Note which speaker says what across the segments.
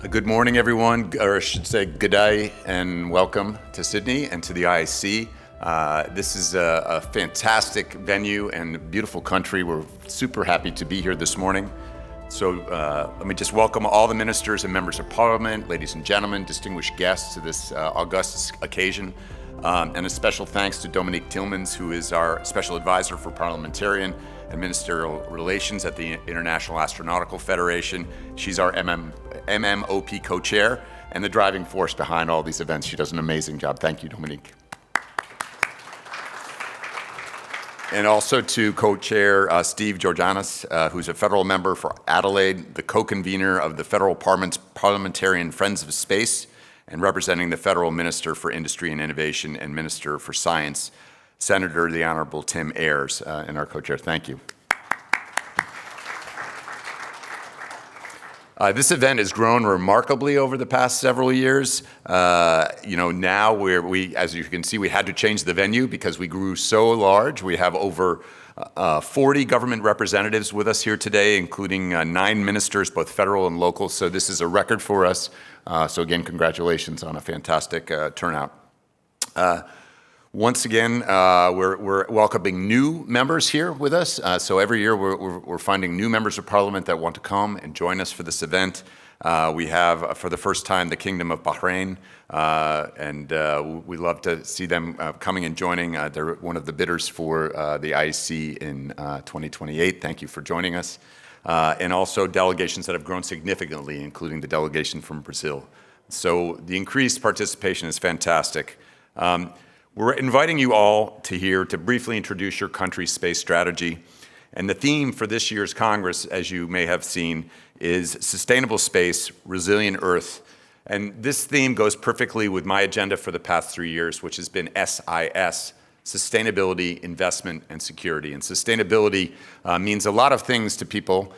Speaker 1: Good morning, everyone, or I should say good day and welcome to Sydney and to the IAC. This is a fantastic venue and a beautiful country. We're super happy to be here this morning. So let me just welcome all the ministers and members of Parliament, ladies and gentlemen, distinguished guests to this august occasion. And a special thanks to Dominique Tillmans, who is our Special Advisor for Parliamentarian and Ministerial Relations at the International Astronautical Federation. She's our MMoP co-chair and the driving force behind all these events. She does an amazing job. Thank you, Dominique. And also to co-chair Steve Georganas, who's a federal member for Adelaide, the co-convener of the Federal Parliament's Parliamentarian Friends of Space, and representing the Federal Minister for Industry and Innovation and Minister for Science, Senator the Honorable Tim Ayres, and our co-chair. Thank you. This event has grown remarkably over the past several years. Now as you can see, we had to change the venue because we grew so large. We have over 40 government representatives with us here today, including 9 ministers, both federal and local. So this is a record for us. So again, congratulations on a fantastic turnout. Once again, we're welcoming new members here with us. So every year we're finding new members of Parliament that want to come and join us for this event. We have, for the first time, the Kingdom of Bahrain, and we love to see them coming and joining. They're one of the bidders for the IAC in 2028. Thank you for joining us. And also delegations that have grown significantly, including the delegation from Brazil. So the increased participation is fantastic. We're inviting you all to briefly introduce your country's space strategy. And the theme for this year's Congress, as you may have seen, is Sustainable Space, Resilient Earth. And this theme goes perfectly with my agenda for the past 3 years, which has been SIS, Sustainability, Investment, and Security. And sustainability means a lot of things to people.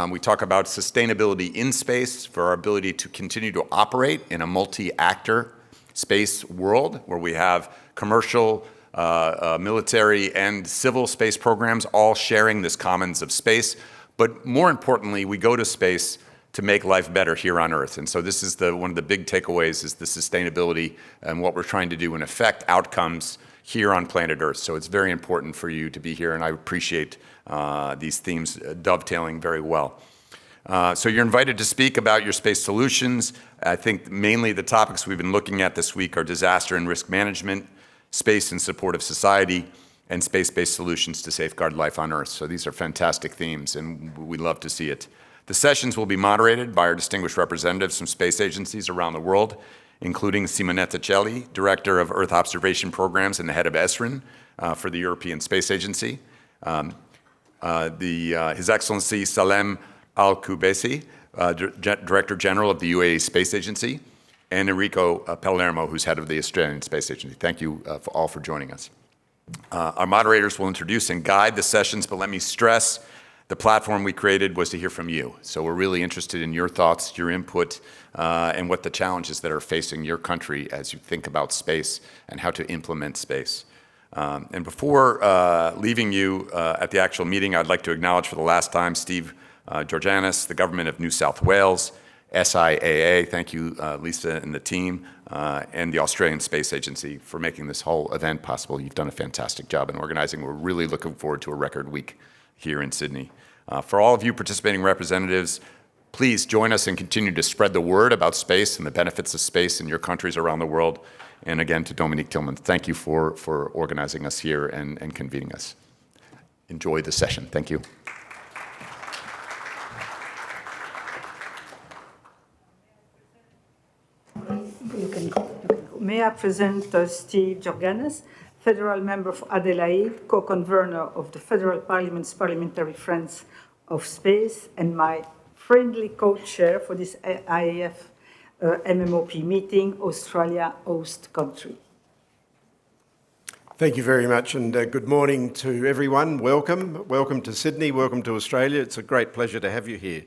Speaker 1: We talk about sustainability in space for our ability to continue to operate in a multi-actor space world where we have commercial, military, and civil space programs all sharing this commons of space. But more importantly, we go to space to make life better here on Earth. And so this is one of the big takeaways is the sustainability and what we're trying to do and affect outcomes here on planet Earth. So it's very important for you to be here, and I appreciate these themes dovetailing very well. So you're invited to speak about your space solutions. I think mainly the topics we've been looking at this week are disaster and risk management, space in support of society, and space-based solutions to safeguard life on Earth. So these are fantastic themes, and we love to see it. The sessions will be moderated by our distinguished representatives from space agencies around the world, including Simonetta Celli, Director of Earth Observation Programs and the head of ESRIN for the European Space Agency, His Excellency Salem Al-Kubaisi, Director General of the UAE Space Agency, and Enrico Palermo, who's head of the Australian Space Agency. Thank you all for joining us. Our moderators will introduce and guide the sessions, but let me stress the platform we created was to hear from you. So we're really interested in your thoughts, your input, and what the challenges that are facing your country as you think about space and how to implement space. And before leaving you at the actual meeting, I'd like to acknowledge for the last time Steve Georganas, the government of New South Wales, SIAA, thank you, Lisa and the team, and the Australian Space Agency for making this whole event possible. You've done a fantastic job in organizing. We're really looking forward to a record week here in Sydney. For all of you participating representatives, please join us and continue to spread the word about space and the benefits of space in your countries around the world. And again, to Dominique Tillmans, thank you for organizing us here and convening us. Enjoy the session. Thank you.
Speaker 2: May I present Steve Georganas, Federal Member for Adelaide, co-convener of the Federal Parliament's Parliamentary Friends of Space, and my friendly co-chair for this IAF MMoP meeting, Australia host country.
Speaker 3: Thank you very much, and good morning to everyone. Welcome. Welcome to Sydney. Welcome to Australia. It's a great pleasure to have you here.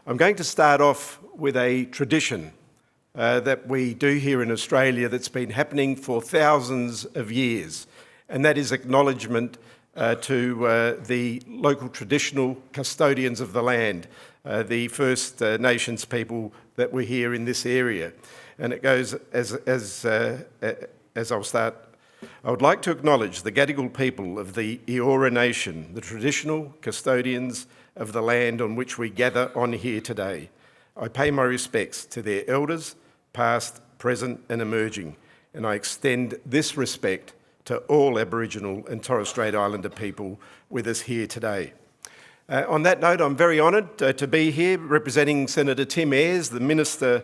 Speaker 3: I'm going to start off with a tradition that we do here in Australia that's been happening for thousands of years, and that is acknowledgement to the local traditional custodians of the land, the First Nations people that were here in this area. And it goes as I'll start. I would like to acknowledge the Gadigal people of the Eora Nation, the traditional custodians of the land on which we gather on here today. I pay my respects to their elders, past, present and emerging, and I extend this respect to all Aboriginal and Torres Strait Islander people with us here today. On that note, I'm very honoured to be here representing Senator Tim Ayres, the Minister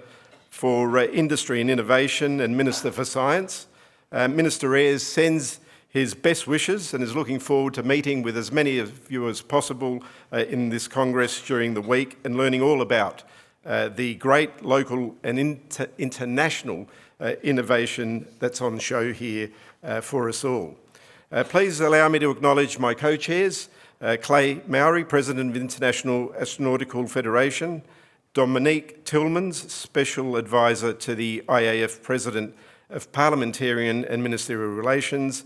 Speaker 3: for Industry and Innovation and Minister for Science. Minister Ayres sends his best wishes and is looking forward to meeting with as many of you as possible in this Congress during the week and learning all about the great local and international innovation that's on show here for us all. Please allow me to acknowledge my co-chairs, Clay Mowry, President of International Astronautical Federation, Dominique Tillmans, Special Advisor to the IAF President of Parliamentarian and Ministerial Relations,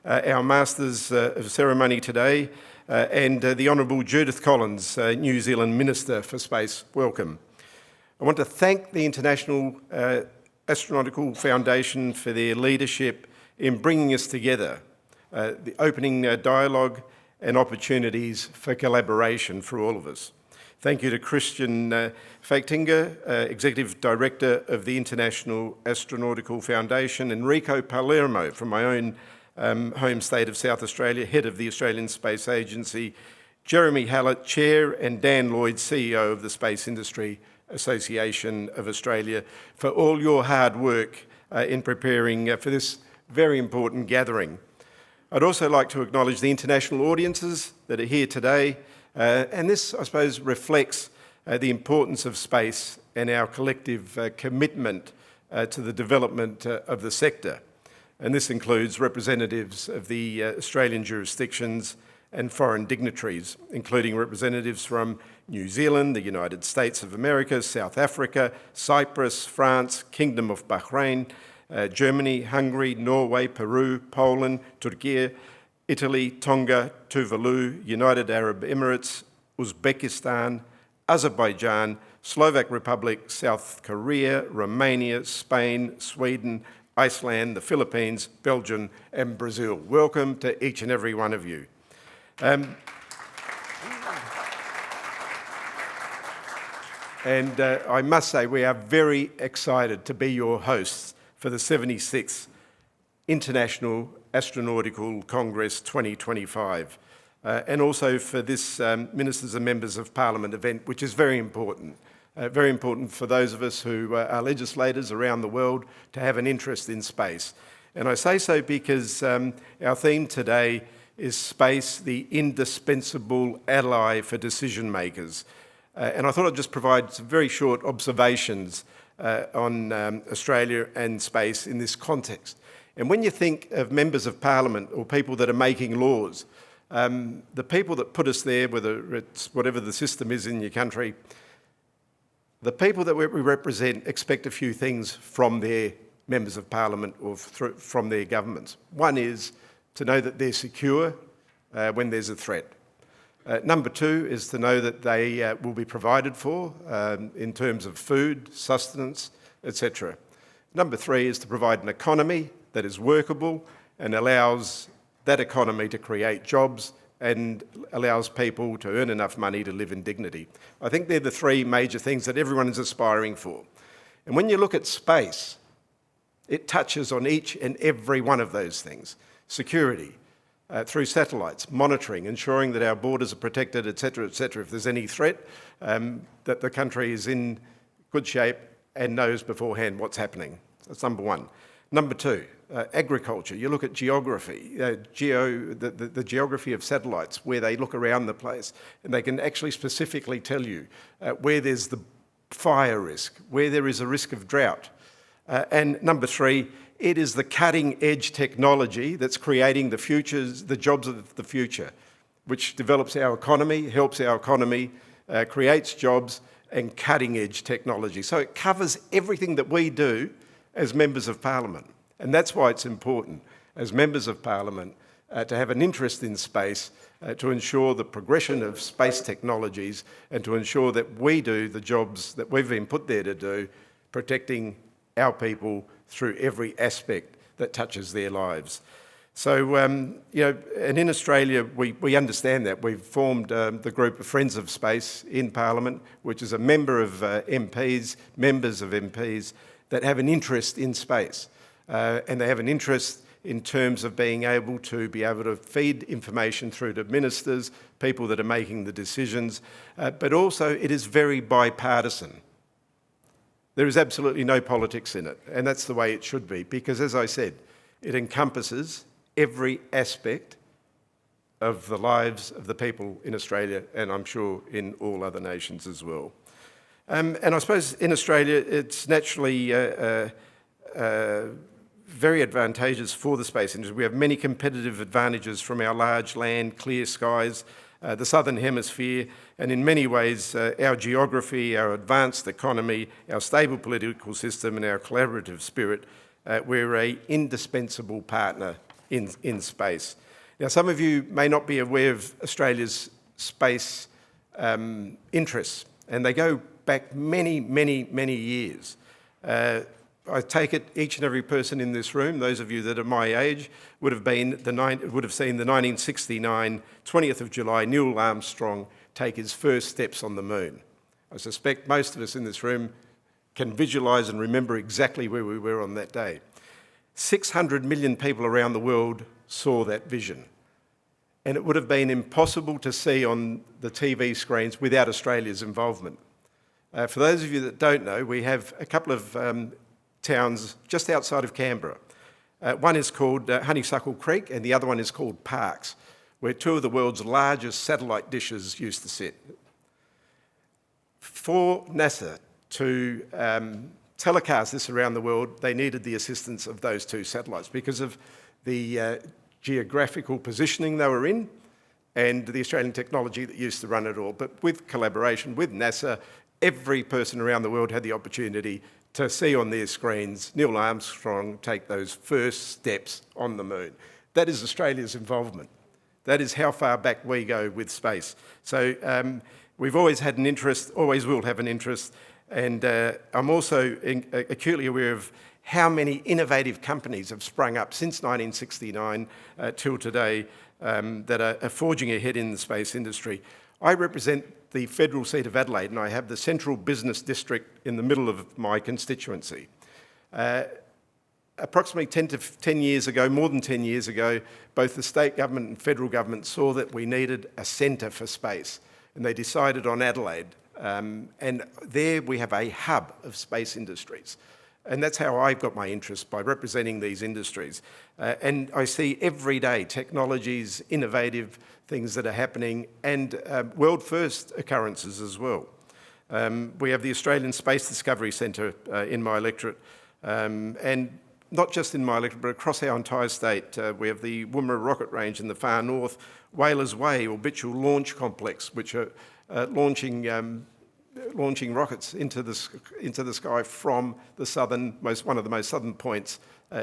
Speaker 3: our Masters of Ceremony today, and the Honourable Judith Collins, New Zealand Minister for Space. Welcome. I want to thank the International Astronautical Foundation for their leadership in bringing us together, the opening dialogue and opportunities for collaboration for all of us. Thank you to Christian Fachtinger, Executive Director of the International Astronautical Foundation, Enrico Palermo from my own home state of South Australia, Head of the Australian Space Agency, Jeremy Hallett, Chair, and Dan Lloyd, CEO of the Space Industry Association of Australia, for all your hard work in preparing for this very important gathering. I'd also like to acknowledge the international audiences that are here today, and this, I suppose, reflects the importance of space and our collective commitment to the development of the sector. And this includes representatives of the Australian jurisdictions and foreign dignitaries, including representatives from New Zealand, the United States of America, South Africa, Cyprus, France, Kingdom of Bahrain, Germany, Hungary, Norway, Peru, Poland, Turkey, Italy, Tonga, Tuvalu, United Arab Emirates, Uzbekistan, Azerbaijan, Slovak Republic, South Korea, Romania, Spain, Sweden, Iceland, the Philippines, Belgium and Brazil. Welcome to each and every one of you. I must say we are very excited to be your hosts for the 76th International Astronautical Congress 2025, and also for this Ministers and Members of Parliament event, which is very important for those of us who are legislators around the world to have an interest in space. And I say so because our theme today is space, the indispensable ally for decision makers. And I thought I'd just provide some very short observations on Australia and space in this context. And when you think of members of parliament or people that are making laws, the people that put us there, whether it's whatever the system is in your country, the people that we represent expect a few things from their members of parliament or from their governments. One is to know that they're secure when there's a threat. Number two is to know that they will be provided for in terms of food, sustenance, etc. Number three is to provide an economy that is workable and allows that economy to create jobs and allows people to earn enough money to live in dignity. I think they're the three major things that everyone is aspiring for. And when you look at space, it touches on each and every one of those things. Security, through satellites, monitoring, ensuring that our borders are protected, etc., etc. If there's any threat, that the country is in good shape and knows beforehand what's happening. That's number one. Number two, agriculture. You look at geography, the geography of satellites, where they look around the place, and they can actually specifically tell you where there's the fire risk, where there is a risk of drought. And number three, it is the cutting-edge technology that's creating the jobs of the future, which develops our economy, helps our economy, creates jobs, and cutting-edge technology. So it covers everything that we do as members of parliament. And that's why it's important, as members of parliament, to have an interest in space, to ensure the progression of space technologies, and to ensure that we do the jobs that we've been put there to do, protecting our people through every aspect that touches their lives. So, you know, and in Australia, we understand that. We've formed the group of Friends of Space in Parliament, which is a member of members of MPs that have an interest in space. And they have an interest in terms of being able to feed information through to ministers, people that are making the decisions, but also it is very bipartisan. There is absolutely no politics in it, and that's the way it should be, because as I said, it encompasses every aspect of the lives of the people in Australia, and I'm sure in all other nations as well. And I suppose in Australia, it's naturally very advantageous for the space industry. We have many competitive advantages from our large land, clear skies, the southern hemisphere, and in many ways, our geography, our advanced economy, our stable political system, and our collaborative spirit, we're an indispensable partner in space. Now, some of you may not be aware of Australia's space interests, and they go back many, many, many years. I take it each and every person in this room, those of you that are my age, would have seen the 1969, 20th of July, Neil Armstrong take his first steps on the moon. I suspect most of us in this room can visualise and remember exactly where we were on that day. 600 million people around the world saw that vision. And it would have been impossible to see on the TV screens without Australia's involvement. For those of you that don't know, we have a couple of towns just outside of Canberra. One is called Honeysuckle Creek and the other one is called Parks, where two of the world's largest satellite dishes used to sit. For NASA to telecast this around the world, they needed the assistance of those two satellites because of the geographical positioning they were in and the Australian technology that used to run it all. But with collaboration with NASA, every person around the world had the opportunity to see on their screens Neil Armstrong take those first steps on the moon. That is Australia's involvement. That is how far back we go with space. So we've always had an interest, always will have an interest, and I'm also acutely aware of how many innovative companies have sprung up since 1969 till today that are forging ahead in the space industry. I represent the federal seat of Adelaide, and I have the central business district in the middle of my constituency. Approximately 10 years ago, more than 10 years ago, both the state government and federal government saw that we needed a centre for space, and they decided on Adelaide. And there we have a hub of space industries. And that's how I got my interest, by representing these industries. And I see every day technologies, innovative things that are happening, and world-first occurrences as well. We have the Australian Space Discovery Centre in my electorate, and not just in my electorate, but across our entire state. We have the Woomera Rocket Range in the far north, Whalers Way Orbital Launch Complex, which are launching rockets into the sky from the one of the most southern points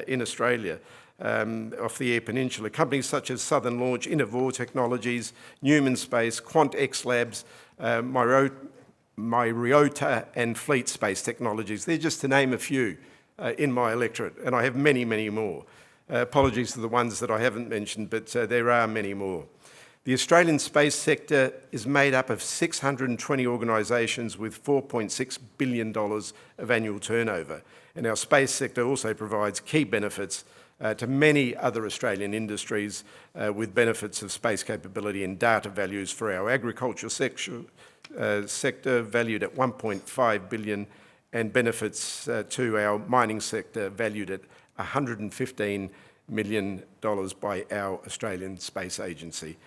Speaker 3: in Australia, off the Eyre Peninsula. Companies such as Southern Launch, Innovore Technologies, Newman Space, QuantX Labs, Myriota and Fleet Space Technologies. They're just to name a few in my electorate, and I have many, many more. Apologies to the ones that I haven't mentioned, but there are many more. The Australian space sector is made up of 620 organisations with $4.6 billion of annual turnover. And our space sector also provides key benefits to many other Australian industries with benefits of space capability and data values for our agriculture sector valued at $1.5 billion, and benefits to our mining sector valued at $115 million by our Australian Space Agency.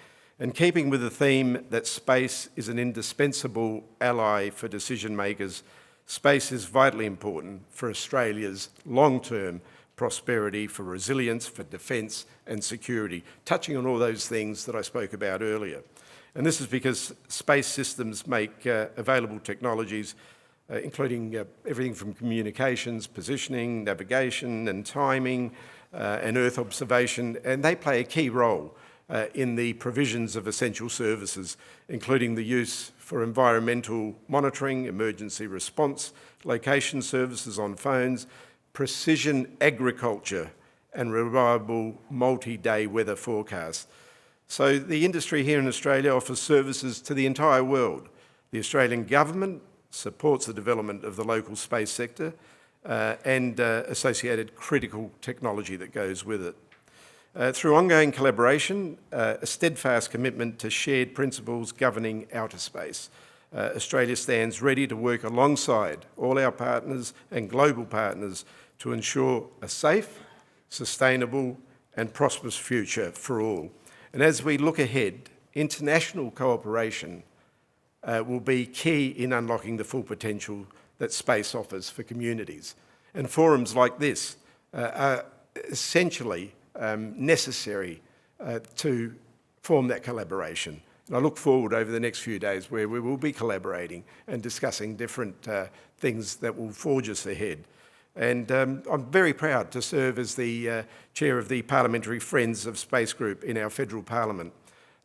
Speaker 3: And keeping with the theme that space is an indispensable ally for decision makers, space is vitally important for Australia's long-term prosperity, for resilience, for defence and security, touching on all those things that I spoke about earlier. And this is because space systems make available technologies, including everything from communications, positioning, navigation and timing, and Earth observation, and they play a key role in the provisions of essential services, including the use for environmental monitoring, emergency response, location services on phones, precision agriculture, and reliable multi-day weather forecasts. So the industry here in Australia offers services to the entire world. The Australian government supports the development of the local space sector and associated critical technology that goes with it. Through ongoing collaboration, a steadfast commitment to shared principles governing outer space, Australia stands ready to work alongside all our partners and global partners to ensure a safe, sustainable and prosperous future for all. And as we look ahead, international cooperation will be key in unlocking the full potential that space offers for communities. And forums like this are essentially necessary to form that collaboration. And I look forward over the next few days where we will be collaborating and discussing different things that will forge us ahead. And I'm very proud to serve as the chair of the Parliamentary Friends of Space Group in our federal parliament.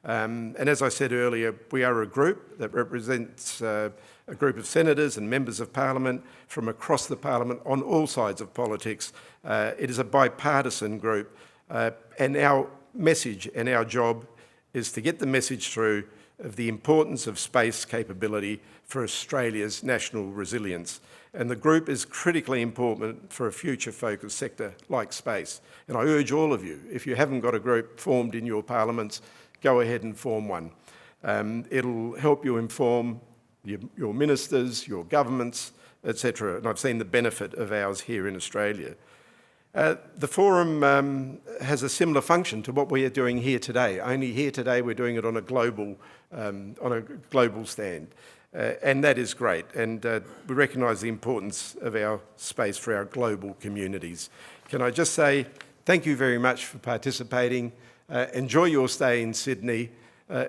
Speaker 3: And as I said earlier, we are a group that represents a group of senators and members of parliament from across the parliament on all sides of politics. It is a bipartisan group, and our message and our job is to get the message through of the importance of space capability for Australia's national resilience. And the group is critically important for a future-focused sector like space. And I urge all of you, if you haven't got a group formed in your parliaments, go ahead and form one. It'll help you inform your ministers, your governments, etc. And I've seen the benefit of ours here in Australia. The forum has a similar function to what we are doing here today. Only here today we're doing it on a global stand. And that is great. And we recognise the importance of our space for our global communities. Can I just say thank you very much for participating. Enjoy your stay in Sydney.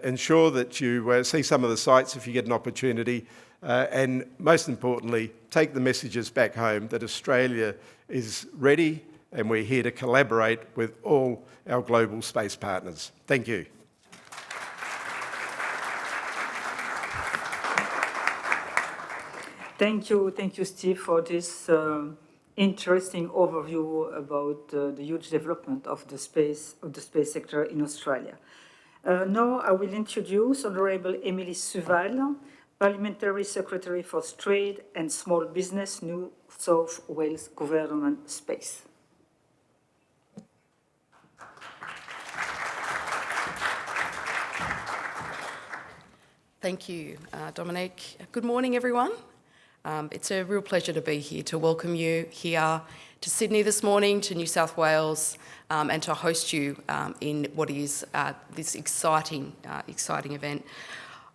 Speaker 3: Ensure that you see some of the sites if you get an opportunity. And most importantly, take the messages back home that Australia is ready and we're here to collaborate with all our global space partners. Thank you.
Speaker 2: Thank you, Steve, for this interesting overview about the huge development of the space sector in Australia. Now I will introduce Honourable Emily Suval, Parliamentary Secretary for Trade and Small Business, New South Wales Government Space.
Speaker 4: Thank you, Dominic. Good morning, everyone. It's a real pleasure to be here, to welcome you here to Sydney this morning, to New South Wales, and to host you in what is this exciting event.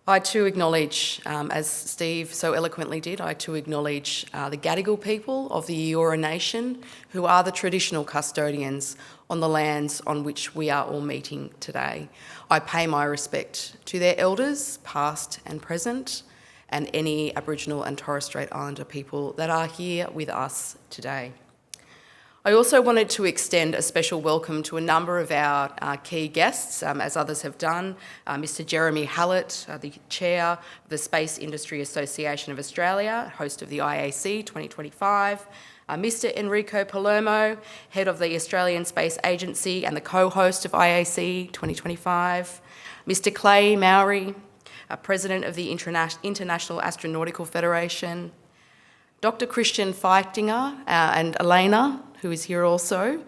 Speaker 4: I too acknowledge, as Steve so eloquently did, I too acknowledge the Gadigal people of the Eora Nation, who are the traditional custodians on the lands on which we are all meeting today. I pay my respect to their elders, past and present, and any Aboriginal and Torres Strait Islander people that are here with us today. I also wanted to extend a special welcome to a number of our key guests, as others have done. Mr. Jeremy Hallett, the Chair of the Space Industry Association of Australia, host of the IAC 2025. Mr. Enrico Palermo, Head of the Australian Space Agency and the co-host of IAC 2025. Mr. Clay Mowry, President of the International Astronautical Federation. Dr. Christian Feitinger and Elena, who is here also.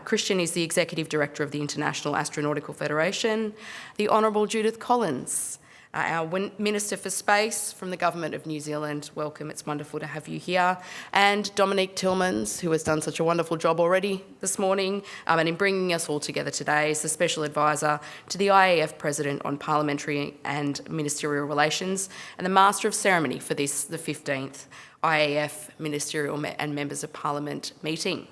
Speaker 4: Christian is the Executive Director of the International Astronautical Federation. The Honourable Judith Collins, our Minister for Space from the Government of New Zealand. Welcome, it's wonderful to have you here. And Dominic Tillmans, who has done such a wonderful job already this morning and in bringing us all together today, is the Special Advisor to the IAF President on Parliamentary and Ministerial Relations and the Master of Ceremony for this, the 15th IAF Ministerial and Members of Parliament meeting.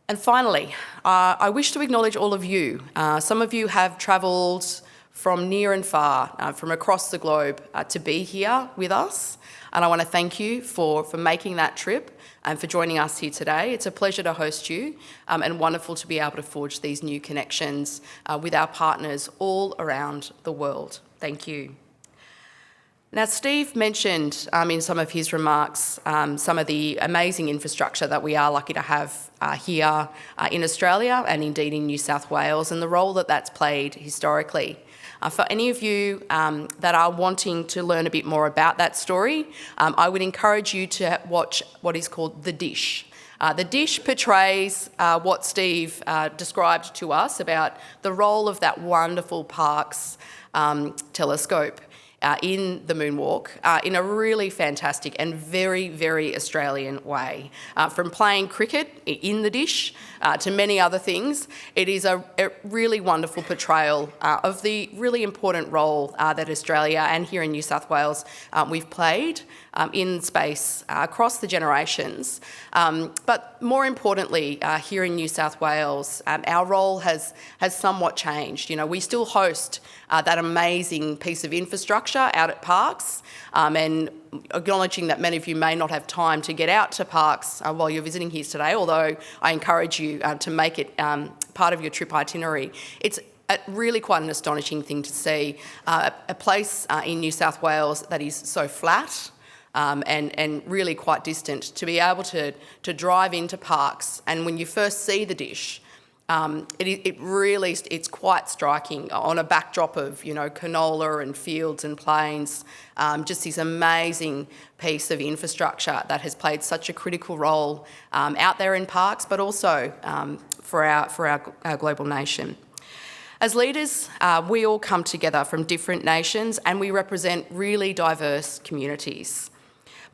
Speaker 4: And finally, I wish to acknowledge all of you. Some of you have travelled from near and far, from across the globe, to be here with us. And I want to thank you for making that trip and for joining us here today. It's a pleasure to host you and wonderful to be able to forge these new connections with our partners all around the world. Thank you. Now, Steve mentioned in some of his remarks some of the amazing infrastructure that we are lucky to have here in Australia and indeed in New South Wales, and the role that that's played historically. For any of you that are wanting to learn a bit more about that story, I would encourage you to watch what is called The Dish. The Dish portrays what Steve described to us about the role of that wonderful Parkes telescope in the moonwalk in a really fantastic and very, very Australian way. From playing cricket in the dish to many other things, it is a really wonderful portrayal of the really important role that Australia and here in New South Wales we've played in space across the generations. But more importantly, here in New South Wales, our role has somewhat changed. You know, we still host that amazing piece of infrastructure out at Parkes, and acknowledging that many of you may not have time to get out to Parkes while you're visiting here today, although I encourage you to make it part of your trip itinerary. It's really quite an astonishing thing to see, a place in New South Wales that is so flat and really quite distant, to be able to drive into Parkes, and when you first see the dish, it's quite striking on a backdrop of, you know, canola and fields and plains, just this amazing piece of infrastructure that has played such a critical role out there in Parkes, but also for our global nation. As leaders, we all come together from different nations and we represent really diverse communities.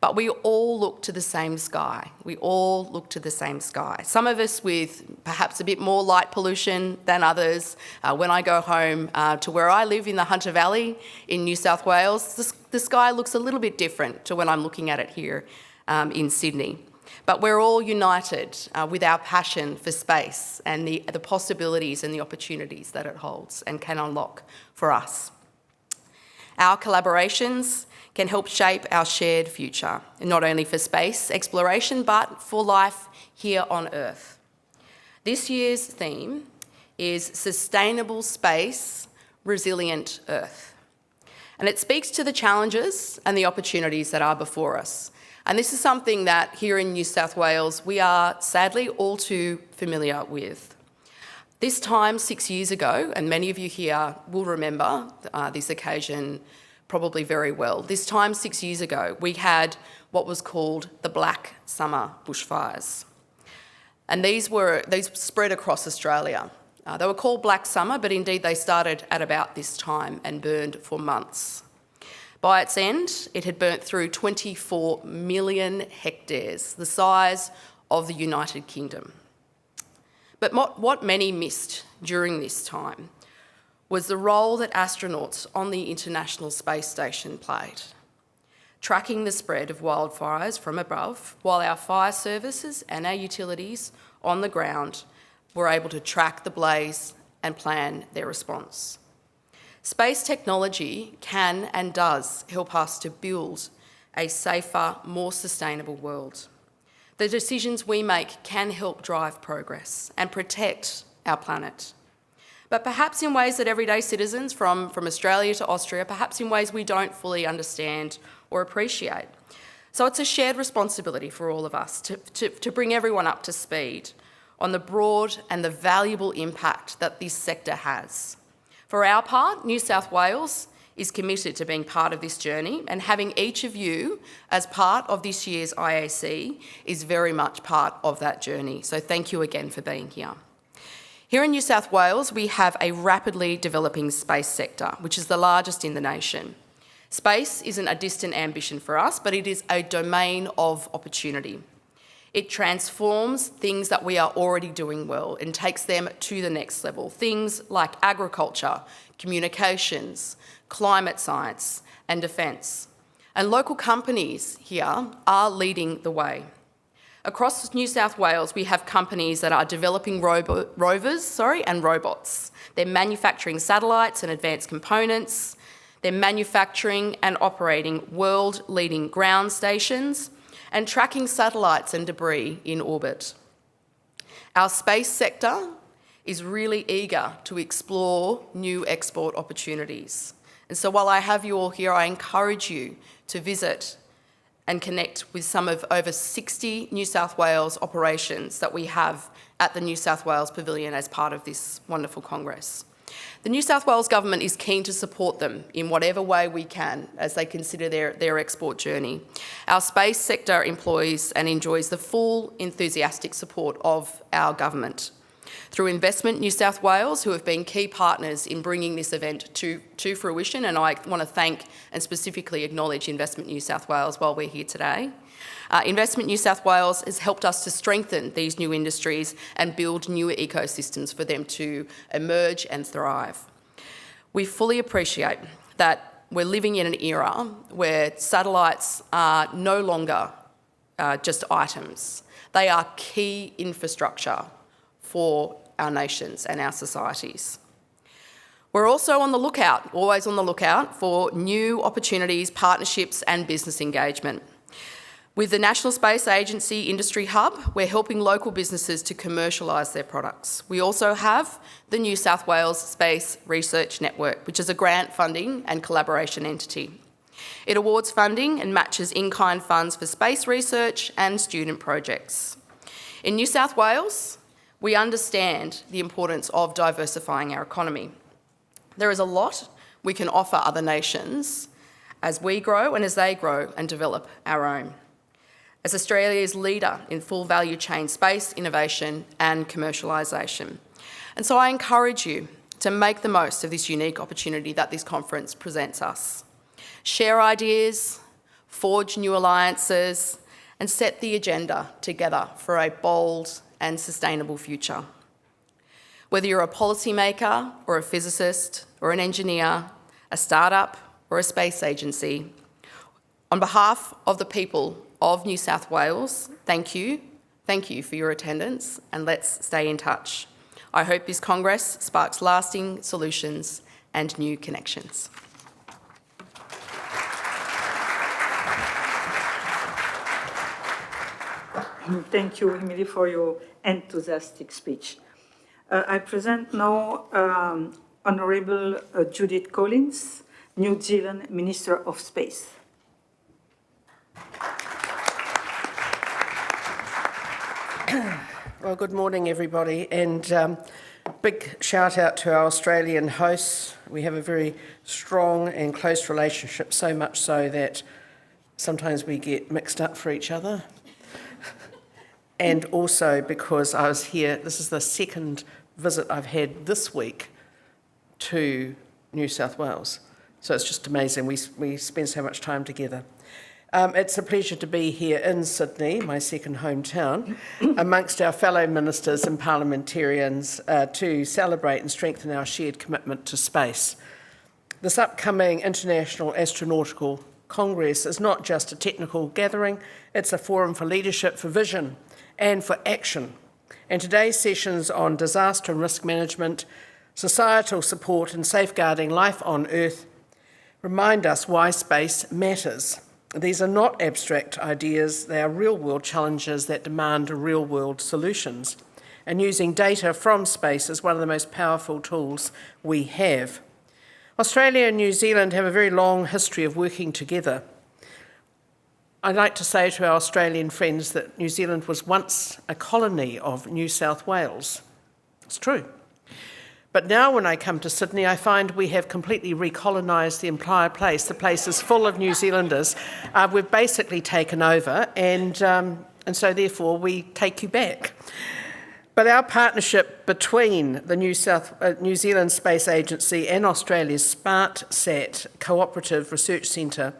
Speaker 4: But we all look to the same sky. We all look to the same sky. Some of us with perhaps a bit more light pollution than others. When I go home to where I live in the Hunter Valley in New South Wales, the sky looks a little bit different to when I'm looking at it here in Sydney. But we're all united with our passion for space and the possibilities and the opportunities that it holds and can unlock for us. Our collaborations can help shape our shared future, not only for space exploration, but for life here on Earth. This year's theme is Sustainable Space, Resilient Earth. And it speaks to the challenges and the opportunities that are before us. And this is something that here in New South Wales, we are sadly all too familiar with. This time 6 years ago, and many of you here will remember this occasion probably very well. This time 6 years ago, we had what was called the Black Summer bushfires. And these spread across Australia. They were called Black Summer, but indeed they started at about this time and burned for months. By its end, it had burnt through 24 million hectares, the size of the United Kingdom. But what many missed during this time was the role that astronauts on the International Space Station played, tracking the spread of wildfires from above, while our fire services and our utilities on the ground were able to track the blaze and plan their response. Space technology can and does help us to build a safer, more sustainable world. The decisions we make can help drive progress and protect our planet. But perhaps in ways that everyday citizens from Australia to Austria, perhaps in ways we don't fully understand or appreciate. So it's a shared responsibility for all of us to bring everyone up to speed on the broad and the valuable impact that this sector has. For our part, New South Wales is committed to being part of this journey, and having each of you as part of this year's IAC is very much part of that journey. So thank you again for being here. Here in New South Wales, we have a rapidly developing space sector, which is the largest in the nation. Space isn't a distant ambition for us, but it is a domain of opportunity. It transforms things that we are already doing well and takes them to the next level. Things like agriculture, communications, climate science, and defence. And local companies here are leading the way. Across New South Wales, we have companies that are developing rovers and robots. They're manufacturing satellites and advanced components. They're manufacturing and operating world-leading ground stations and tracking satellites and debris in orbit. Our space sector is really eager to explore new export opportunities. And so while I have you all here, I encourage you to visit and connect with some of over 60 New South Wales operations that we have at the New South Wales Pavilion as part of this wonderful Congress. The New South Wales Government is keen to support them in whatever way we can as they consider their export journey. Our space sector employs and enjoys the full enthusiastic support of our government. Through Investment New South Wales, who have been key partners in bringing this event to fruition, and I want to thank and specifically acknowledge Investment New South Wales while we're here today. Investment New South Wales has helped us to strengthen these new industries and build newer ecosystems for them to emerge and thrive. We fully appreciate that we're living in an era where satellites are no longer just items. They are key infrastructure for our nations and our societies. We're also on the lookout, always on the lookout, for new opportunities, partnerships and business engagement. With the National Space Agency Industry Hub, we're helping local businesses to commercialise their products. We also have the New South Wales Space Research Network, which is a grant funding and collaboration entity. It awards funding and matches in-kind funds for space research and student projects. In New South Wales, we understand the importance of diversifying our economy. There is a lot we can offer other nations as we grow and as they grow and develop our own. As Australia's leader in full value chain space, innovation and commercialisation. And so I encourage you to make the most of this unique opportunity that this conference presents us. Share ideas, forge new alliances and set the agenda together for a bold and sustainable future. Whether you're a policymaker or a physicist or an engineer, a startup or a space agency, on behalf of the people of New South Wales, thank you for your attendance and let's stay in touch. I hope this Congress sparks lasting solutions and new connections.
Speaker 2: Thank you, Emily, for your enthusiastic speech. I present now Honourable Judith Collins, New Zealand Minister of Space.
Speaker 5: Well, good morning, everybody, and big shout out to our Australian hosts. We have a very strong and close relationship, so much so that sometimes we get mixed up for each other. And also because I was here, this is the second visit I've had this week to New South Wales. So it's just amazing. We spend so much time together. It's a pleasure to be here in Sydney, my second hometown, amongst our fellow ministers and parliamentarians to celebrate and strengthen our shared commitment to space. This upcoming International Astronautical Congress is not just a technical gathering, it's a forum for leadership, for vision and for action. And today's sessions on disaster and risk management, societal support and safeguarding life on Earth remind us why space matters. These are not abstract ideas, they are real-world challenges that demand real-world solutions. And using data from space is one of the most powerful tools we have. Australia and New Zealand have a very long history of working together. I'd like to say to our Australian friends that New Zealand was once a colony of New South Wales. It's true. But now when I come to Sydney, I find we have completely recolonised the entire place. The place is full of New Zealanders. We've basically taken over, and so therefore we take you back. But our partnership between the New Zealand Space Agency and Australia's SmartSat Cooperative Research Centre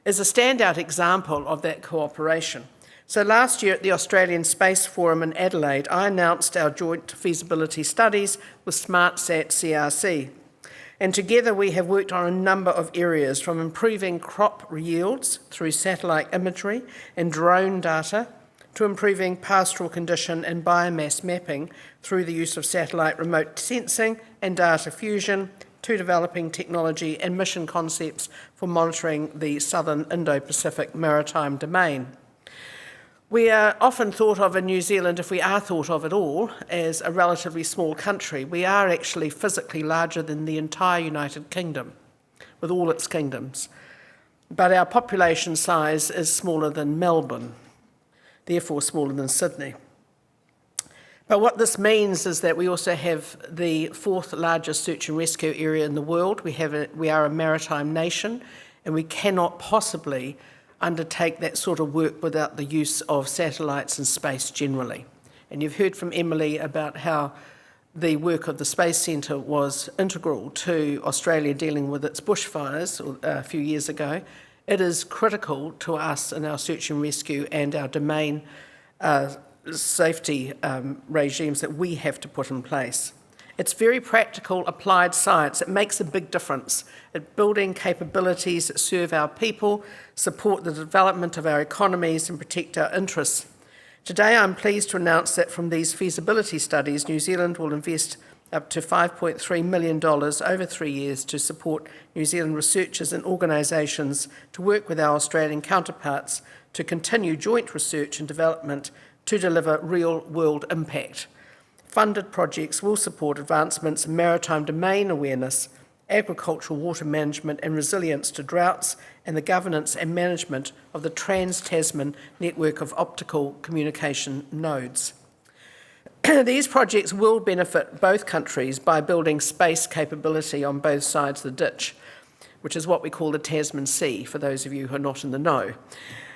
Speaker 5: is a standout example of that cooperation. So last year at the Australian Space Forum in Adelaide, I announced our joint feasibility studies with SmartSat CRC. And together we have worked on a number of areas, from improving crop yields through satellite imagery and drone data, to improving pastoral condition and biomass mapping through the use of satellite remote sensing and data fusion, to developing technology and mission concepts for monitoring the southern Indo-Pacific maritime domain. We are often thought of in New Zealand, if we are thought of at all, as a relatively small country. We are actually physically larger than the entire United Kingdom, with all its kingdoms. But our population size is smaller than Melbourne, therefore smaller than Sydney. But what this means is that we also have the fourth largest search and rescue area in the world. We are a maritime nation, and we cannot possibly undertake that sort of work without the use of satellites and space generally. And you've heard from Emily about how the work of the Space Centre was integral to Australia dealing with its bushfires a few years ago. It is critical to us in our search and rescue and our domain safety regimes that we have to put in place. It's very practical, applied science. It makes a big difference at building capabilities that serve our people, support the development of our economies, and protect our interests. Today, I'm pleased to announce that from these feasibility studies, New Zealand will invest up to $5.3 million over 3 years to support New Zealand researchers and organisations to work with our Australian counterparts to continue joint research and development to deliver real-world impact. Funded projects will support advancements in maritime domain awareness, agricultural water management and resilience to droughts, and the governance and management of the Trans-Tasman network of optical communication nodes. These projects will benefit both countries by building space capability on both sides of the ditch, which is what we call the Tasman Sea, for those of you who are not in the know.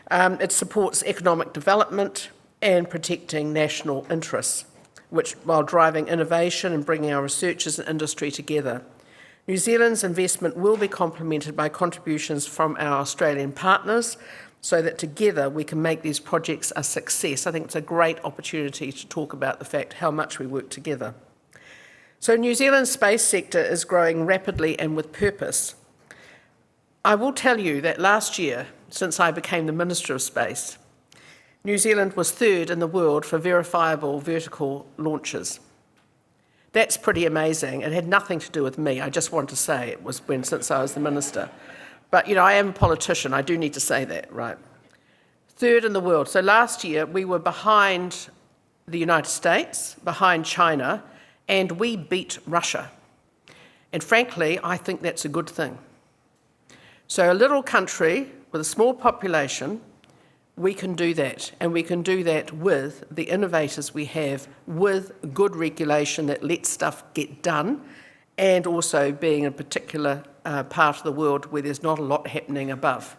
Speaker 5: It supports economic development and protecting national interests, which while driving innovation and bringing our researchers and industry together. New Zealand's investment will be complemented by contributions from our Australian partners so that together we can make these projects a success. I think it's a great opportunity to talk about the fact how much we work together. So New Zealand's space sector is growing rapidly and with purpose. I will tell you that last year, since I became the Minister of Space, New Zealand was third in the world for verifiable vertical launches. That's pretty amazing. It had nothing to do with me. I just want to say it was since I was the minister. But, you know, I am a politician. I do need to say that, right? Third in the world. So last year we were behind the United States, behind China, and we beat Russia. And frankly, I think that's a good thing. So a little country with a small population, we can do that, and we can do that with the innovators we have, with good regulation that lets stuff get done, and also being a particular part of the world where there's not a lot happening above.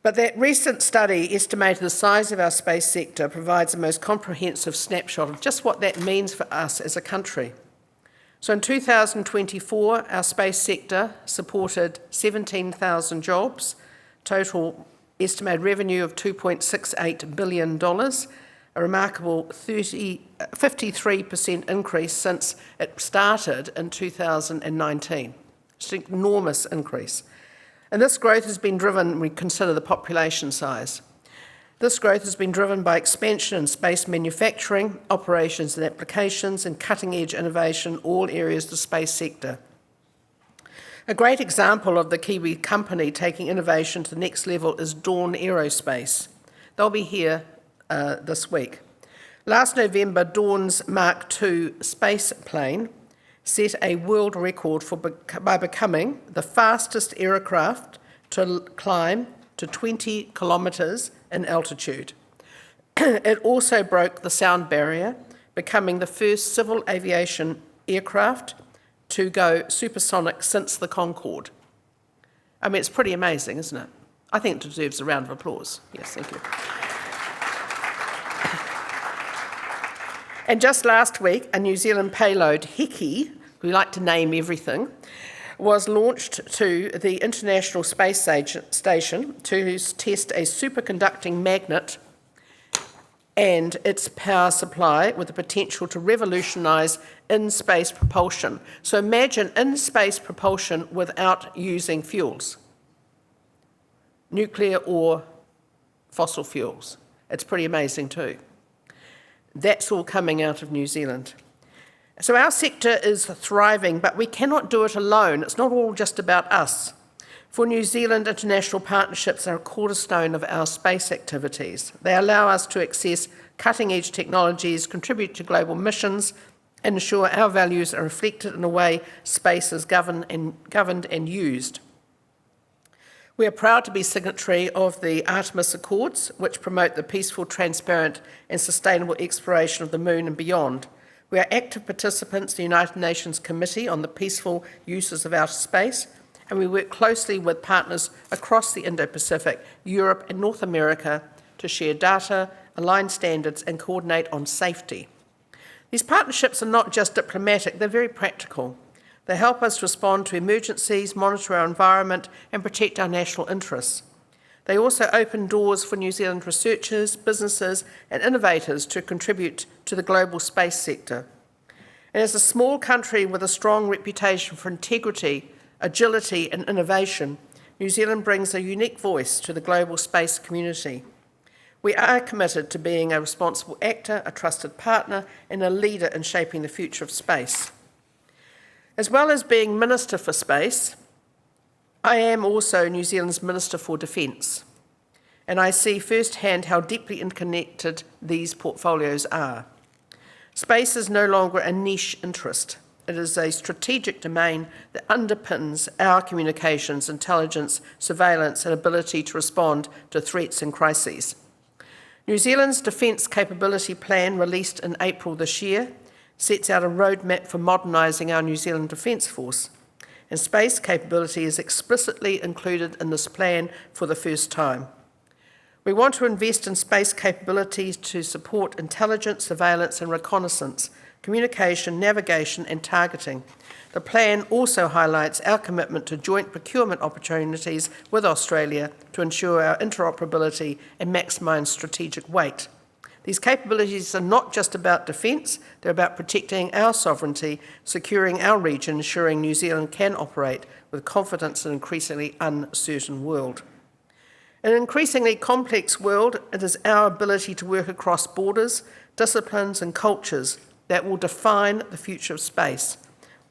Speaker 5: But that recent study estimated the size of our space sector provides the most comprehensive snapshot of just what that means for us as a country. So in 2024, our space sector supported 17,000 jobs, total estimated revenue of $2.68 billion, a remarkable 53% increase since it started in 2019. It's an enormous increase. And this growth has been driven, when we consider the population size, this growth has been driven by expansion in space manufacturing, operations and applications, and cutting-edge innovation, all areas of the space sector. A great example of the Kiwi company taking innovation to the next level is Dawn Aerospace. They'll be here this week. Last November, Dawn's Mark II space plane set a world record by becoming the fastest aircraft to climb to 20 kilometres in altitude. It also broke the sound barrier, becoming the first civil aviation aircraft to go supersonic since the Concorde. I mean, it's pretty amazing, isn't it? I think it deserves a round of applause. Yes, thank you. And just last week, a New Zealand payload, Heki, we like to name everything, was launched to the International Space Station to test a superconducting magnet and its power supply with the potential to revolutionise in-space propulsion. So imagine in-space propulsion without using fuels, nuclear or fossil fuels. It's pretty amazing too. That's all coming out of New Zealand. So our sector is thriving, but we cannot do it alone. It's not all just about us. For New Zealand, international partnerships are a cornerstone of our space activities. They allow us to access cutting-edge technologies, contribute to global missions, and ensure our values are reflected in the way space is governed and used. We are proud to be signatory of the Artemis Accords, which promote the peaceful, transparent, and sustainable exploration of the moon and beyond. We are active participants in the United Nations Committee on the Peaceful Uses of Outer Space, and we work closely with partners across the Indo-Pacific, Europe, and North America to share data, align standards, and coordinate on safety. These partnerships are not just diplomatic, they're very practical. They help us respond to emergencies, monitor our environment, and protect our national interests. They also open doors for New Zealand researchers, businesses, and innovators to contribute to the global space sector. And as a small country with a strong reputation for integrity, agility, and innovation, New Zealand brings a unique voice to the global space community. We are committed to being a responsible actor, a trusted partner, and a leader in shaping the future of space. As well as being Minister for Space, I am also New Zealand's Minister for Defence, and I see firsthand how deeply interconnected these portfolios are. Space is no longer a niche interest. It is a strategic domain that underpins our communications, intelligence, surveillance, and ability to respond to threats and crises. New Zealand's Defence Capability Plan, released in April this year, sets out a roadmap for modernising our New Zealand Defence Force, and space capability is explicitly included in this plan for the first time. We want to invest in space capabilities to support intelligence, surveillance, and reconnaissance, communication, navigation, and targeting. The plan also highlights our commitment to joint procurement opportunities with Australia to ensure our interoperability and maximise strategic weight. These capabilities are not just about defence, they're about protecting our sovereignty, securing our region, ensuring New Zealand can operate with confidence in an increasingly uncertain world. In an increasingly complex world, it is our ability to work across borders, disciplines, and cultures that will define the future of space.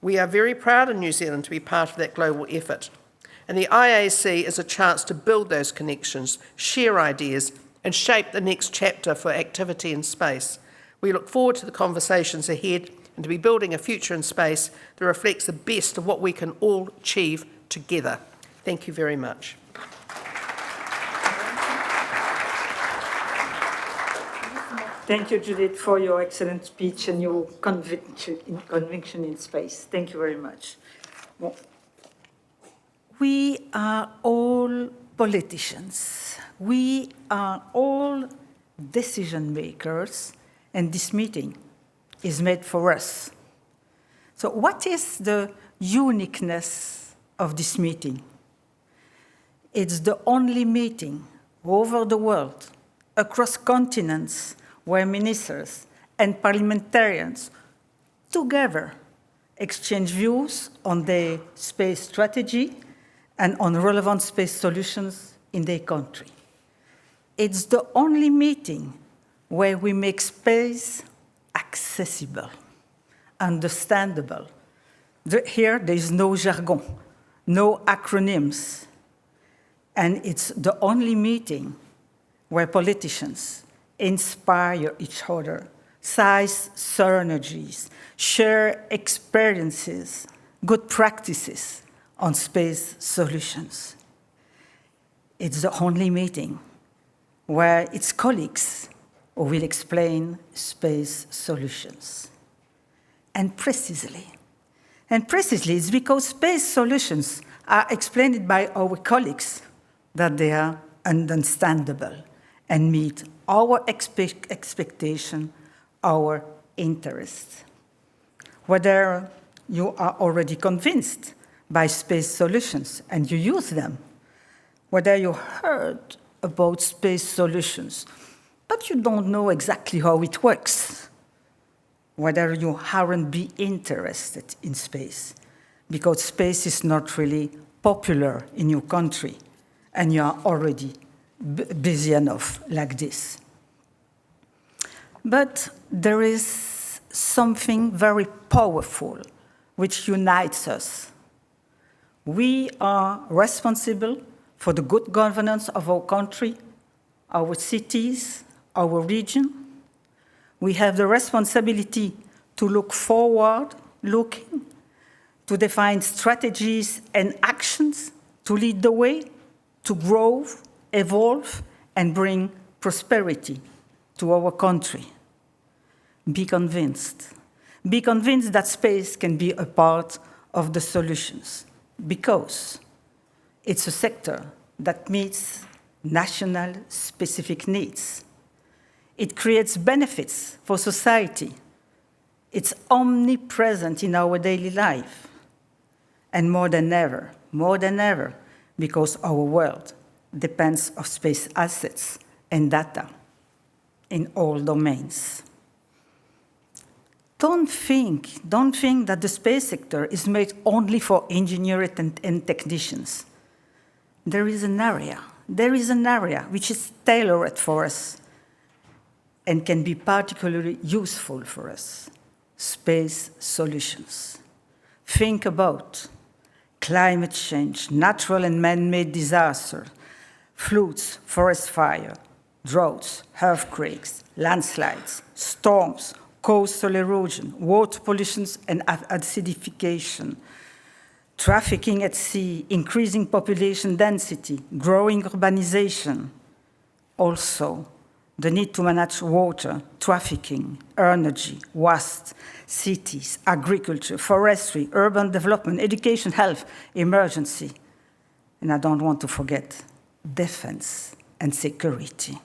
Speaker 5: We are very proud in New Zealand to be part of that global effort. And the IAC is a chance to build those connections, share ideas, and shape the next chapter for activity in space. We look forward to the conversations ahead and to be building a future in space that reflects the best of what we can all achieve together. Thank you very much.
Speaker 2: Thank you, Judith, for your excellent speech and your conviction in space. Thank you very much. Well, we are all politicians. We are all decision makers, and this meeting is made for us. So what is the uniqueness of this meeting? It's the only meeting over the world, across continents, where ministers and parliamentarians together exchange views on their space strategy and on relevant space solutions in their country. It's the only meeting where we make space accessible, understandable. Here, there is no jargon, no acronyms. And it's the only meeting where politicians inspire each other, seize synergies, share experiences, good practices on space solutions. It's the only meeting where its colleagues will explain space solutions. And precisely it's because space solutions are explained by our colleagues that they are understandable and meet our expectation, our interests. Whether you are already convinced by space solutions and you use them, whether you heard about space solutions, but you don't know exactly how it works, whether you aren't be interested in space, because space is not really popular in your country, and you are already busy enough like this. But there is something very powerful which unites us. We are responsible for the good governance of our country, our cities, our region. We have the responsibility to look forward, to define strategies and actions to lead the way, to grow, evolve, and bring prosperity to our country. Be convinced. Be convinced that space can be a part of the solutions, because it's a sector that meets national specific needs. It creates benefits for society. It's omnipresent in our daily life. And more than ever, because our world depends on space assets and data in all domains. Don't think that the space sector is made only for engineers and technicians. There is an area which is tailored for us and can be particularly useful for us: space solutions. Think about climate change, natural and man-made disasters, floods, forest fire, droughts, earthquakes, landslides, storms, coastal erosion, water pollution and acidification, trafficking at sea, increasing population density, growing urbanization. Also, the need to manage water, trafficking, energy, waste, cities, agriculture, forestry, urban development, education, health, emergency. And I don't want to forget defense and security.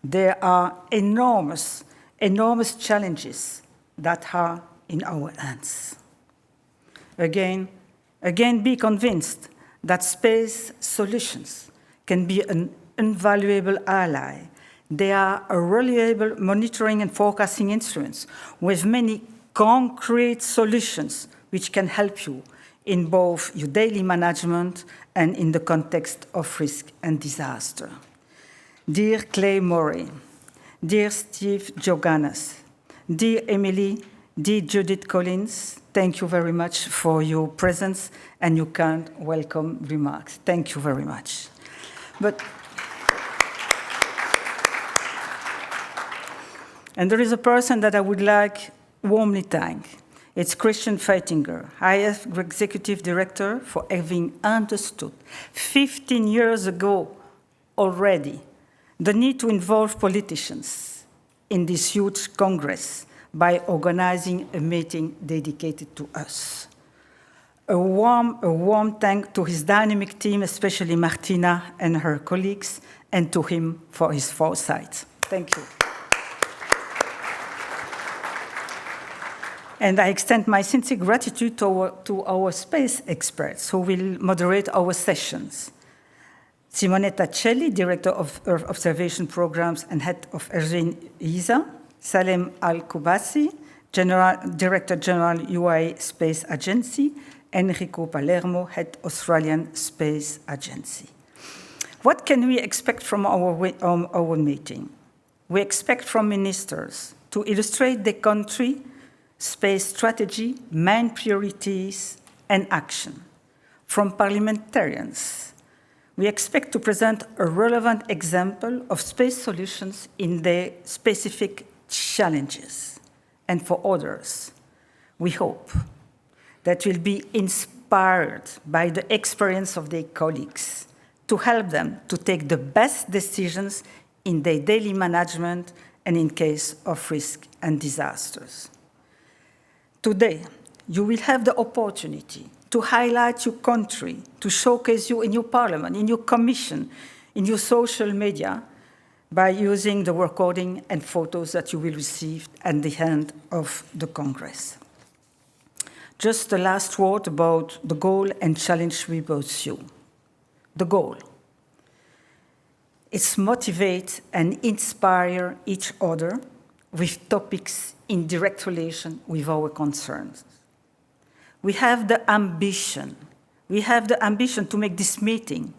Speaker 2: There are enormous challenges that are in our hands. Again, be convinced that space solutions can be an invaluable ally. They are a reliable monitoring and forecasting instruments with many concrete solutions which can help you in both your daily management and in the context of risk and disaster. Dear Clay Murray, dear Steve Jorganas, dear Emily, dear Judith Collins, thank you very much for your presence and your kind welcome remarks. Thank you very much. And there is a person that I would like warmly thank. It's Christian Feitinger, IAF Executive Director, for having understood 15 years ago already the need to involve politicians in this huge Congress by organizing a meeting dedicated to us. A warm thank to his dynamic team, especially Martina and her colleagues, and to him for his foresight. Thank you. And I extend my sincere gratitude to our space experts who will moderate our sessions. Simonetta Celli, Director of Earth Observation Programs and Head of ESA, Salem Al-Kubasi, Director General UAE Space Agency, Enrico Palermo, Head Australian Space Agency. What can we expect from our meeting? We expect from ministers to illustrate the country space strategy, main priorities, and action. From parliamentarians, we expect to present a relevant example of space solutions in their specific challenges. And for others, we hope that will be inspired by the experience of their colleagues to help them to take the best decisions in their daily management and in case of risk and disasters. Today, you will have the opportunity to highlight your country, to showcase you in your parliament, in your commission, in your social media, by using the recording and photos that you will receive at the end of the Congress. Just the last word about the goal and challenge we pursue. The goal. It's motivate and inspire each other with topics in direct relation with our concerns. We have the ambition to make this meeting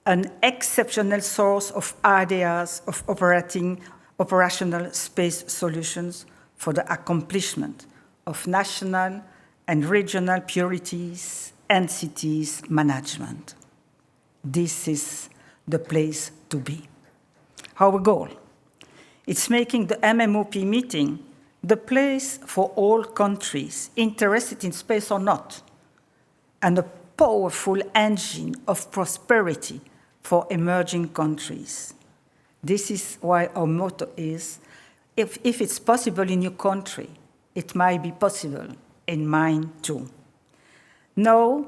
Speaker 2: an exceptional source of ideas, of operational space solutions for the accomplishment of national and regional priorities and cities management. This is the place to be. Our goal, it's making the MMoP meeting the place for all countries interested in space or not, and a powerful engine of prosperity for emerging countries. This is why our motto is, if it's possible in your country, it might be possible in mine too. Now,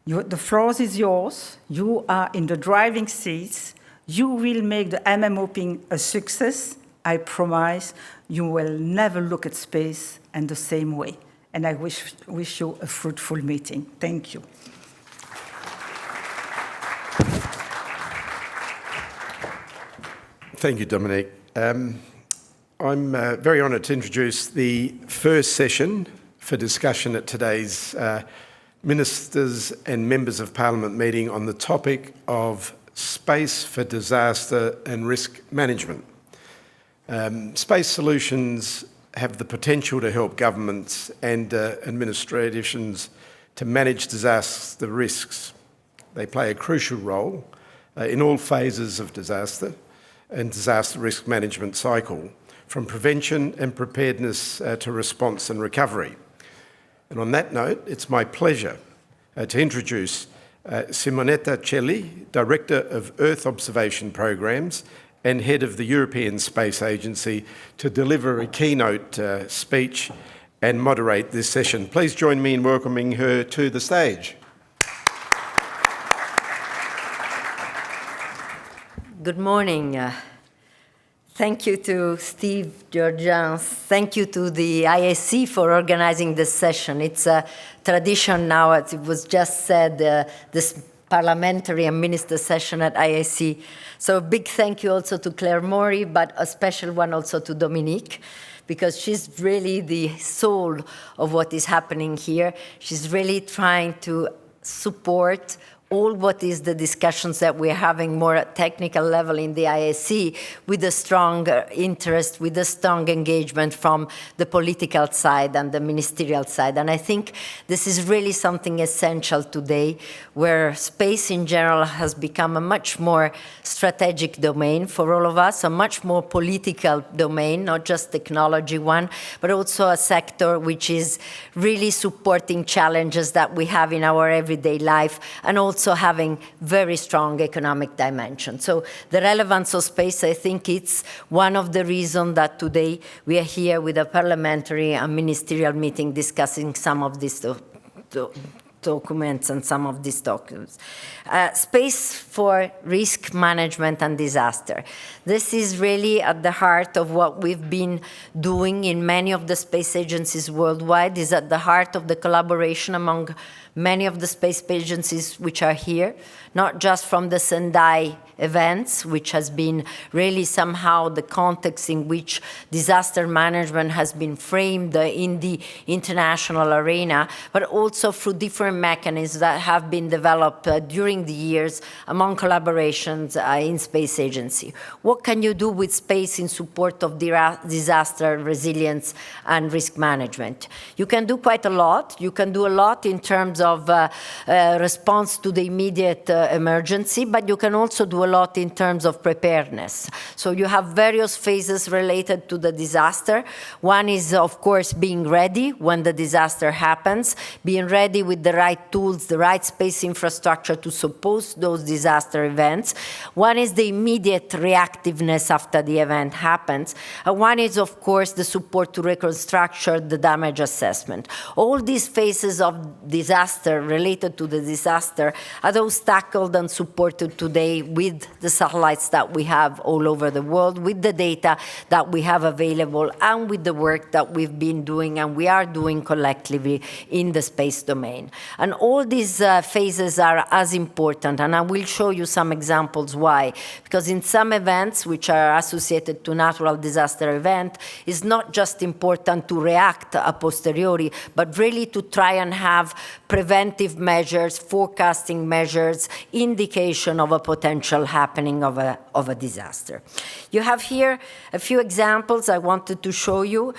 Speaker 2: the floor is yours. You are in the driving seats. You will make the MMoP a success. I promise you will never look at space in the same way. And I wish you a fruitful meeting. Thank you.
Speaker 3: Thank you, Dominique. I'm very honoured to introduce the first session for discussion at today's Ministers and Members of Parliament meeting on the topic of space for disaster and risk management. Space solutions have the potential to help governments and administrations to manage disaster risks. They play a crucial role in all phases of disaster and disaster risk management cycle, from prevention and preparedness to response and recovery. And on that note, it's my pleasure to introduce Simonetta Celli, Director of Earth Observation Programs and Head of the European Space Agency, to deliver a keynote speech and moderate this session. Please join me in welcoming her to the stage.
Speaker 6: Good morning. Thank you to Steve Georgians. Thank you to the IAC for organizing this session. It's a tradition now, as it was just said, this parliamentary and minister session at IAC. So a big thank you also to Claire Maury, but a special one also to Dominique, because she's really the soul of what is happening here. She's really trying to support all what is the discussions that we're having more at technical level in the IAC, with a strong interest, with a strong engagement from the political side and the ministerial side. And I think this is really something essential today, where space in general has become a much more strategic domain for all of us, a much more political domain, not just technology one, but also a sector which is really supporting challenges that we have in our everyday life, and also having very strong economic dimension. So the relevance of space, I think it's one of the reasons that today we are here with a parliamentary and ministerial meeting discussing some of these documents and some of these documents. Space for risk management and disaster. This is really at the heart of what we've been doing in many of the space agencies worldwide, is at the heart of the collaboration among many of the space agencies which are here, not just from the Sendai events, which has been really somehow the context in which disaster management has been framed in the international arena, but also through different mechanisms that have been developed during the years among collaborations in space agency. What can you do with space in support of disaster resilience and risk management? You can do quite a lot. You can do a lot in terms of response to the immediate emergency, but you can also do a lot in terms of preparedness. So you have various phases related to the disaster. One is, of course, being ready when the disaster happens, being ready with the right tools, the right space infrastructure to support those disaster events. One is the immediate reactiveness after the event happens. And one is, of course, the support to reconstruction, the damage assessment. All these phases of disaster related to the disaster are those tackled and supported today with the satellites that we have all over the world, with the data that we have available, and with the work that we've been doing and we are doing collectively in the space domain. And all these phases are as important, and I will show you some examples why. Because in some events which are associated to natural disaster event, it's not just important to react a posteriori, but really to try and have preventive measures, forecasting measures, indication of a potential happening of a disaster. You have here a few examples I wanted to show you.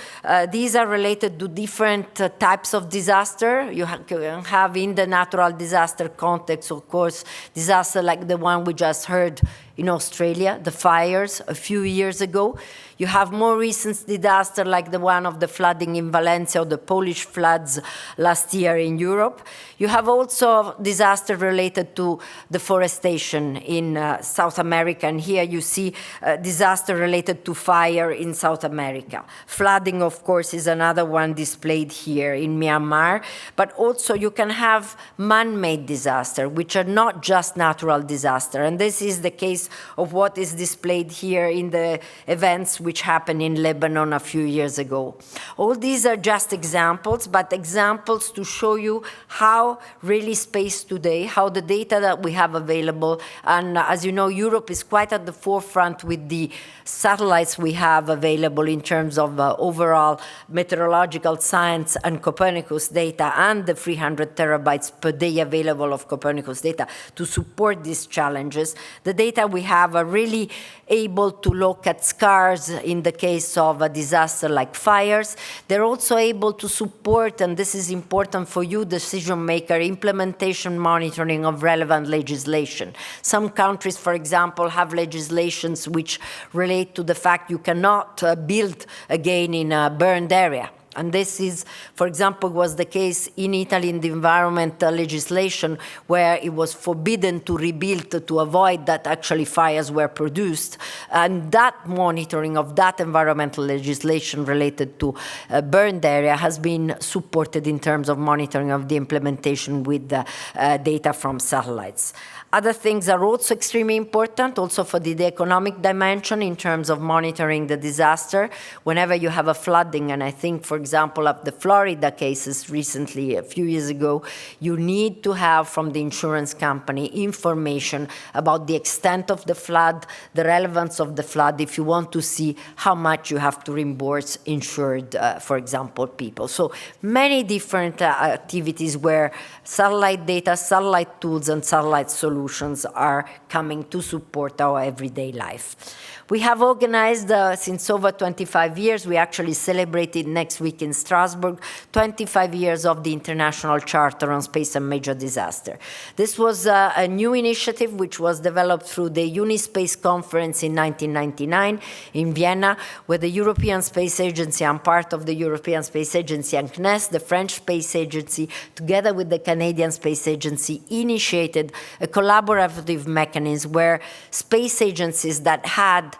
Speaker 6: These are related to different types of disaster. You can have in the natural disaster context, of course, disaster like the one we just heard in Australia, the fires a few years ago. You have more recent disaster like the one of the flooding in Valencia or the Polish floods last year in Europe. You have also disaster related to deforestation in South America, and here you see disaster related to fire in South America. Flooding, of course, is another one displayed here in Myanmar, but also you can have man-made disaster, which are not just natural disaster, and this is the case of what is displayed here in the events which happened in Lebanon a few years ago. All these are just examples, but examples to show you how really space today, how the data that we have available, and as you know, Europe is quite at the forefront with the satellites we have available in terms of overall meteorological science and Copernicus data, and the 300 terabytes per day available of Copernicus data to support these challenges. The data we have are really able to look at scars in the case of a disaster like fires. They're also able to support, and this is important for you, decision maker, implementation monitoring of relevant legislation. Some countries, for example, have legislations which relate to the fact you cannot build again in a burned area. And this is, for example, was the case in Italy in the environmental legislation, where it was forbidden to rebuild to avoid that actually fires were produced. And that monitoring of that environmental legislation related to burned area has been supported in terms of monitoring of the implementation with data from satellites. Other things are also extremely important, also for the economic dimension in terms of monitoring the disaster. Whenever you have a flooding, and I think, for example, of the Florida cases recently, a few years ago, you need to have from the insurance company information about the extent of the flood, the relevance of the flood, if you want to see how much you have to reimburse insured, for example, people. So many different activities where satellite data, satellite tools, and satellite solutions are coming to support our everyday life. We have organized, since over 25 years, we actually celebrated next week in Strasbourg, 25 years of the International Charter on Space and Major Disaster. This was a new initiative which was developed through the Unispace conference in 1999 in Vienna, where the European Space Agency and part of the European Space Agency and CNES, the French Space Agency, together with the Canadian Space Agency, initiated a collaborative mechanism where space agencies that had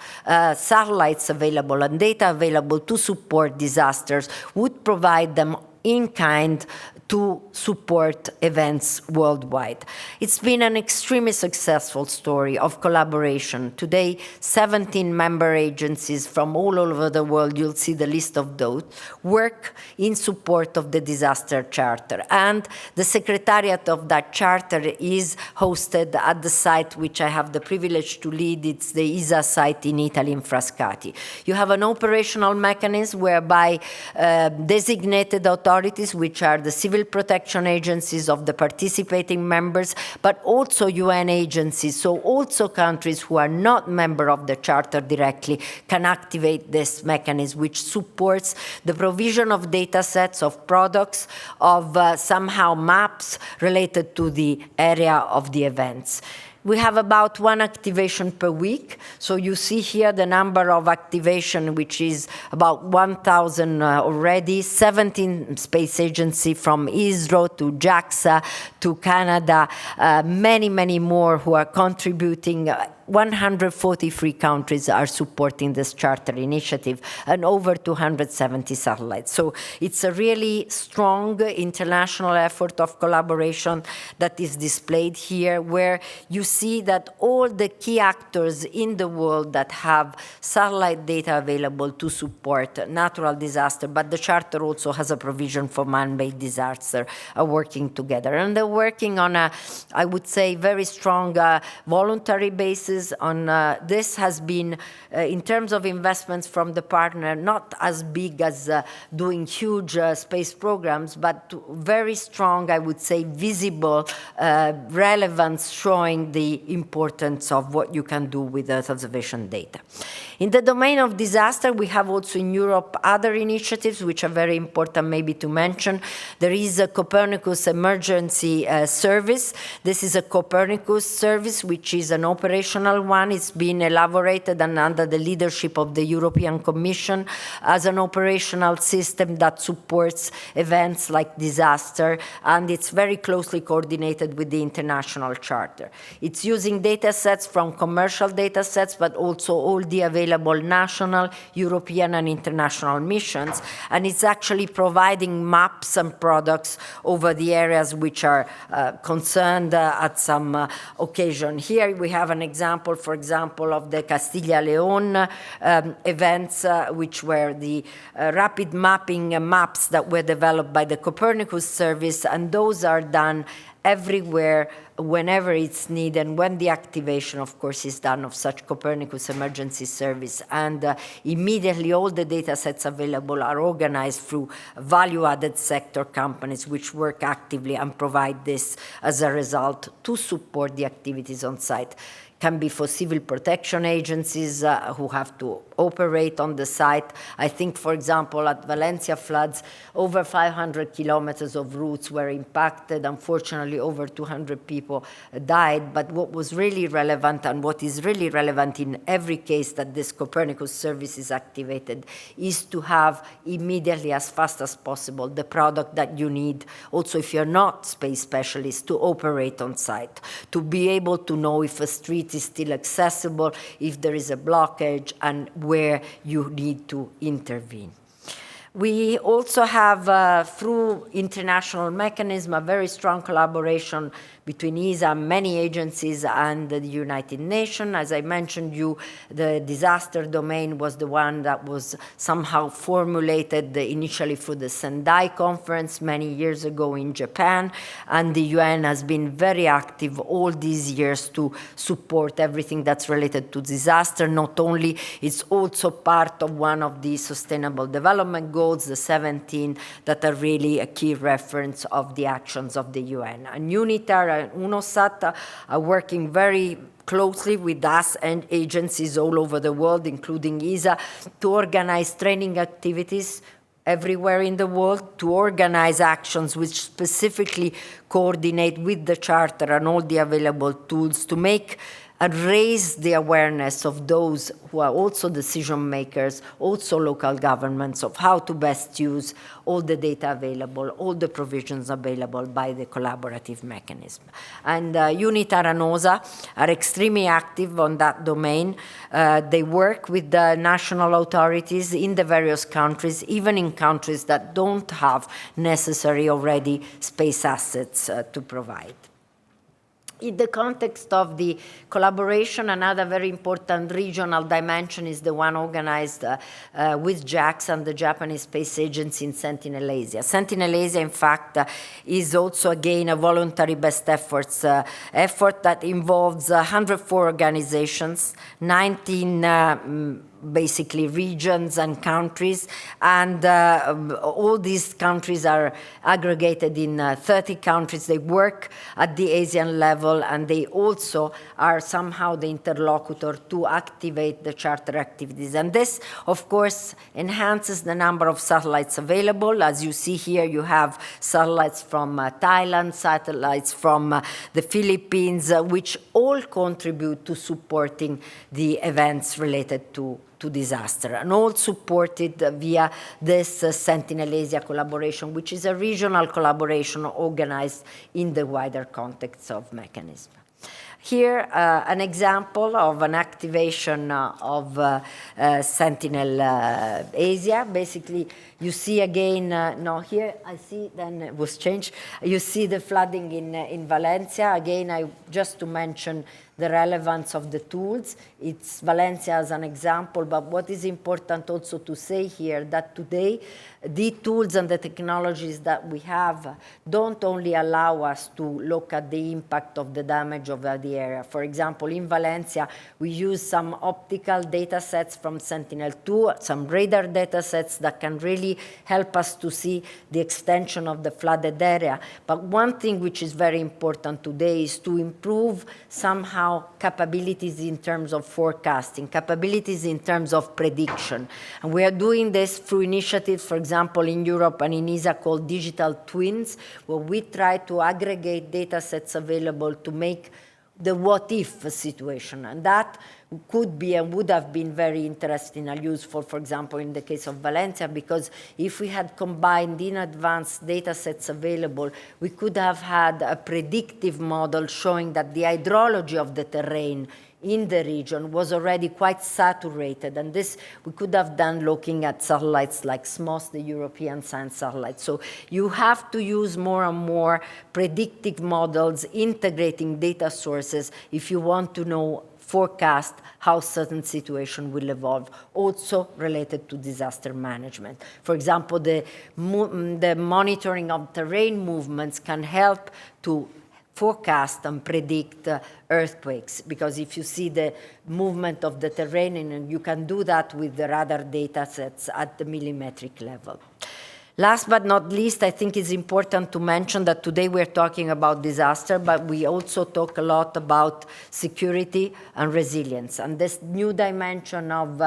Speaker 6: satellites available and data available to support disasters would provide them in kind to support events worldwide. It's been an extremely successful story of collaboration. Today, 17 member agencies from all over the world, you'll see the list of those, work in support of the Disaster Charter. And the secretariat of that charter is hosted at the site which I have the privilege to lead. It's the ESA site in Italy, in Frascati. You have an operational mechanism whereby designated authorities, which are the civil protection agencies of the participating members, but also UN agencies, so also countries who are not member of the Charter directly can activate this mechanism, which supports the provision of data sets, of products, of somehow maps related to the area of the events. We have about one activation per week. So you see here the number of activation, which is about 1,000 already, 17 space agencies from ISRO to JAXA to Canada, many, many more who are contributing 143 countries are supporting this charter initiative and over 270 satellites. So it's a really strong international effort of collaboration that is displayed here, where you see that all the key actors in the world that have satellite data available to support natural disaster, but the charter also has a provision for man-made disaster, are working together. And they're working on a, I would say, very strong voluntary basis. On this has been, in terms of investments from the partner, not as big as doing huge space programs, but very strong, I would say, visible relevance, showing the importance of what you can do with Earth observation data. In the domain of disaster, we have also in Europe other initiatives which are very important maybe to mention. There is a Copernicus Emergency Service. This is a Copernicus service which is an operational one. It's been elaborated and under the leadership of the European Commission as an operational system that supports events like disaster, and it's very closely coordinated with the international charter. It's using data sets from commercial data sets, but also all the available national, European, and international missions, and it's actually providing maps and products over the areas which are concerned at some occasion. Here we have an example, for example, of the Castilla-León events, which were the rapid mapping maps that were developed by the Copernicus service, and those are done everywhere whenever it's needed, and when the activation, of course, is done of such Copernicus Emergency Service. And immediately all the data sets available are organized through value-added sector companies which work actively and provide this as a result to support the activities on site. Can be for civil protection agencies who have to operate on the site. I think, for example, at Valencia floods, over 500 kilometers of routes were impacted. Unfortunately, over 200 people died. But what was really relevant, and what is really relevant in every case that this Copernicus service is activated, is to have immediately, as fast as possible, the product that you need, also if you're not space specialists, to operate on site, to be able to know if a street is still accessible, if there is a blockage, and where you need to intervene. We also have, through international mechanism, a very strong collaboration between ESA, many agencies, and the United Nations. As I mentioned you, the disaster domain was the one that was somehow formulated initially through the Sendai conference many years ago in Japan, and the UN has been very active all these years to support everything that's related to disaster. Not only, it's also part of one of the Sustainable Development Goals, the 17, that are really a key reference of the actions of the UN. And UNITAR and UNOSAT are working very closely with us and agencies all over the world, including ESA, to organize training activities everywhere in the world, to organize actions which specifically coordinate with the Charter and all the available tools to make and raise the awareness of those who are also decision makers, also local governments, of how to best use all the data available, all the provisions available by the collaborative mechanism. And UNITAR and OSA are extremely active on that domain. They work with the national authorities in the various countries, even in countries that don't have necessary already space assets to provide. In the context of the collaboration, another very important regional dimension is the one organized with JAXA and the Japanese Space Agency in Sentinel-Asia. Sentinel-Asia, in fact, is also, again, a voluntary best efforts effort that involves 104 organizations, 19 basically regions and countries, and all these countries are aggregated in 30 countries. They work at the ASEAN level, and they also are somehow the interlocutor to activate the Charter activities. And this, of course, enhances the number of satellites available. As you see here, you have satellites from Thailand, satellites from the Philippines, which all contribute to supporting the events related to disaster, and all supported via this Sentinel-Asia collaboration, which is a regional collaboration organized in the wider context of mechanism. Here, an example of an activation of Sentinel Asia. Basically, you see again, no, here I see, then it was changed. You see the flooding in Valencia. Again, just to mention the relevance of the tools. It's Valencia as an example, but what is important also to say here that today, the tools and the technologies that we have don't only allow us to look at the impact of the damage over the area. For example, in Valencia, we use some optical data sets from Sentinel-2, some radar data sets that can really help us to see the extension of the flooded area. But one thing which is very important today is to improve somehow capabilities in terms of forecasting, capabilities in terms of prediction. And we are doing this through initiatives, for example, in Europe and in ESA called digital twins, where we try to aggregate data sets available to make the what-if situation. And that could be and would have been very interesting and useful, for example, in the case of Valencia, because if we had combined in advance data sets available, we could have had a predictive model showing that the hydrology of the terrain in the region was already quite saturated. And this we could have done looking at satellites like SMOS, the European Science Satellite. So you have to use more and more predictive models, integrating data sources if you want to know, forecast how certain situation will evolve, also related to disaster management. For example, the monitoring of terrain movements can help to forecast and predict earthquakes, because if you see the movement of the terrain, and you can do that with the radar data sets at the millimetric level. Last but not least, I think it's important to mention that today we're talking about disaster, but we also talk a lot about security and resilience. And this new dimension of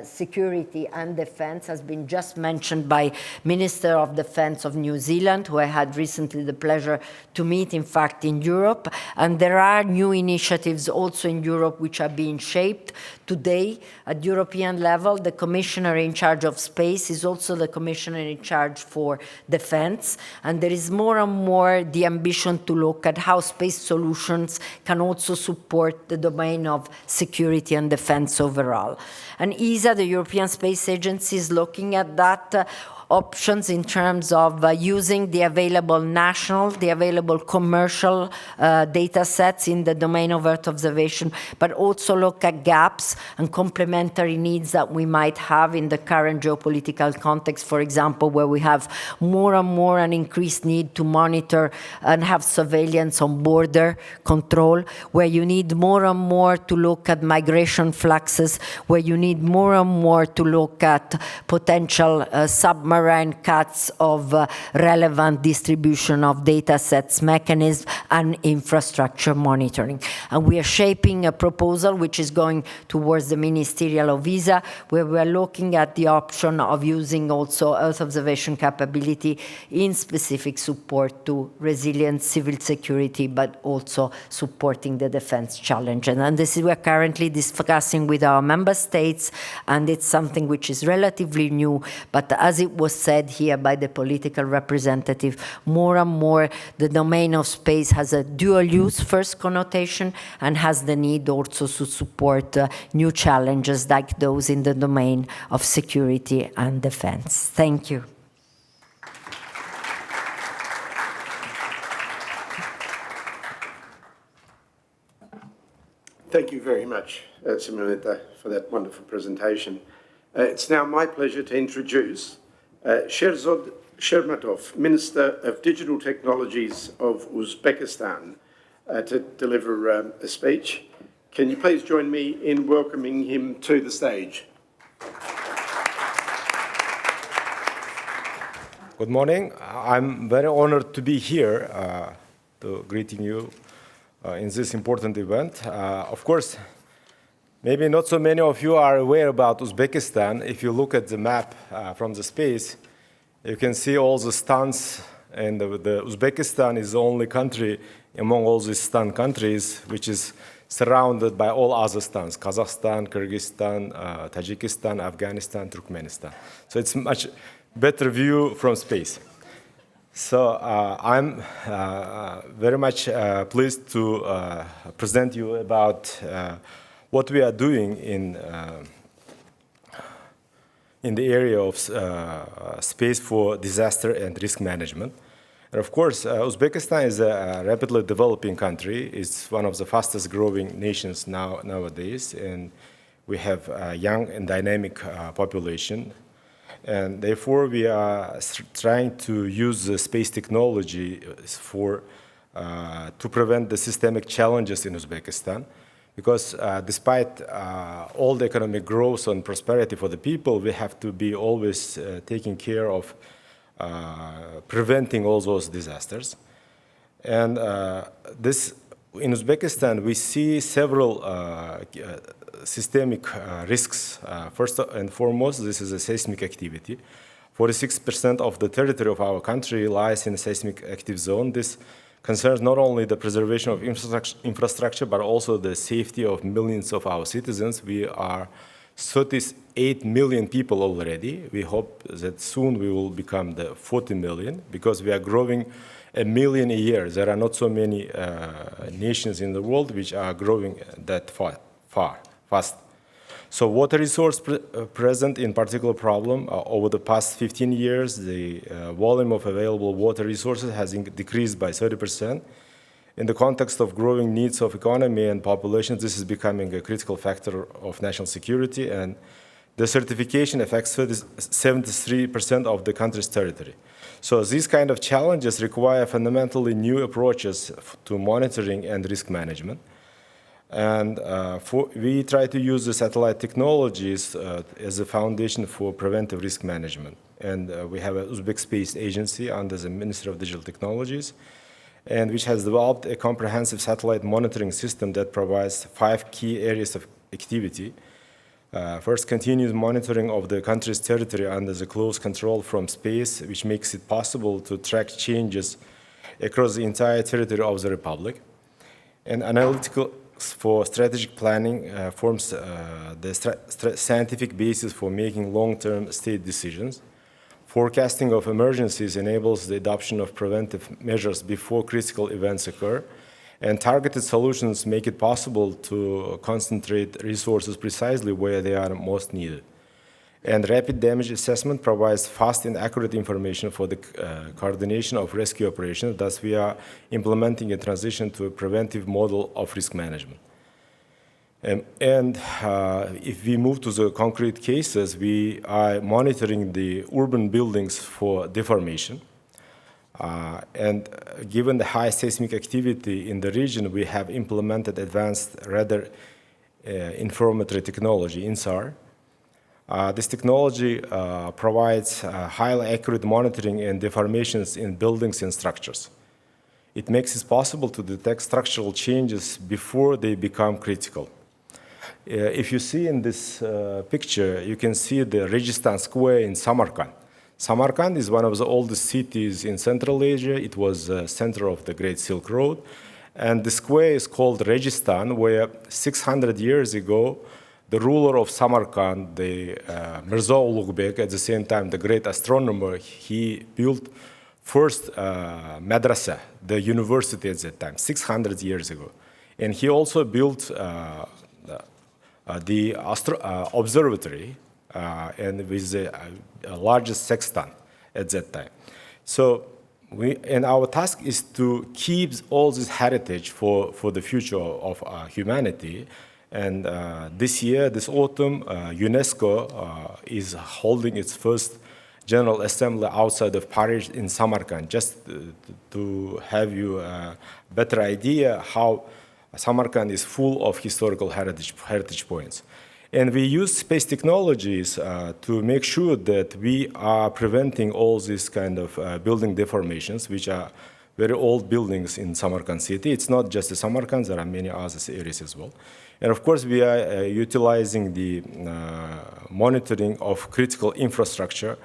Speaker 6: security and defense has been just mentioned by Minister of Defense of New Zealand, who I had recently the pleasure to meet, in fact, in Europe. And there are new initiatives also in Europe which are being shaped. Today, at European level, the commissioner in charge of space is also the commissioner in charge for defense. And there is more and more the ambition to look at how space solutions can also support the domain of security and defense overall. And ESA, the European Space Agency, is looking at that options in terms of using the available national, the available commercial data sets in the domain of Earth observation, but also look at gaps and complementary needs that we might have in the current geopolitical context, for example, where we have more and more an increased need to monitor and have surveillance on border control, where you need more and more to look at migration fluxes, where you need more and more to look at potential submarine cuts of relevant distribution of data sets, mechanisms, and infrastructure monitoring. And we are shaping a proposal which is going towards the ministerial of ESA, where we are looking at the option of using also Earth observation capability in specific support to resilient civil security, but also supporting the defense challenge. And this is we're currently discussing with our member states, and it's something which is relatively new, but as it was said here by the political representative, more and more the domain of space has a dual use first connotation and has the need also to support new challenges like those in the domain of security and defense. Thank you.
Speaker 3: Thank you very much, Simonetta, for that wonderful presentation. It's now my pleasure to introduce Sherzod Shermatov, Minister of Digital Technologies of Uzbekistan, to deliver a speech. Can you please join me in welcoming him to the stage?
Speaker 7: Good morning. I'm very honored to be here to greeting you in this important event. Of course, maybe not so many of you are aware about Uzbekistan. If you look at the map from the space, you can see all the stans, and the Uzbekistan is the only country among all these stan countries which is surrounded by all other stans: Kazakhstan, Kyrgyzstan, Tajikistan, Afghanistan, Turkmenistan. So it's much better view from space. So I'm very much pleased to present you about what we are doing in the area of space for disaster and risk management. And of course, Uzbekistan is a rapidly developing country. It's one of the fastest growing nations nowadays, and we have a young and dynamic population. And therefore, we are trying to use the space technology to prevent the systemic challenges in Uzbekistan. Because despite all the economic growth and prosperity for the people, we have to be always taking care of preventing all those disasters. And in Uzbekistan, we see several systemic risks. First and foremost, this is a seismic activity. 46% of the territory of our country lies in a seismic active zone. This concerns not only the preservation of infrastructure, but also the safety of millions of our citizens. We are 38 million people already. We hope that soon we will become the 40 million, because we are growing 1 million a year. There are not so many nations in the world which are growing that fast. So water resource present in particular problem. Over the past 15 years, the volume of available water resources has decreased by 30%. In the context of growing needs of economy and populations, this is becoming a critical factor of national security, and desertification affects 73% of the country's territory. So these kind of challenges require fundamentally new approaches to monitoring and risk management. And we try to use the satellite technologies as a foundation for preventive risk management. And we have an Uzbek Space Agency under the Ministry of Digital Technologies, and which has developed a comprehensive satellite monitoring system that provides 5 key areas of activity. First, continuous monitoring of the country's territory under the close control from space, which makes it possible to track changes across the entire territory of the Republic. And analytical for strategic planning forms the scientific basis for making long-term state decisions. Forecasting of emergencies enables the adoption of preventive measures before critical events occur, and targeted solutions make it possible to concentrate resources precisely where they are most needed. And rapid damage assessment provides fast and accurate information for the coordination of rescue operations. Thus, we are implementing a transition to a preventive model of risk management. If we move to the concrete cases, we are monitoring the urban buildings for deformation. And given the high seismic activity in the region, we have implemented advanced radar informatory technology, INSAR. This technology provides highly accurate monitoring and deformations in buildings and structures. It makes it possible to detect structural changes before they become critical. If you see in this picture, you can see the Registan Square in Samarkand. Samarkand is one of the oldest cities in Central Asia. It was the center of the Great Silk Road. And the square is called Registan, where 600 years ago, the ruler of Samarkand, the Mirza Ulugh, at the same time the great astronomer, he built first madrasa, the university at that time, 600 years ago. And he also built the observatory and with the largest sextant at that time. So our task is to keep all this heritage for the future of humanity. And this year, this autumn, UNESCO is holding its first General Assembly outside of Paris in Samarkand, just to have you a better idea how Samarkand is full of historical heritage points. And we use space technologies to make sure that we are preventing all these kind of building deformations, which are very old buildings in Samarkand city. It's not just the Samarkand, there are many other areas as well. And of course, we are utilizing the monitoring of critical infrastructure,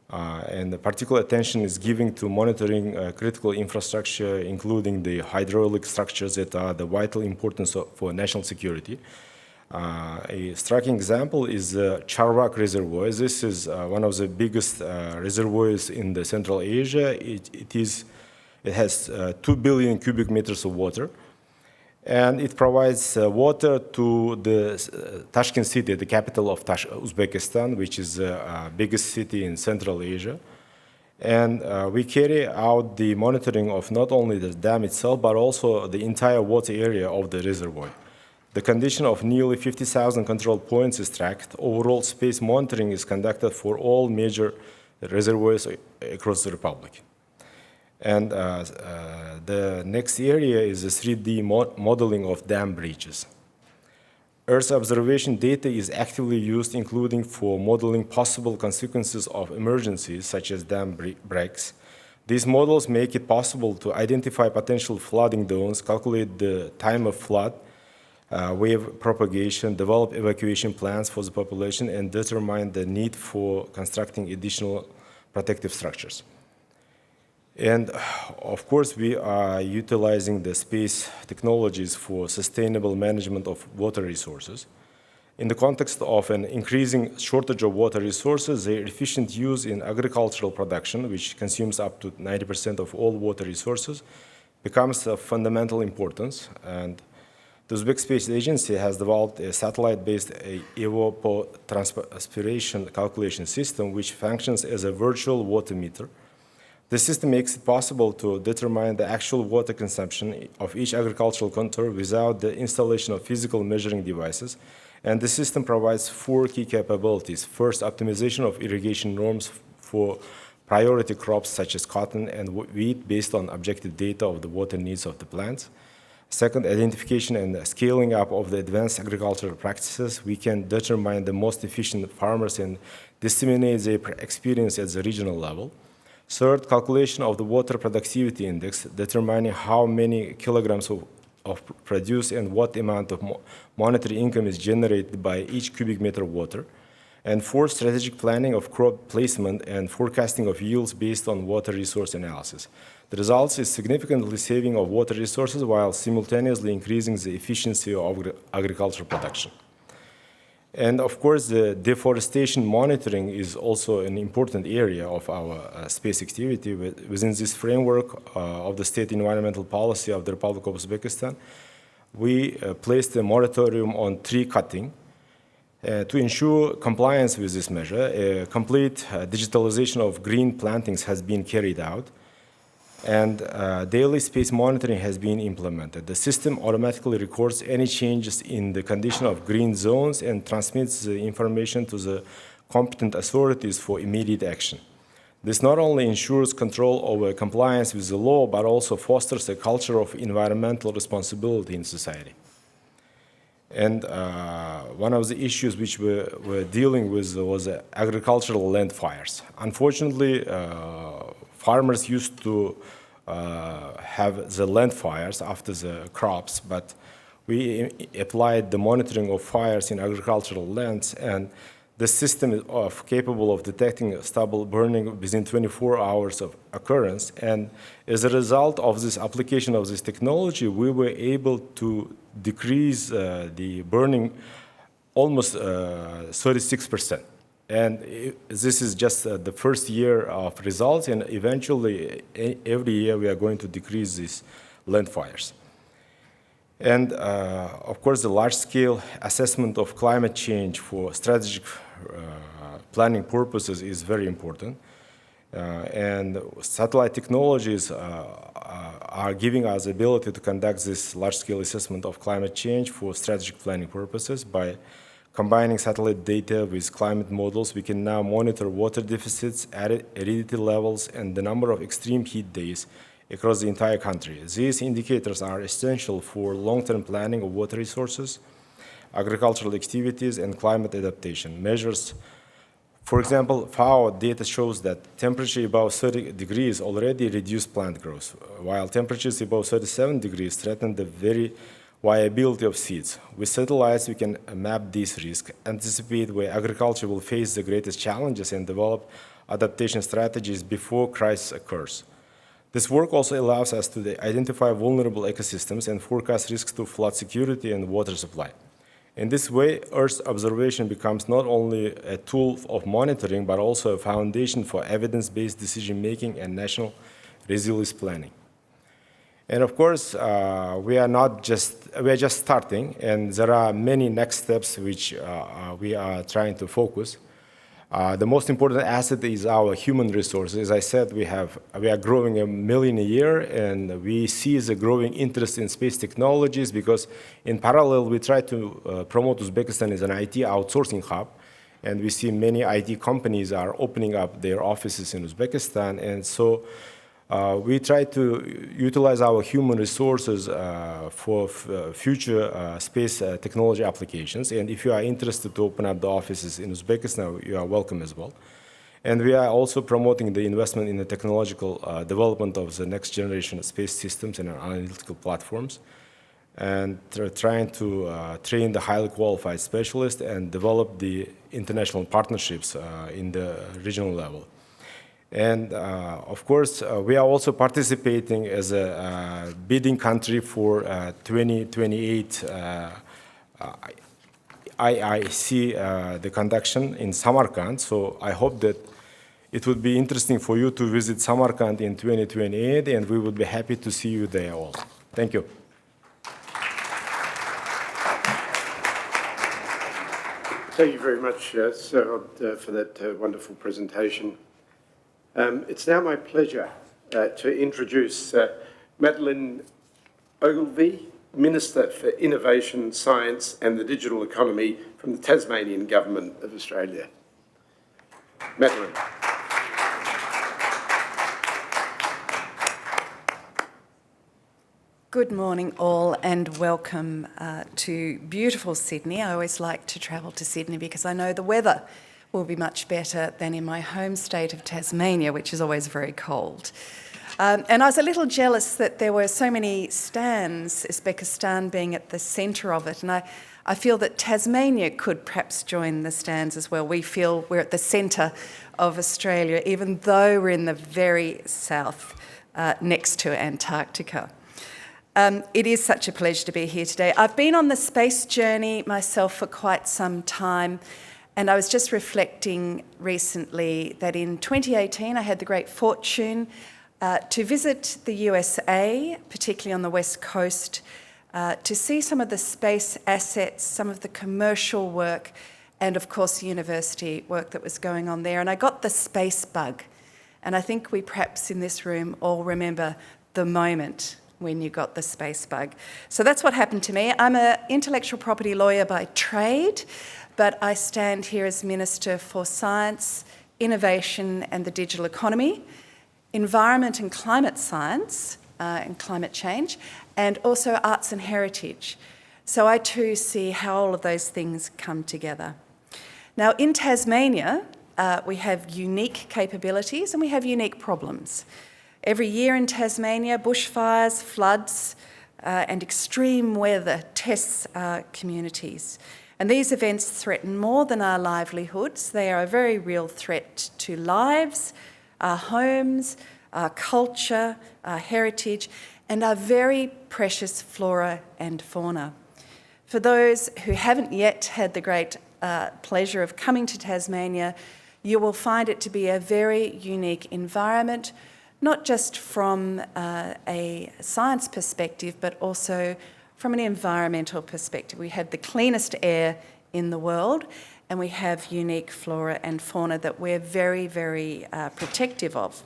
Speaker 7: and the particular attention is given to monitoring critical infrastructure, including the hydraulic structures that are the vital importance for national security. A striking example is the Charwak Reservoir. This is one of the biggest reservoirs in the Central Asia. It has 2 billion cubic meters of water, and it provides water to the Tashkent city, the capital of Uzbekistan, which is the biggest city in Central Asia. And we carry out the monitoring of not only the dam itself, but also the entire water area of the reservoir. The condition of nearly 50,000 control points is tracked. Overall space monitoring is conducted for all major reservoirs across the Republic. And the next area is the 3D modeling of dam breaches. Earth observation data is actively used, including for modeling possible consequences of emergencies, such as dam breaks. These models make it possible to identify potential flooding zones, calculate the time of flood, wave propagation, develop evacuation plans for the population, and determine the need for constructing additional protective structures. And of course, we are utilizing the space technologies for sustainable management of water resources. In the context of an increasing shortage of water resources, their efficient use in agricultural production, which consumes up to 90% of all water resources, becomes of fundamental importance. And the Uzbek Space Agency has developed a satellite-based evapotranspiration calculation system, which functions as a virtual water meter. The system makes it possible to determine the actual water consumption of each agricultural contour without the installation of physical measuring devices. And the system provides 4 key capabilities. First, optimization of irrigation norms for priority crops such as cotton and wheat based on objective data of the water needs of the plants. Second, identification and scaling up of the advanced agricultural practices. We can determine the most efficient farmers and disseminate their experience at the regional level. Third, calculation of the water productivity index, determining how many kilograms of produce and what amount of monetary income is generated by each cubic meter of water. And fourth, strategic planning of crop placement and forecasting of yields based on water resource analysis. The result is significantly saving of water resources while simultaneously increasing the efficiency of agricultural production. And of course, the deforestation monitoring is also an important area of our space activity. Within this framework of the state environmental policy of the Republic of Uzbekistan, we placed a moratorium on tree cutting. To ensure compliance with this measure, a complete digitalization of green plantings has been carried out, and daily space monitoring has been implemented. The system automatically records any changes in the condition of green zones and transmits the information to the competent authorities for immediate action. This not only ensures control over compliance with the law, but also fosters a culture of environmental responsibility in society. And one of the issues which we're dealing with was agricultural land fires. Unfortunately, farmers used to have the land fires after the crops, but we applied the monitoring of fires in agricultural lands, and the system is capable of detecting stubble burning within 24 hours of occurrence. And as a result of this application of this technology, we were able to decrease the burning almost 36%. And this is just the first year of results, and eventually every year we are going to decrease these land fires. And of course, the large-scale assessment of climate change for strategic planning purposes is very important. And satellite technologies are giving us the ability to conduct this large-scale assessment of climate change for strategic planning purposes. By combining satellite data with climate models, we can now monitor water deficits, aridity levels, and the number of extreme heat days across the entire country. These indicators are essential for long-term planning of water resources, agricultural activities, and climate adaptation measures. For example, FAO data shows that temperature above 30 degrees already reduced plant growth, while temperatures above 37 degrees threaten the very viability of seeds. With satellites, we can map these risks, anticipate where agriculture will face the greatest challenges, and develop adaptation strategies before crisis occurs. This work also allows us to identify vulnerable ecosystems and forecast risks to flood security and water supply. In this way, Earth observation becomes not only a tool of monitoring, but also a foundation for evidence-based decision-making and national resilience planning. And of course, we are just starting, and there are many next steps which we are trying to focus. The most important asset is our human resources. As I said, we are growing 1 million a year, and we see the growing interest in space technologies because in parallel, we try to promote Uzbekistan as an IT outsourcing hub, and we see many IT companies are opening up their offices in Uzbekistan, and so we try to utilize our human resources for future space technology applications. And if you are interested to open up the offices in Uzbekistan, you are welcome as well. And we are also promoting the investment in the technological development of the next generation of space systems and analytical platforms, and trying to train the highly qualified specialists and develop the international partnerships in the regional level. And of course, we are also participating as a bidding country for 2028 IIC, the conduction in Samarkand. So I hope that it would be interesting for you to visit Samarkand in 2028, and we would be happy to see you there all. Thank you.
Speaker 3: Thank you very much, Serhod, for that wonderful presentation. It's now my pleasure to introduce Madeleine Ogilvie, Minister for Innovation, Science and the Digital Economy from the Tasmanian Government of Australia. Madeleine.
Speaker 8: Good morning all, and welcome to beautiful Sydney. I always like to travel to Sydney because I know the weather will be much better than in my home state of Tasmania, which is always very cold. And I was a little jealous that there were so many stands, Uzbekistan being at the centre of it, and I feel that Tasmania could perhaps join the stands as well. We feel we're at the centre of Australia, even though we're in the very south, next to Antarctica. It is such a pleasure to be here today. I've been on the space journey myself for quite some time, and I was just reflecting recently that in 2018 I had the great fortune to visit the USA, particularly on the West Coast, to see some of the space assets, some of the commercial work, and of course university work that was going on there. And I got the space bug. And I think we perhaps in this room all remember the moment when you got the space bug. So that's what happened to me. I'm an intellectual property lawyer by trade, but I stand here as Minister for Science, Innovation and the Digital Economy, Environment and Climate Science and Climate Change, and also Arts and Heritage. So I too see how all of those things come together. Now in Tasmania, we have unique capabilities and we have unique problems. Every year in Tasmania, bushfires, floods and extreme weather tests our communities. And these events threaten more than our livelihoods. They are a very real threat to lives, our homes, our culture, our heritage, and our very precious flora and fauna. For those who haven't yet had the great pleasure of coming to Tasmania, you will find it to be a very unique environment, not just from a science perspective, but also from an environmental perspective. We have the cleanest air in the world, and we have unique flora and fauna that we're very, very protective of.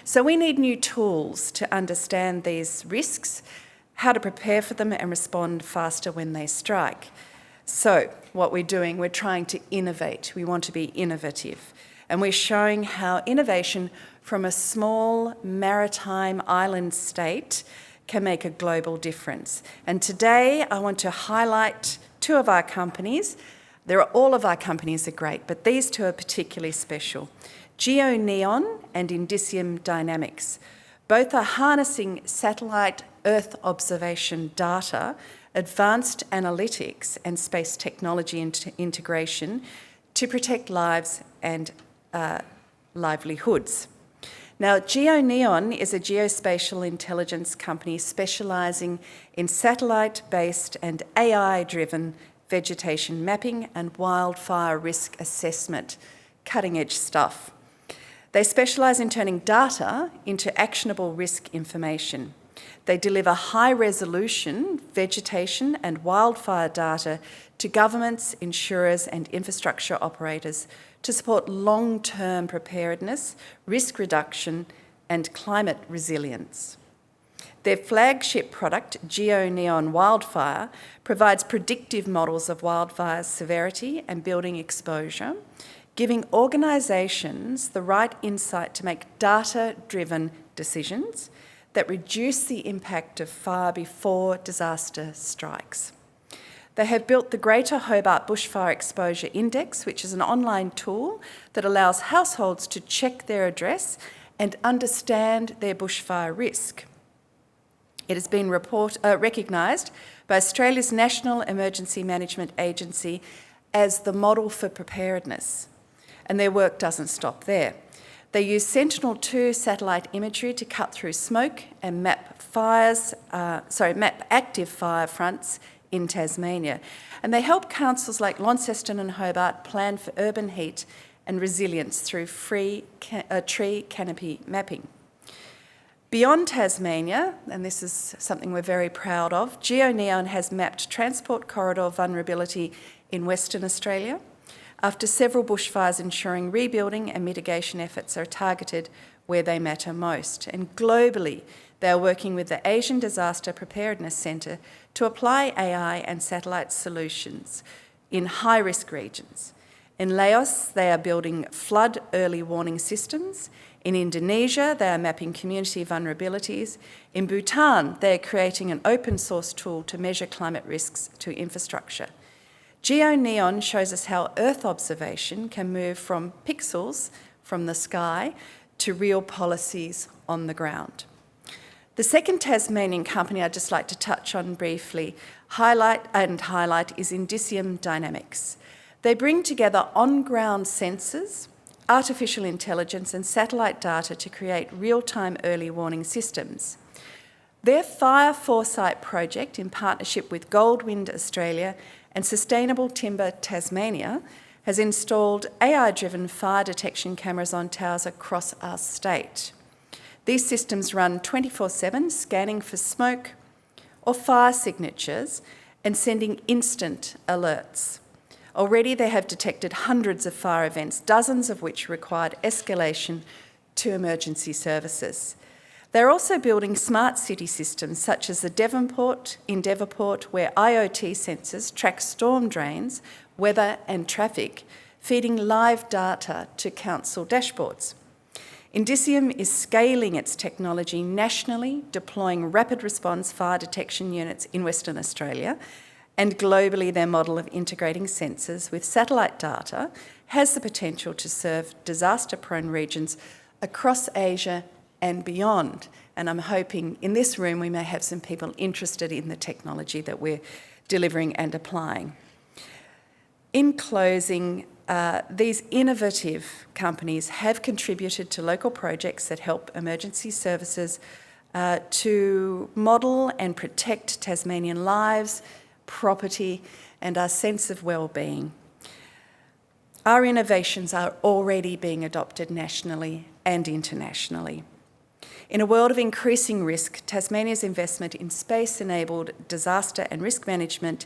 Speaker 8: So we need new tools to understand these risks, how to prepare for them and respond faster when they strike. So what we're doing, we're trying to innovate. We want to be innovative. And we're showing how innovation from a small maritime island state can make a global difference. And today I want to highlight two of our companies. All of our companies are great, but these two are particularly special. GeoNeon and Indicium Dynamics. Both are harnessing satellite Earth observation data, advanced analytics and space technology integration to protect lives and livelihoods. Now, GeoNeon is a geospatial intelligence company specialising in satellite-based and AI-driven vegetation mapping, and wildfire risk assessment. Cutting-edge stuff. They specialise in turning data into actionable risk information. They deliver high-resolution vegetation and wildfire data to governments, insurers and infrastructure operators to support long-term preparedness, risk reduction and climate resilience. Their flagship product, GeoNeon Wildfire, provides predictive models of wildfire severity and building exposure, giving organisations the right insight to make data-driven decisions that reduce the impact of fire before disaster strikes. They have built the Greater Hobart Bushfire Exposure Index, which is an online tool that allows households to check their address and understand their bushfire risk. It has been recognised by Australia's National Emergency Management Agency as the model for preparedness. And their work doesn't stop there. They use Sentinel-2 satellite imagery to cut through smoke and map active fire fronts in Tasmania. And they help councils like Launceston and Hobart plan for urban heat and resilience through free tree canopy mapping. Beyond Tasmania, and this is something we're very proud of, GeoNeon has mapped transport corridor vulnerability in Western Australia, after several bushfires, ensuring rebuilding and mitigation efforts are targeted where they matter most. And globally, they are working with the Asian Disaster Preparedness Centre to apply AI and satellite solutions in high-risk regions. In Laos, they are building flood early warning systems. In Indonesia, they are mapping community vulnerabilities. In Bhutan, they are creating an open source tool to measure climate risks to infrastructure. GeoNeon shows us how Earth observation can move from pixels from the sky to real policies on the ground. The second Tasmanian company I'd just like to touch on briefly, highlight is Indicium Dynamics. They bring together on-ground sensors, artificial intelligence and satellite data to create real-time early warning systems. Their Fire Foresight project, in partnership with Goldwind Australia and Sustainable Timber Tasmania, has installed AI-driven fire detection cameras on towers across our state. These systems run 24/7, scanning for smoke or fire signatures and sending instant alerts. Already they have detected hundreds of fire events, dozens of which required escalation to emergency services. They're also building smart city systems such as in Devonport, where IoT sensors track storm drains, weather and traffic, feeding live data to council dashboards. Indicium is scaling its technology nationally, deploying rapid response fire detection units in Western Australia, and globally their model of integrating sensors with satellite data has the potential to serve disaster-prone regions across Asia and beyond. And I'm hoping in this room we may have some people interested in the technology that we're delivering and applying. In closing, these innovative companies have contributed to local projects that help emergency services to model and protect Tasmanian lives, property, and our sense of well-being. Our innovations are already being adopted nationally and internationally. In a world of increasing risk, Tasmania's investment in space-enabled disaster and risk management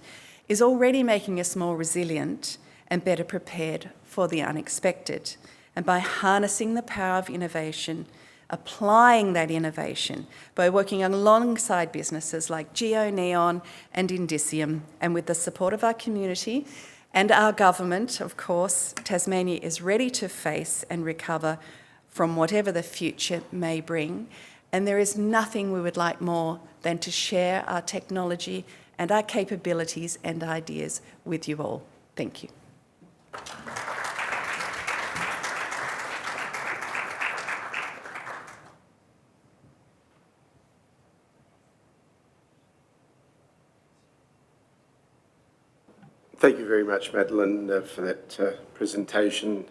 Speaker 8: is already making us more resilient and better prepared for the unexpected. And by harnessing the power of innovation, applying that innovation by working alongside businesses like GeoNeon and Indicium, and with the support of our community and our government, of course, Tasmania is ready to face and recover from whatever the future may bring. And there is nothing we would like more than to share our technology and our capabilities and ideas with you all. Thank you.
Speaker 3: Thank you very much, Madeline, for that presentation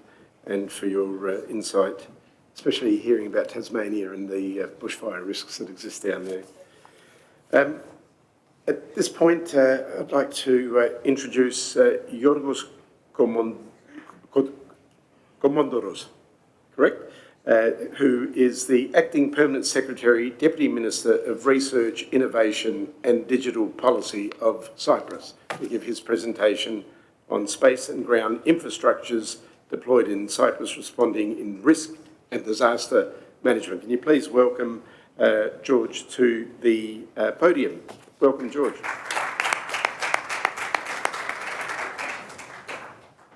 Speaker 3: and for your insight, especially hearing about Tasmania and the bushfire risks that exist down there. At this point, I'd like to introduce Yorgos Komondoros, correct? Who is the Acting Permanent Secretary, Deputy Minister of Research, Innovation and Digital Policy of Cyprus, to give his presentation on space and ground infrastructures deployed in Cyprus responding in risk and disaster management. Can you please welcome George to the podium? Welcome, George.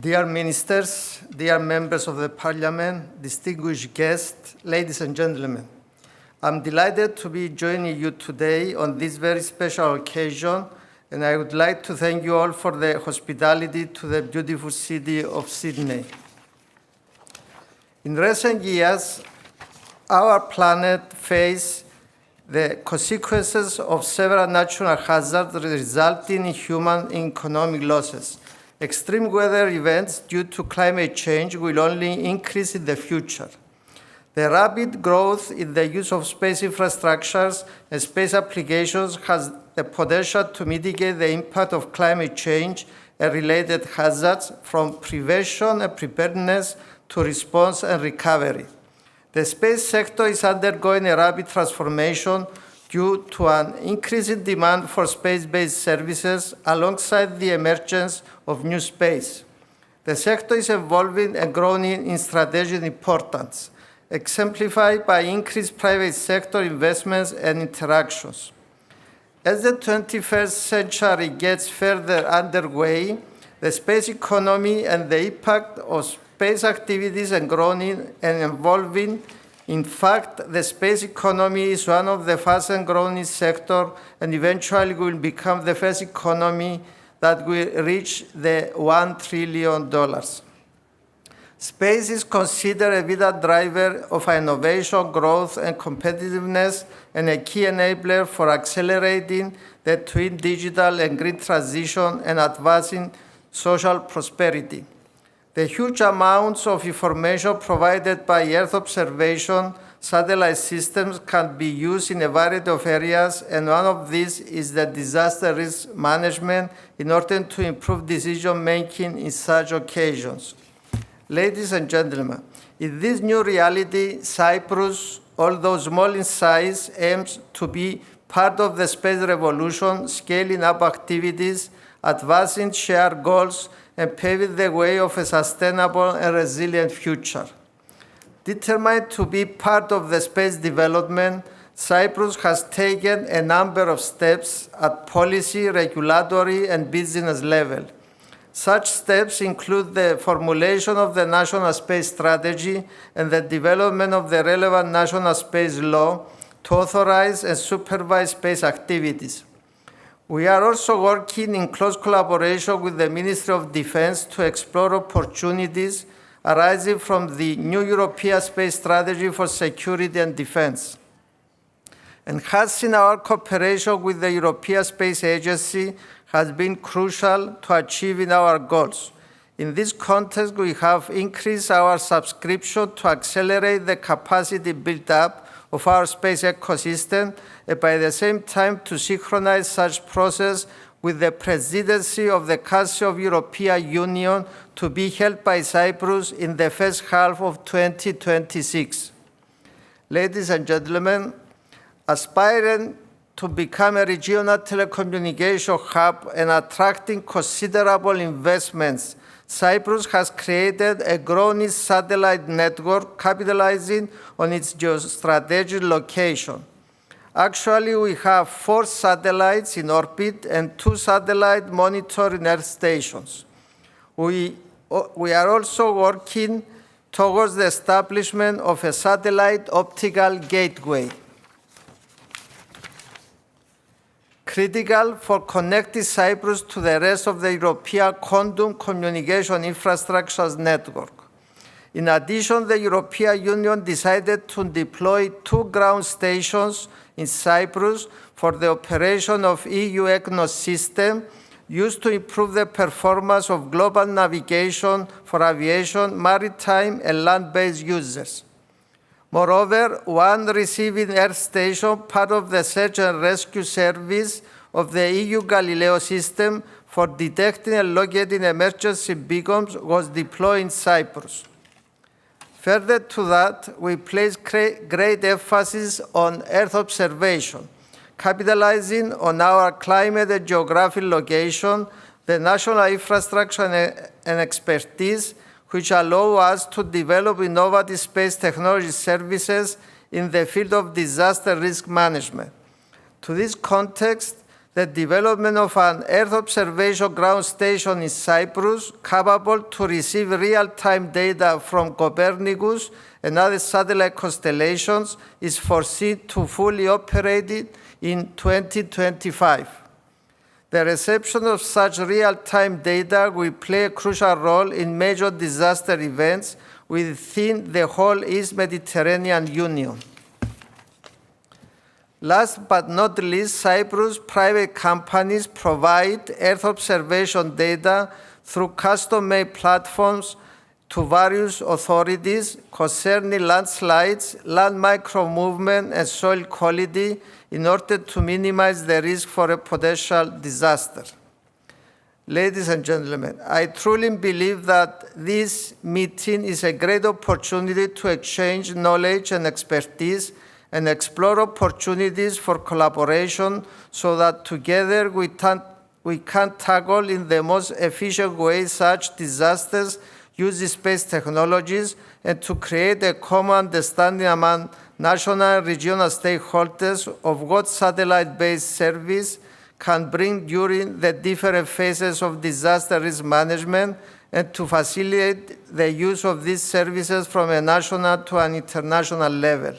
Speaker 9: Dear ministers, dear members of the parliament, distinguished guests, ladies and gentlemen, I'm delighted to be joining you today on this very special occasion, and I would like to thank you all for the hospitality to the beautiful city of Sydney. In recent years, our planet faced the consequences of several natural hazards resulting in human and economic losses. Extreme weather events due to climate change will only increase in the future. The rapid growth in the use of space infrastructures and space applications has the potential to mitigate the impact of climate change and related hazards, from prevention and preparedness to response and recovery. The space sector is undergoing a rapid transformation due to an increasing demand for space-based services alongside the emergence of new space. The sector is evolving and growing in strategic importance, exemplified by increased private sector investments and interactions. As the 21st century gets further underway, the space economy and the impact of space activities are growing and evolving. In fact, the space economy is one of the fastest growing sectors and eventually will become the first economy that will reach the $1 trillion. Space is considered a vital driver of innovation, growth, and competitiveness, and a key enabler for accelerating the twin digital and green transition and advancing social prosperity. The huge amounts of information provided by Earth observation satellite systems can be used in a variety of areas, and one of these is the disaster risk management in order to improve decision-making in such occasions. Ladies and gentlemen, in this new reality, Cyprus, although small in size, aims to be part of the space revolution, scaling up activities, advancing shared goals, and paving the way of a sustainable and resilient future. Determined to be part of the space development, Cyprus has taken a number of steps at policy, regulatory, and business level. Such steps include the formulation of the National Space Strategy and the development of the relevant national space law to authorize and supervise space activities. We are also working in close collaboration with the Ministry of Defense to explore opportunities arising from the new European Space Strategy for Security and Defense. Enhancing our cooperation with the European Space Agency has been crucial to achieving our goals. In this context, we have increased our subscription to accelerate the capacity build-up of our space ecosystem, and by the same time to synchronize such process with the presidency of the Council of European Union to be held by Cyprus in the first half of 2026. Ladies and gentlemen, aspiring to become a regional telecommunication hub and attracting considerable investments, Cyprus has created a growing satellite network capitalizing on its geostrategic location. Actually, we have 4 satellites in orbit and 2 satellite monitoring Earth stations. We are also working towards the establishment of a satellite optical gateway, critical for connecting Cyprus to the rest of the European quantum communication infrastructure network. In addition, the European Union decided to deploy 2 ground stations in Cyprus for the operation of EU EGNOS system used to improve the performance of global navigation for aviation, maritime, and land-based users. Moreover, one receiving Earth station, part of the search and rescue service, of the EU Galileo system for detecting and locating emergency beacons was deployed in Cyprus. Further to that, we place great emphasis on Earth observation, capitalizing on our climate and geographic location, the national infrastructure and expertise, which allow us to develop innovative space technology services in the field of disaster risk management. To this context, the development of an Earth observation ground station in Cyprus capable to receive real-time data from Copernicus and other satellite constellations is foreseen to fully operate in 2025. The reception of such real-time data will play a crucial role in major disaster events within the whole East Mediterranean Union. Last but not least, Cyprus private companies provide Earth observation data through custom-made platforms to various authorities concerning landslides, land micro-movement, and soil quality in order to minimize the risk for a potential disaster. Ladies and gentlemen, I truly believe that this meeting is a great opportunity to exchange knowledge and expertise and explore opportunities for collaboration so that together we can tackle in the most efficient way such disasters using space technologies and to create a common understanding among national and regional stakeholders of what satellite-based service can bring during the different phases of disaster risk management and to facilitate the use of these services from a national to an international level.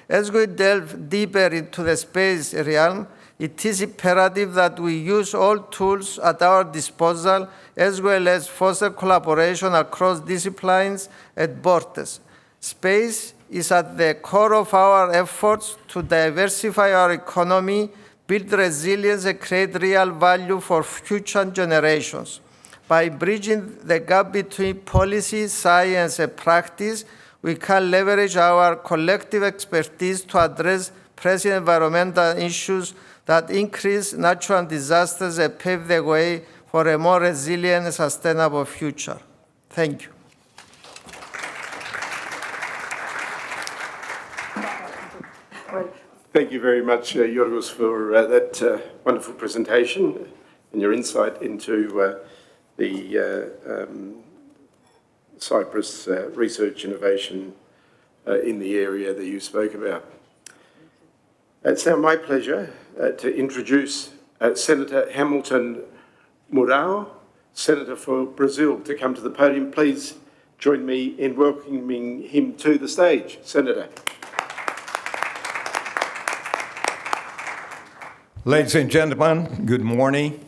Speaker 9: As we delve deeper into the space realm, it is imperative that we use all tools at our disposal as well as foster collaboration across disciplines and borders. Space is at the core of our efforts to diversify our economy, build resilience, and create real value for future generations. By bridging the gap between policy, science, and practice, we can leverage our collective expertise to address pressing environmental issues that increase natural disasters and pave the way for a more resilient and sustainable future. Thank you.
Speaker 3: Thank you very much, Yorgos, for that wonderful presentation and your insight into the Cyprus research innovation in the area that you spoke about. It's now my pleasure to introduce Senator Hamilton Mourão, Senator for Brazil, to come to the podium. Please join me in welcoming him to the stage. Senator.
Speaker 10: Ladies and gentlemen, good morning.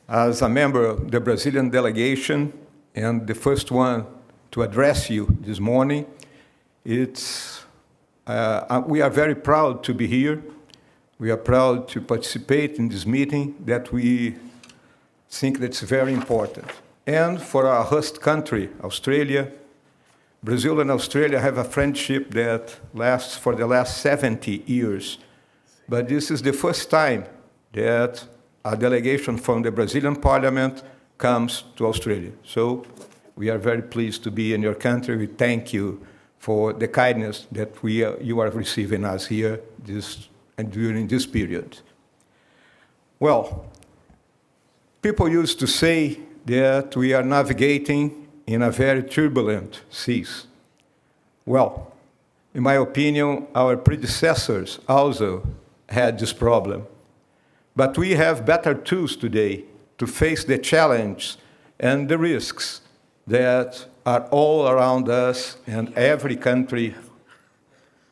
Speaker 10: As a member of the Brazilian delegation and the first one to address you this morning, we are very proud to be here. We are proud to participate in this meeting that we think that's very important. And for our host country, Australia, Brazil and Australia have a friendship that lasts for the last 70 years. But this is the first time that a delegation from the Brazilian Parliament comes to Australia. So we are very pleased to be in your country. We thank you for the kindness that you are receiving us here during this period. Well, people used to say that we are navigating in a very turbulent seas. Well, in my opinion, our predecessors also had this problem. But we have better tools today to face the challenge and the risks that are all around us, and every country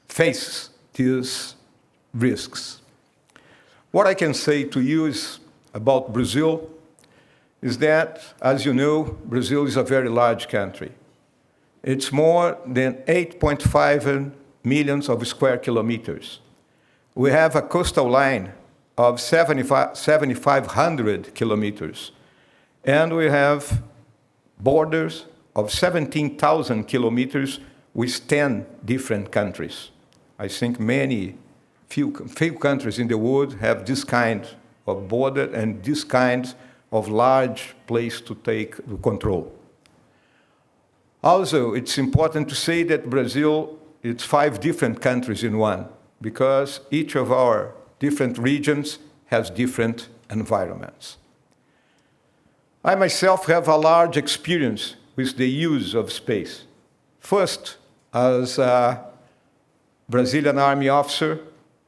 Speaker 10: faces these risks. What I can say to you is about Brazil is that, as you know, Brazil is a very large country. It's more than 8.5 million of square kilometers. We have a coastal line of 7,500 kilometers, and we have borders of 17,000 kilometers with 10 different countries. I think many few countries in the world have this kind of border and this kind of large place to take control. Also, it's important to say that Brazil, it's 5 different countries in one, because each of our different regions has different environments. I myself have a large experience with the use of space. First, as a Brazilian Army officer,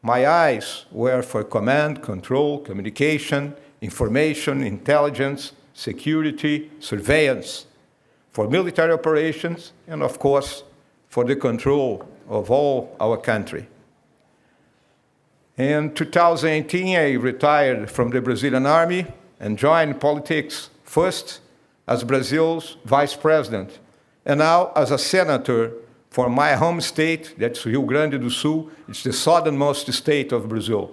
Speaker 10: my eyes were for command, control, communication, information, intelligence, security, surveillance, for military operations, and of course, for the control of all our country. In 2018, I retired from the Brazilian Army and joined politics, first as Brazil's vice president, and now as a senator for my home state, that's Rio Grande do Sul. It's the southernmost state of Brazil.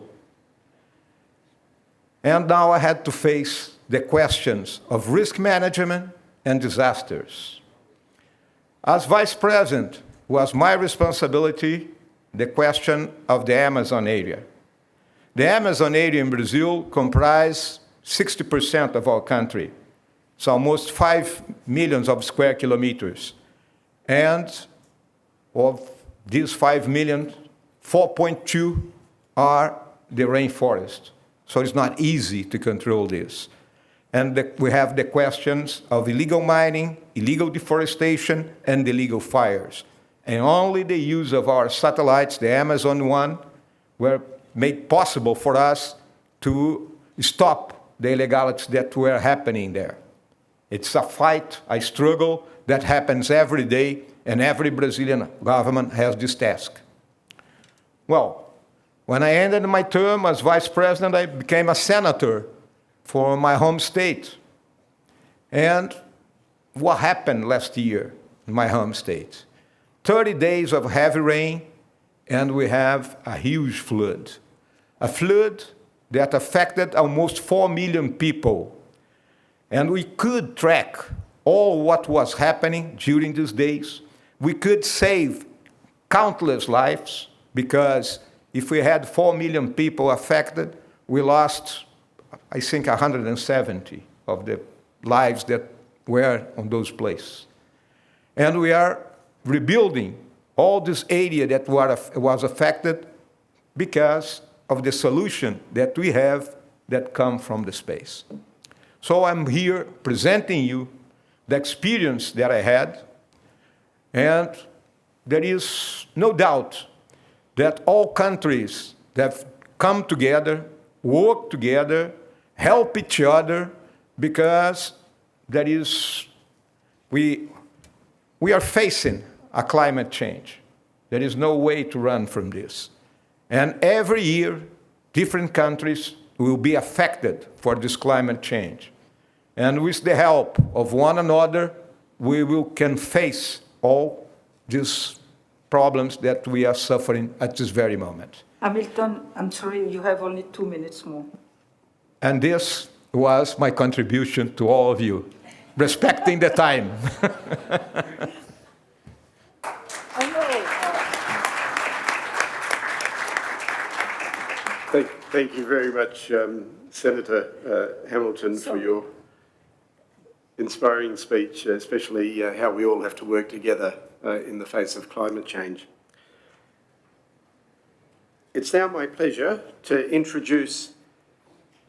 Speaker 10: And now I had to face the questions of risk management and disasters. As vice president, was my responsibility the question of the Amazon area. The Amazon area in Brazil comprises 60% of our country. It's almost 5 million of square kilometers. And of these 5 million, 4.2 are the rainforest. So it's not easy to control this. And we have the questions of illegal mining, illegal deforestation, and illegal fires. And only the use of our satellites, the Amazon one, were made possible for us to stop the illegalities that were happening there. It's a fight, a struggle that happens every day, and every Brazilian government has this task. Well, when I ended my term as vice president, I became a senator for my home state. And what happened last year in my home state? 30 days of heavy rain, and we have a huge flood. A flood that affected almost 4 million people. And we could track all what was happening during these days. We could save countless lives, because if we had 4 million people affected, we lost, I think, 170 of the lives that were on those places. And we are rebuilding all this area that was affected because of the solution that we have that come from the space. So I'm here presenting you the experience that I had, and there is no doubt that all countries that have come together, work together, help each other, because we are facing a climate change. There is no way to run from this. And every year, different countries will be affected for this climate change. And with the help of one another, can face all these problems that we are suffering at this very moment.
Speaker 2: Hamilton, I'm sorry, you have only 2 minutes more.
Speaker 10: And this was my contribution to all of you, respecting the time.
Speaker 11: Thank you very much, Senator Hamilton, for your inspiring speech, especially how we all have to work together in the face of climate change. It's now my pleasure to introduce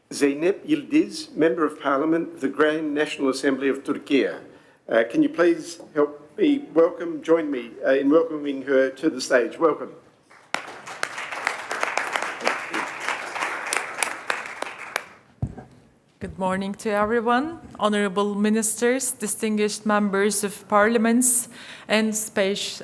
Speaker 11: Zeynep Yildiz, Member of Parliament, the Grand National Assembly of Turkey. Can you please help me join me in welcoming her to the stage? Welcome.
Speaker 12: Good morning to everyone, honorable ministers, distinguished members of parliaments and space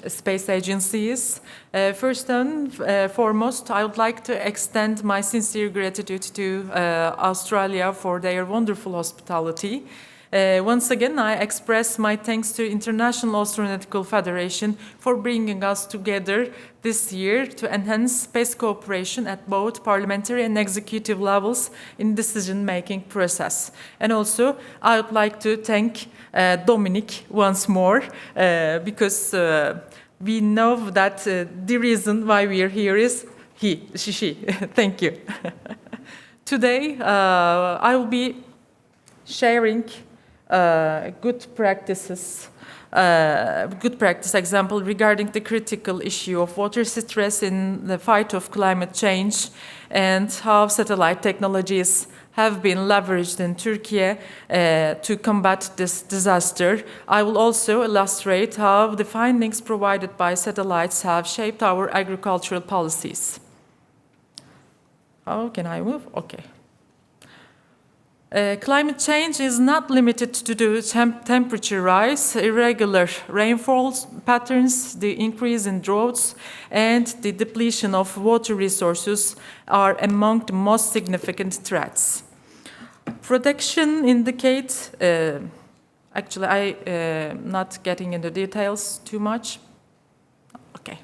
Speaker 12: agencies. First and foremost, I would like to extend my sincere gratitude to Australia for their wonderful hospitality. Once again, I express my thanks to International Astronautical Federation for bringing us together this year to enhance space cooperation at both parliamentary and executive levels in decision-making process. And also, I would like to thank Dominic once more, because we know that the reason why we are here is she. Thank you. Today, I will be sharing good practice example regarding the critical issue of water stress in the fight of climate change and how satellite technologies have been leveraged in Turkey to combat this disaster. I will also illustrate how the findings provided by satellites have shaped our agricultural policies. How can I move? Okay. Climate change is not limited to the temperature rise, irregular rainfall patterns, the increase in droughts, and the depletion of water resources are among the most significant threats. Protection indicates, actually I'm not getting into details too much. Okay.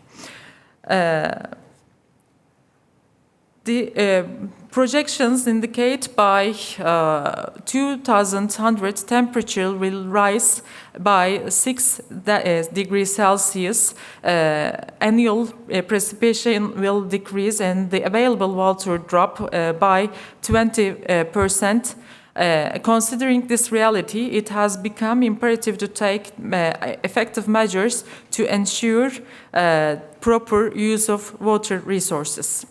Speaker 12: The projections indicate by 2100 temperature will rise by 6 degrees Celsius, annual precipitation will decrease and the available water drop by 20%. Considering this reality, it has become imperative to take effective measures to ensure proper use of water resources.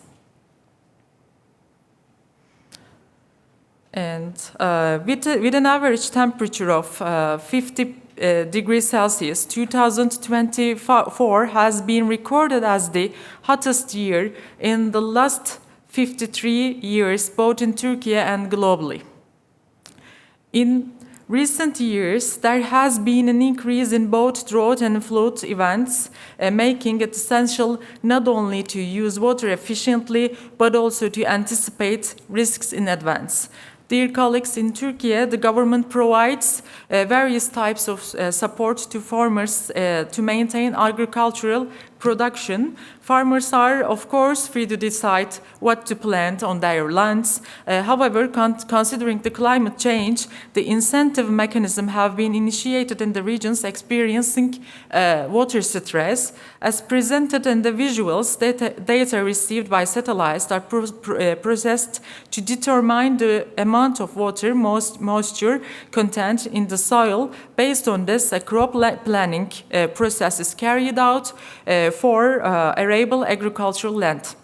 Speaker 12: And with an average temperature of 50 degrees Celsius, 2024 has been recorded as the hottest year in the last 53 years, both in Turkey and globally. In recent years, there has been an increase in both drought and flood events, making it essential not only to use water efficiently, but also to anticipate risks in advance. Dear colleagues, in Turkey, the government provides various types of support to farmers to maintain agricultural production. Farmers are, of course, free to decide what to plant on their lands. However, considering the climate change, the incentive mechanism have been initiated in the regions experiencing water stress. As presented in the visuals, data received by satellites are processed to determine the amount of water moisture content in the soil. Based on this, a crop planning process is carried out for arable agricultural land.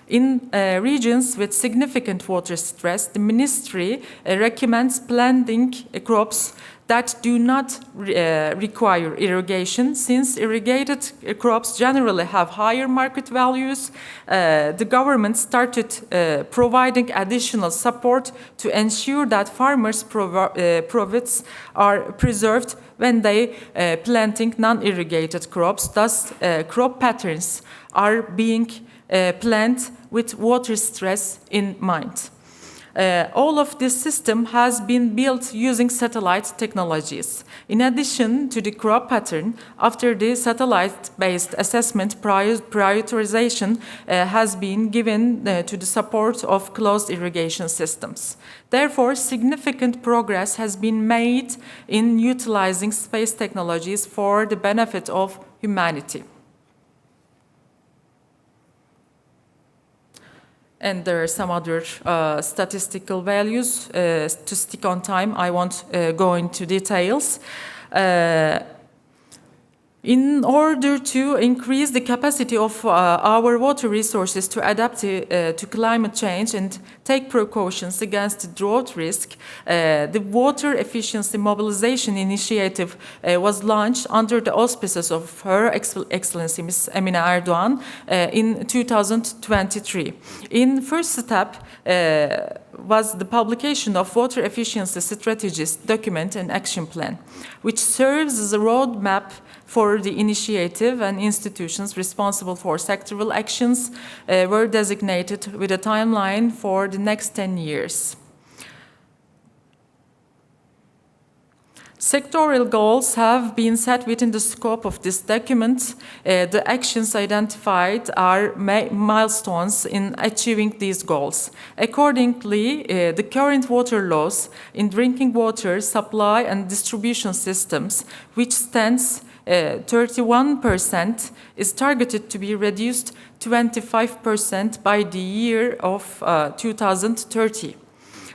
Speaker 12: In regions with significant water stress, the ministry recommends planting crops that do not require irrigation. Since irrigated crops generally have higher market values, the government started providing additional support to ensure that farmers' profits are preserved when they planting non-irrigated crops. Thus, crop patterns are being planned with water stress in mind. All of this system has been built using satellite technologies. In addition to the crop pattern, after the satellite-based assessment, prioritization has been given to the support of closed irrigation systems. Therefore, significant progress has been made in utilizing space technologies for the benefit of humanity. And there are some other statistical values. To stick on time, I won't go into details. In order to increase the capacity of our water resources to adapt to climate change and take precautions against drought risk, the Water Efficiency Mobilization Initiative was launched under the auspices of Her Excellency Ms. Emine Erdoğan in 2023. In first step was the publication of Water Efficiency Strategies Document and Action Plan, which serves as a roadmap for the initiative, and institutions responsible for sectoral actions were designated with a timeline for the next 10 years. Sectoral goals have been set within the scope of this document. The actions identified are milestones in achieving these goals. Accordingly, the current water laws in drinking water supply and distribution systems, which stands 31% is targeted to be reduced 25% by the year of 2030.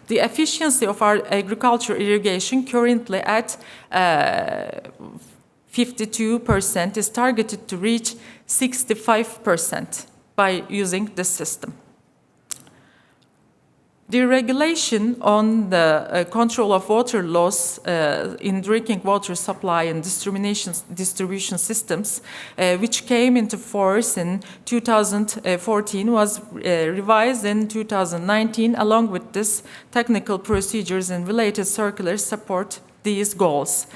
Speaker 12: The efficiency of our agriculture irrigation currently at 52% is targeted to reach 65% by using this system. The regulation on the control of water loss in drinking water supply and distribution systems, which came into force in 2014, was revised in 2019. Along with this, technical procedures and related circulars support these goals.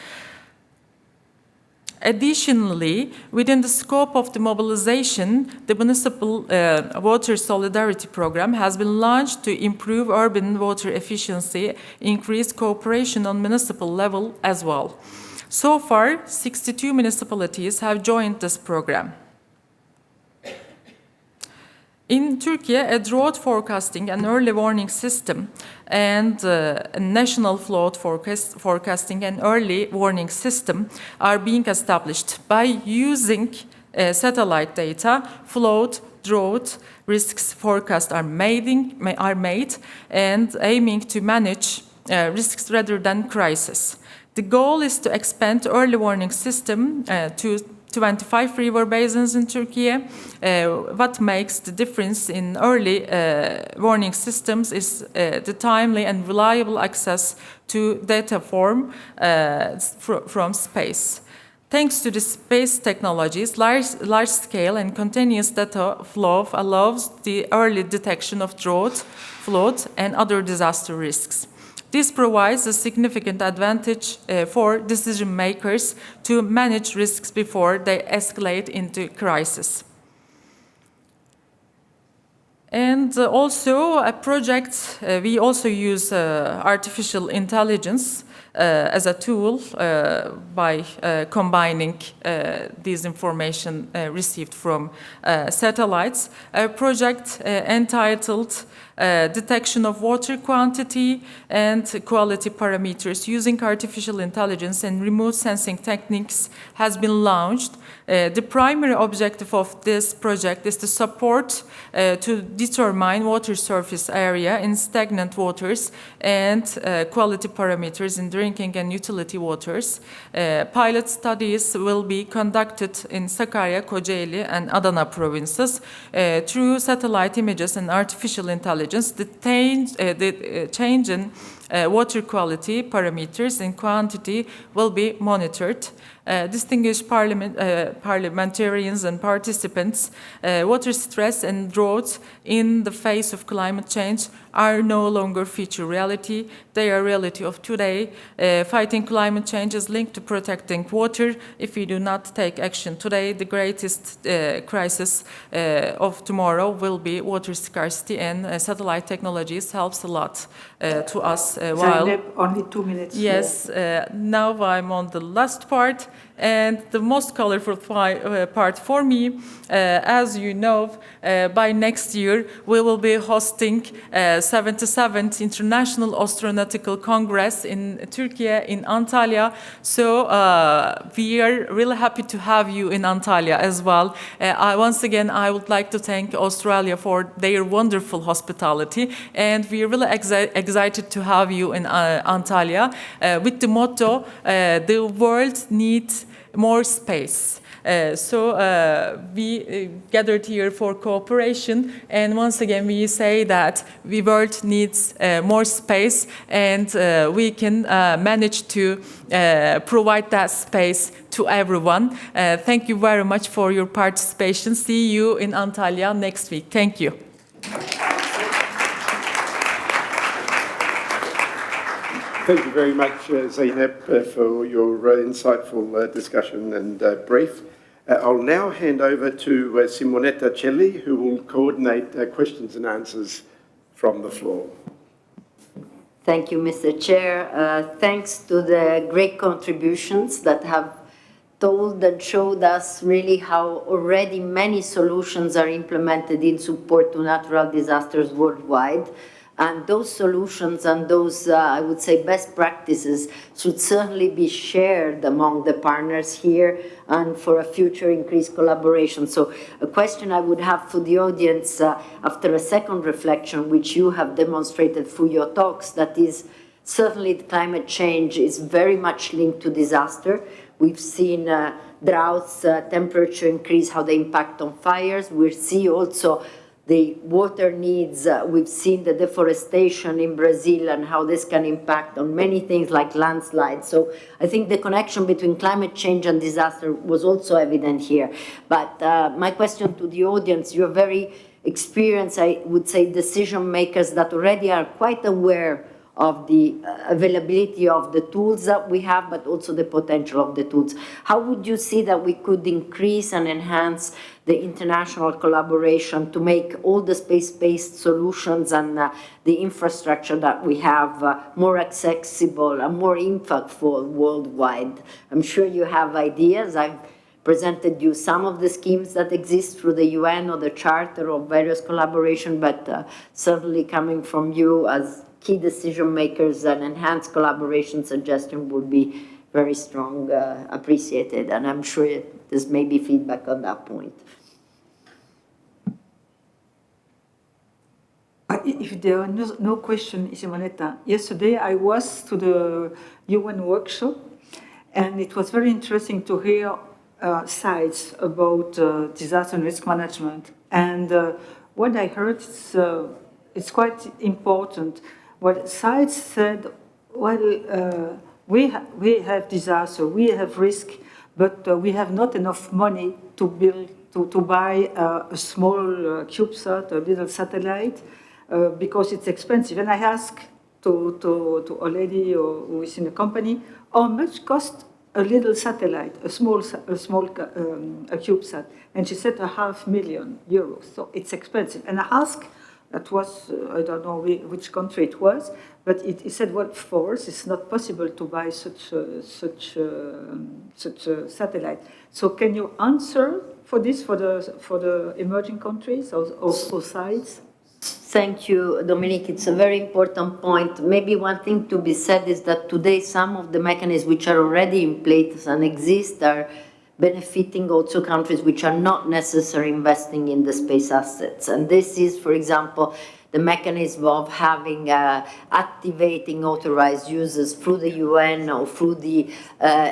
Speaker 12: Additionally, within the scope of the mobilization, the Municipal Water Solidarity Program has been launched to improve urban water efficiency, increase cooperation on municipal level as well. So far, 62 municipalities have joined this program. In Turkey, a drought forecasting and early warning system and a national flood forecasting and early warning system are being established. By using satellite data, flood, drought, risks forecasts are made and aiming to manage risks rather than crisis. The goal is to expand early warning system to 25 river basins in Turkey. What makes the difference in early warning systems is the timely and reliable access to data from space. Thanks to the space technologies, large-scale and continuous data flow allows the early detection of drought, flood, and other disaster risks. This provides a significant advantage for decision makers to manage risks before they escalate into crisis. And also a project, we also use artificial intelligence as a tool by combining this information received from satellites. A project entitled Detection of Water Quantity and Quality Parameters using artificial intelligence and remote sensing techniques has been launched. The primary objective of this project is to support to determine water surface area in stagnant waters and quality parameters in drinking and utility waters. Pilot studies will be conducted in Sakarya, Kocaeli, and Adana provinces. Through satellite images and artificial intelligence, the change in water quality parameters and quantity will be monitored. Distinguished parliamentarians and participants, water stress and drought in the face of climate change are no longer future reality. They are reality of today. Fighting climate change is linked to protecting water. If we do not take action today, the greatest crisis of tomorrow will be water scarcity, and satellite technologies helps a lot to us.
Speaker 2: Zeynep, only 2 minutes.
Speaker 12: Yes, now I'm on the last part. And the most colorful part for me, as you know, by next year we will be hosting 77th International Astronautical Congress in Turkey, in Antalya. So we are really happy to have you in Antalya as well. Once again, I would like to thank Australia for their wonderful hospitality, and we are really excited to have you in Antalya with the motto, the world needs more space. So we gathered here for cooperation, and once again we say that the world needs more space, and we can manage to provide that space to everyone. Thank you very much for your participation. See you in Antalya next week. Thank you.
Speaker 11: Thank you very much, Zeynep, for your insightful discussion and brief. I'll now hand over to Simonetta Celli, who will coordinate questions and answers from the floor.
Speaker 6: Thank you, Mr. Chair. Thanks to the great contributions that have told and showed us really how already many solutions are implemented in support to natural disasters worldwide. And those solutions and those, I would say, best practices should certainly be shared among the partners here and for a future increased collaboration. So a question I would have for the audience after a second reflection, which you have demonstrated through your talks, that is certainly climate change is very much linked to disaster. We've seen droughts, temperature increase, how they impact on fires. We see also the water needs. We've seen the deforestation in Brazil and how this can impact on many things like landslides. So I think the connection between climate change and disaster was also evident here. But my question to the audience, you're very experienced, I would say, decision makers that already are quite aware of the availability of the tools that we have, but also the potential of the tools. How would you see that we could increase and enhance the international collaboration to make all the space-based solutions and the infrastructure that we have more accessible and more impactful worldwide? I'm sure you have ideas. I've presented you some of the schemes that exist through the UN or the Charter of various collaboration, but certainly coming from you as key decision makers, and enhanced collaboration suggestion would be very strong, appreciated, and I'm sure there's maybe feedback on that point.
Speaker 2: If there are no question, Simonetta, yesterday I was to the UN workshop, and it was very interesting to hear sides about disaster and risk management. And what I heard is it's quite important. What sides said, well, we have disaster, we have risk, but we have not enough money to build, to buy a small CubeSat, a little satellite, because it's expensive. And I asked to a lady who is in the company, how much cost a little satellite, a small CubeSat? And she said €500,000. So it's expensive. And I asked, that was, I don't know which country it was, but it said, well, for us, it's not possible to buy such a satellite. So can you answer for this, for the emerging countries or sides?
Speaker 6: Thank you, Dominique. It's a very important point. Maybe one thing to be said is that today some of the mechanisms which are already in place and exist are benefiting also countries which are not necessarily investing in the space assets. And this is, for example, the mechanism of having activating authorized users through the UN or through the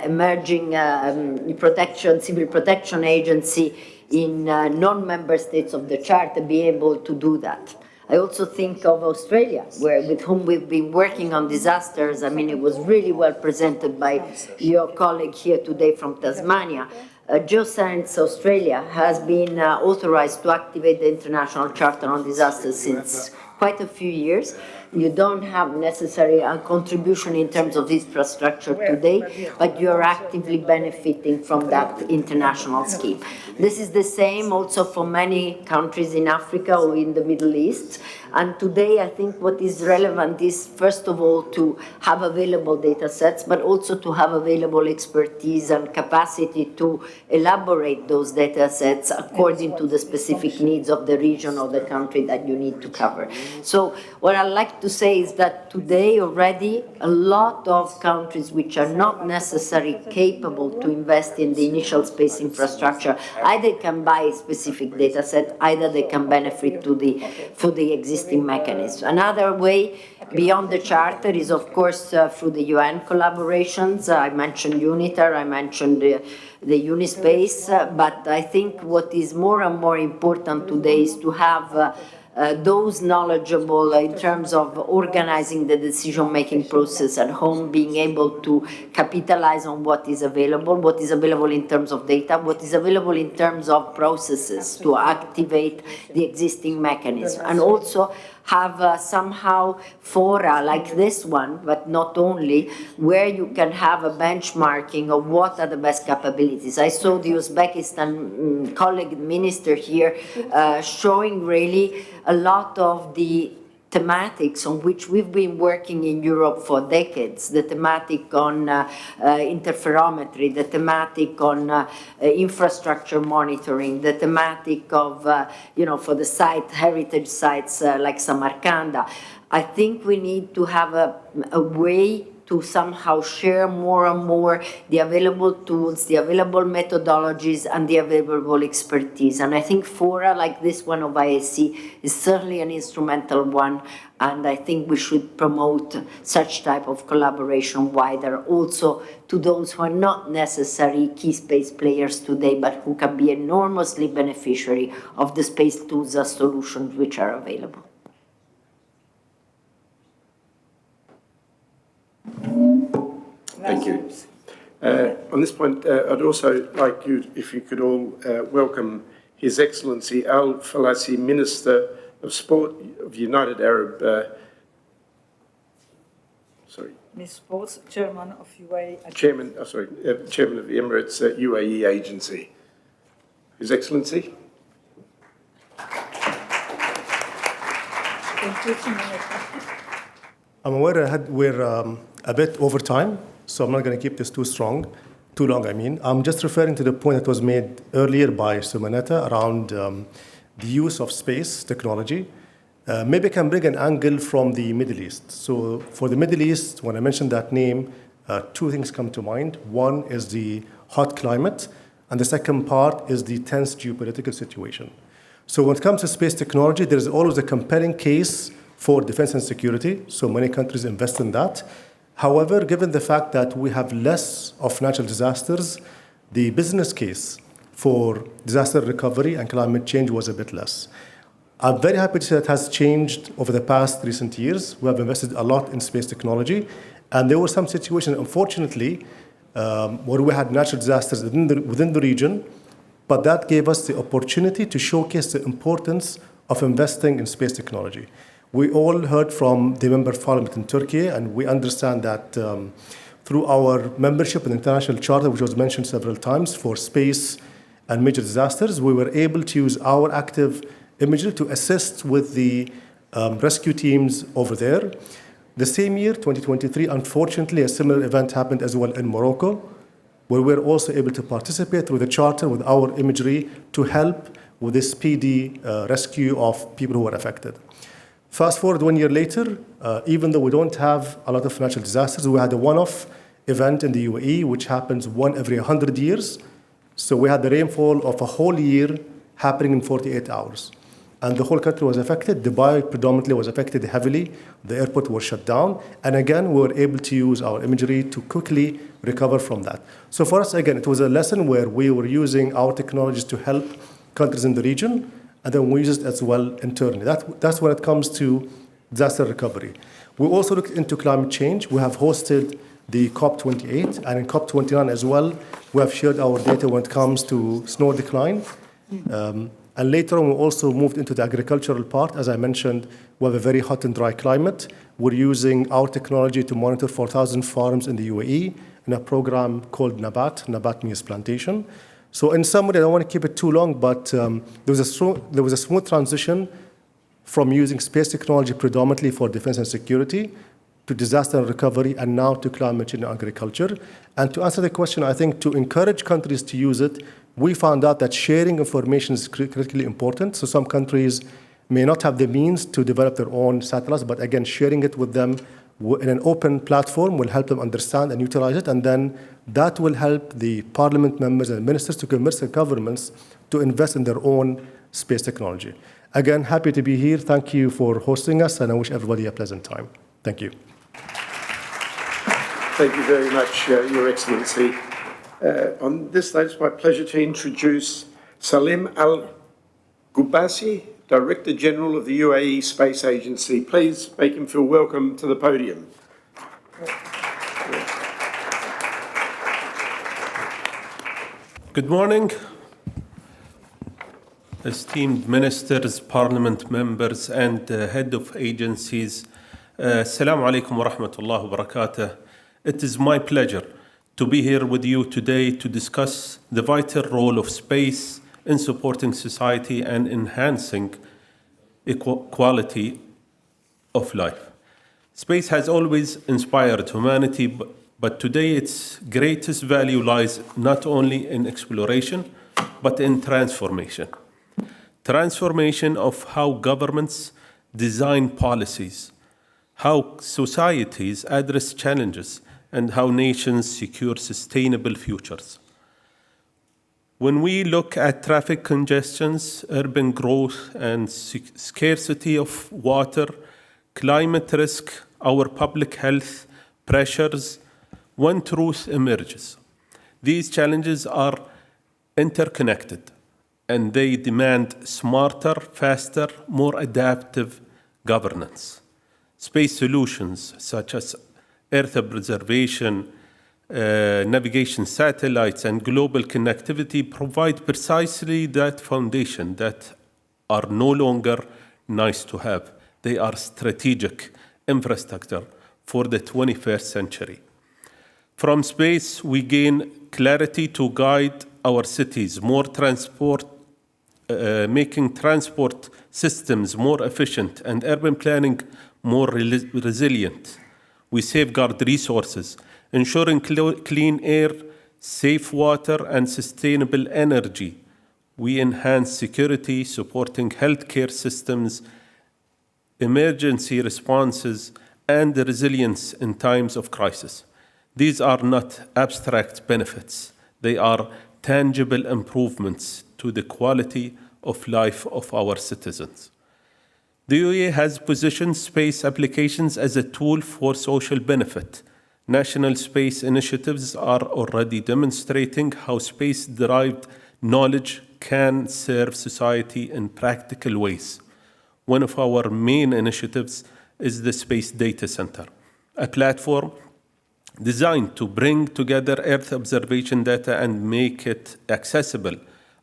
Speaker 6: emerging civil protection agency in non-member states of the Charter, be able to do that. I also think of Australia, with whom we've been working on disasters. I mean, it was really well presented by your colleague here today from Tasmania. Geoscience Australia has been authorized to activate the International Charter on Disasters since quite a few years. You don't have necessarily a contribution in terms of infrastructure today, but you're actively benefiting from that international scheme. This is the same also for many countries in Africa or in the Middle East. And today, I think what is relevant is, first of all, to have available data sets, but also to have available expertise and capacity to elaborate those data sets according to the specific needs of the region or the country that you need to cover. So what I like to say is that today already a lot of countries which are not necessarily capable to invest in the initial space infrastructure, either can buy a specific data set, either they can benefit through the existing mechanisms. Another way beyond the Charter is, of course, through the UN collaborations. I mentioned UNITAR, I mentioned the Unispace, but I think what is more and more important today is to have those knowledgeable in terms of organizing the decision-making process at home, being able to capitalize on what is available in terms of data, what is available in terms of processes to activate the existing mechanism, and also have somehow fora like this one, but not only, where you can have a benchmarking of what are the best capabilities. I saw the Uzbekistan colleague minister here showing really a lot of the thematics on which we've been working in Europe for decades, the thematic on interferometry, the thematic on infrastructure monitoring, the thematic of, for the heritage sites like Samarkanda. I think we need to have a way to somehow share more and more the available tools, the available methodologies, and the available expertise. And I think fora like this one of IAC is certainly an instrumental one, and I think we should promote such type of collaboration wider also to those who are not necessarily key space players today, but who can be enormously beneficiary of the space tools and solutions which are available.
Speaker 11: Thank you. On this point, I'd also like you, if you could all welcome His Excellency Al Falasi, Minister of Sport of United Arab,
Speaker 2: Ms. Sports, Chairman of UAE.
Speaker 11: Chairman of the Emirates UAE Agency. His Excellency.
Speaker 2: Thank you,
Speaker 13: I'm aware we're a bit over time, so I'm not going to keep this too long. I'm just referring to the point that was made earlier by Sumaneta around the use of space technology. Maybe I can bring an angle from the Middle East. So for the Middle East, when I mention that name, two things come to mind. One is the hot climate, and the second part is the tense geopolitical situation. So when it comes to space technology, there is always a compelling case for defense and security, so many countries invest in that. However, given the fact that we have less of natural disasters, the business case for disaster recovery and climate change was a bit less. I'm very happy to say that has changed over the past recent years. We have invested a lot in space technology, and there were some situations, unfortunately, where we had natural disasters within the region, but that gave us the opportunity to showcase the importance of investing in space technology. We all heard from the Member of Parliament in Turkey, and we understand that through our membership in the International Charter, which was mentioned several times, for space and major disasters, we were able to use our active imagery to assist with the rescue teams over there. The same year, 2023, unfortunately, a similar event happened as well in Morocco, where we were also able to participate through the Charter with our imagery to help with the speedy rescue of people who were affected. Fast forward 1 year later, even though we don't have a lot of natural disasters, we had a one-off event in the UAE, which happens every 100 years. So we had the rainfall of a whole year happening in 48 hours. And the whole country was affected. Dubai predominantly was affected heavily. The airport was shut down. And again, we were able to use our imagery to quickly recover from that. So for us, again, it was a lesson where we were using our technologies to help countries in the region, and then we use it as well internally. That's when it comes to disaster recovery. We also looked into climate change. We have hosted the COP28, and in COP29 as well, we have shared our data when it comes to snow decline. And later on, we also moved into the agricultural part. As I mentioned, we have a very hot and dry climate. We're using our technology to monitor 4,000 farms in the UAE in a program called Nabat. Nabat means plantation. So in summary, I don't want to keep it too long, but there was a smooth transition from using space technology predominantly for defense and security to disaster and recovery, and now to climate change and agriculture. And to answer the question, I think to encourage countries to use it, we found out that sharing information is critically important. So some countries may not have the means to develop their own satellites, but again, sharing it with them in an open platform will help them understand and utilize it, and then that will help the parliament members and ministers to convince their governments to invest in their own space technology. Again, happy to be here. Thank you for hosting us, and I wish everybody a pleasant time. Thank you.
Speaker 11: Thank you very much, Your Excellency. On this day, it's my pleasure to introduce Salim Al-Gubasi, Director General of the UAE Space Agency. Please make him feel welcome to the podium.
Speaker 14: Good morning, esteemed ministers, parliament members, and head of agencies. Assalamu alaikum wa rahmatullahi wa barakatuh. It is my pleasure to be here with you today to discuss the vital role of space in supporting society and enhancing equality of life. Space has always inspired humanity, but today its greatest value lies not only in exploration, but in transformation. Transformation of how governments design policies, how societies address challenges, and how nations secure sustainable futures. When we look at traffic congestions, urban growth, and scarcity of water, climate risk, our public health pressures, one truth emerges. These challenges are interconnected, and they demand smarter, faster, more adaptive governance. Space solutions such as Earth observation, navigation satellites, and global connectivity provide precisely that foundation that are no longer nice to have. They are strategic infrastructure for the 21st century. From space, we gain clarity to guide our cities, making transport systems more efficient and urban planning more resilient. We safeguard resources, ensuring clean air, safe water, and sustainable energy. We enhance security, supporting healthcare systems, emergency responses, and resilience in times of crisis. These are not abstract benefits. They are tangible improvements to the quality of life of our citizens. The UAE has positioned space applications as a tool for social benefit. National space initiatives are already demonstrating how space-derived knowledge can serve society in practical ways. One of our main initiatives is the Space Data Center, a platform designed to bring together Earth observation data and make it accessible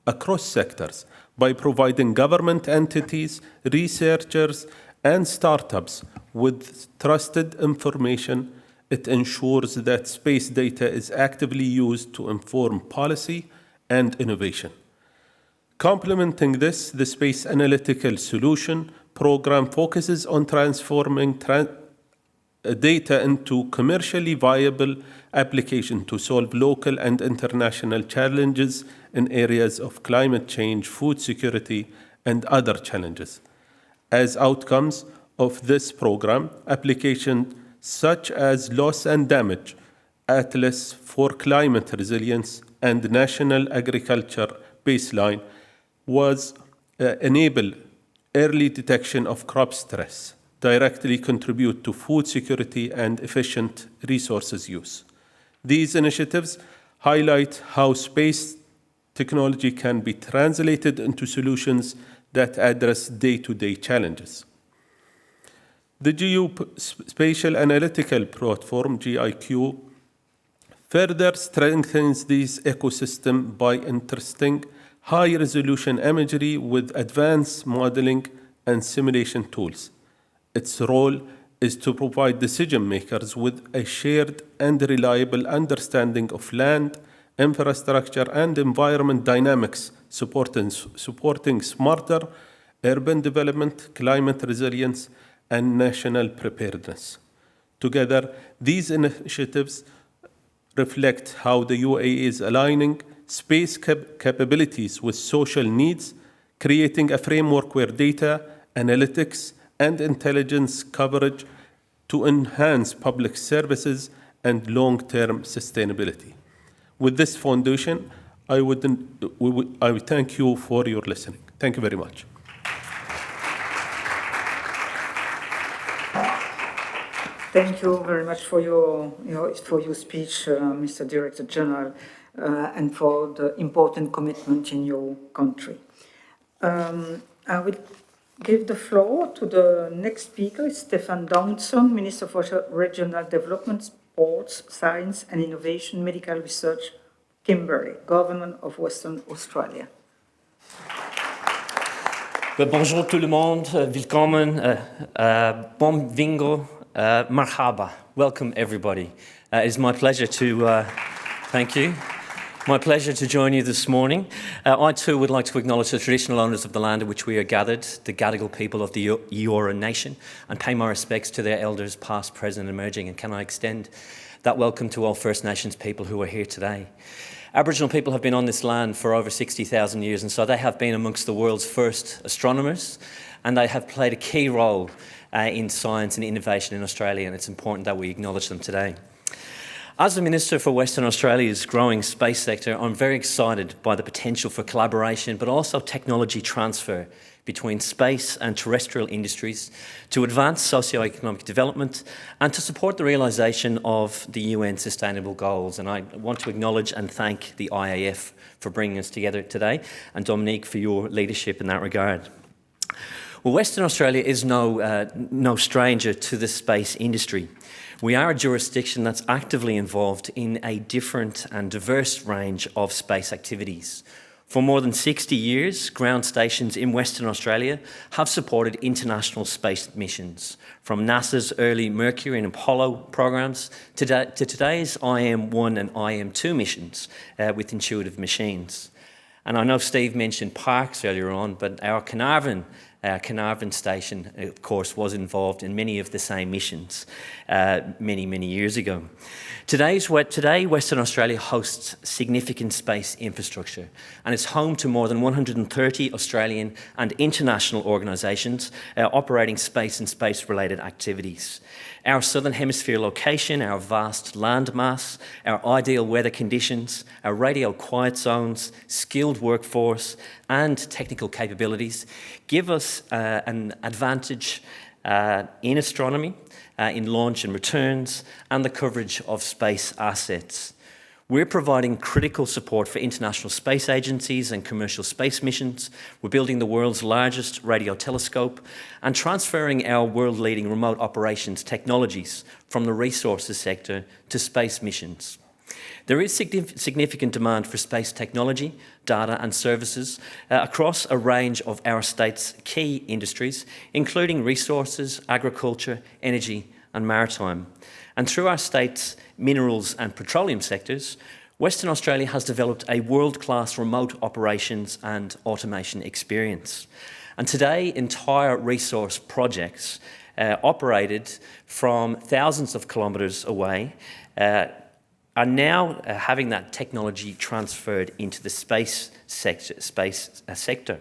Speaker 14: across sectors by providing government entities, researchers, and startups with trusted information. It ensures that space data is actively used to inform policy and innovation. Complementing this, the Space Analytical Solution Program focuses on transforming data into commercially viable application to solve local and international challenges in areas of climate change, food security, and other challenges. As outcomes of this program, applications such as loss and damage, Atlas for climate resilience, and National Agriculture Baseline was enable early detection of crop stress, directly contribute to food security and efficient resources use. These initiatives highlight how space technology can be translated into solutions that address day-to-day challenges. The Geospatial Analytical Platform, GIQ, further strengthens this ecosystem by interesting high-resolution imagery with advanced modeling and simulation tools. Its role is to provide decision makers with a shared and reliable understanding of land, infrastructure, and environment dynamics, supporting smarter urban development, climate resilience, and national preparedness. Together, these initiatives reflect how the UAE is aligning space capabilities with social needs, creating a framework where data, analytics, and intelligence coverage to enhance public services and long-term sustainability. With this foundation, I would thank you for your listening. Thank you very much.
Speaker 2: Thank you very much for your speech, Mr. Director General, and for the important commitment in your country. I will give the floor to the next speaker, Stefan Downson, Minister for Regional Development, Sports, Science and Innovation, Medical Research, Kimberley, Government of Western Australia.
Speaker 15: Bonjour tout le monde, willkommen, bom vingo, marhaba. Welcome everybody. It is my pleasure to, thank you. My pleasure to join you this morning. I too would like to acknowledge the traditional owners of the land in which we are gathered, the Gadigal people of the Eora Nation, and pay my respects to their elders past, present and emerging. And can I extend that welcome to all First Nations people who are here today. Aboriginal people have been on this land for over 60,000 years, and so they have been amongst the world's first astronomers, and they have played a key role in science and innovation in Australia, and it's important that we acknowledge them today. As the Minister for Western Australia's growing space sector, I'm very excited by the potential for collaboration, but also technology transfer between space and terrestrial industries to advance socio-economic development and to support the realisation of the UN Sustainable Goals. And I want to acknowledge and thank the IAF for bringing us together today, and Dominique for your leadership in that regard. Well, Western Australia is no stranger to the space industry. We are a jurisdiction that's actively involved in a different and diverse range of space activities. For more than 60 years, ground stations in Western Australia have supported international space missions, from NASA's early Mercury and Apollo programs to today's IM-1 and IM-2 missions with Intuitive Machines. And I know Steve mentioned Parks earlier on, but our Carnarvon station, of course, was involved in many of the same missions many years ago. Today, Western Australia hosts significant space infrastructure, and it's home to more than 130 Australian and international organisations operating space and space-related activities. Our Southern Hemisphere location, our vast land mass, our ideal weather conditions, our radio quiet zones, skilled workforce and technical capabilities give us an advantage in astronomy, in launch and returns, and the coverage of space assets. We're providing critical support for international space agencies and commercial space missions. We're building the world's largest radio telescope and transferring our world-leading remote operations technologies from the resources sector to space missions. There is significant demand for space technology, data and services across a range of our state's key industries, including resources, agriculture, energy and maritime. And through our state's minerals and petroleum sectors, Western Australia has developed a world-class remote operations and automation experience. And today, entire resource projects operated from thousands of kilometres away are now having that technology transferred into the space sector.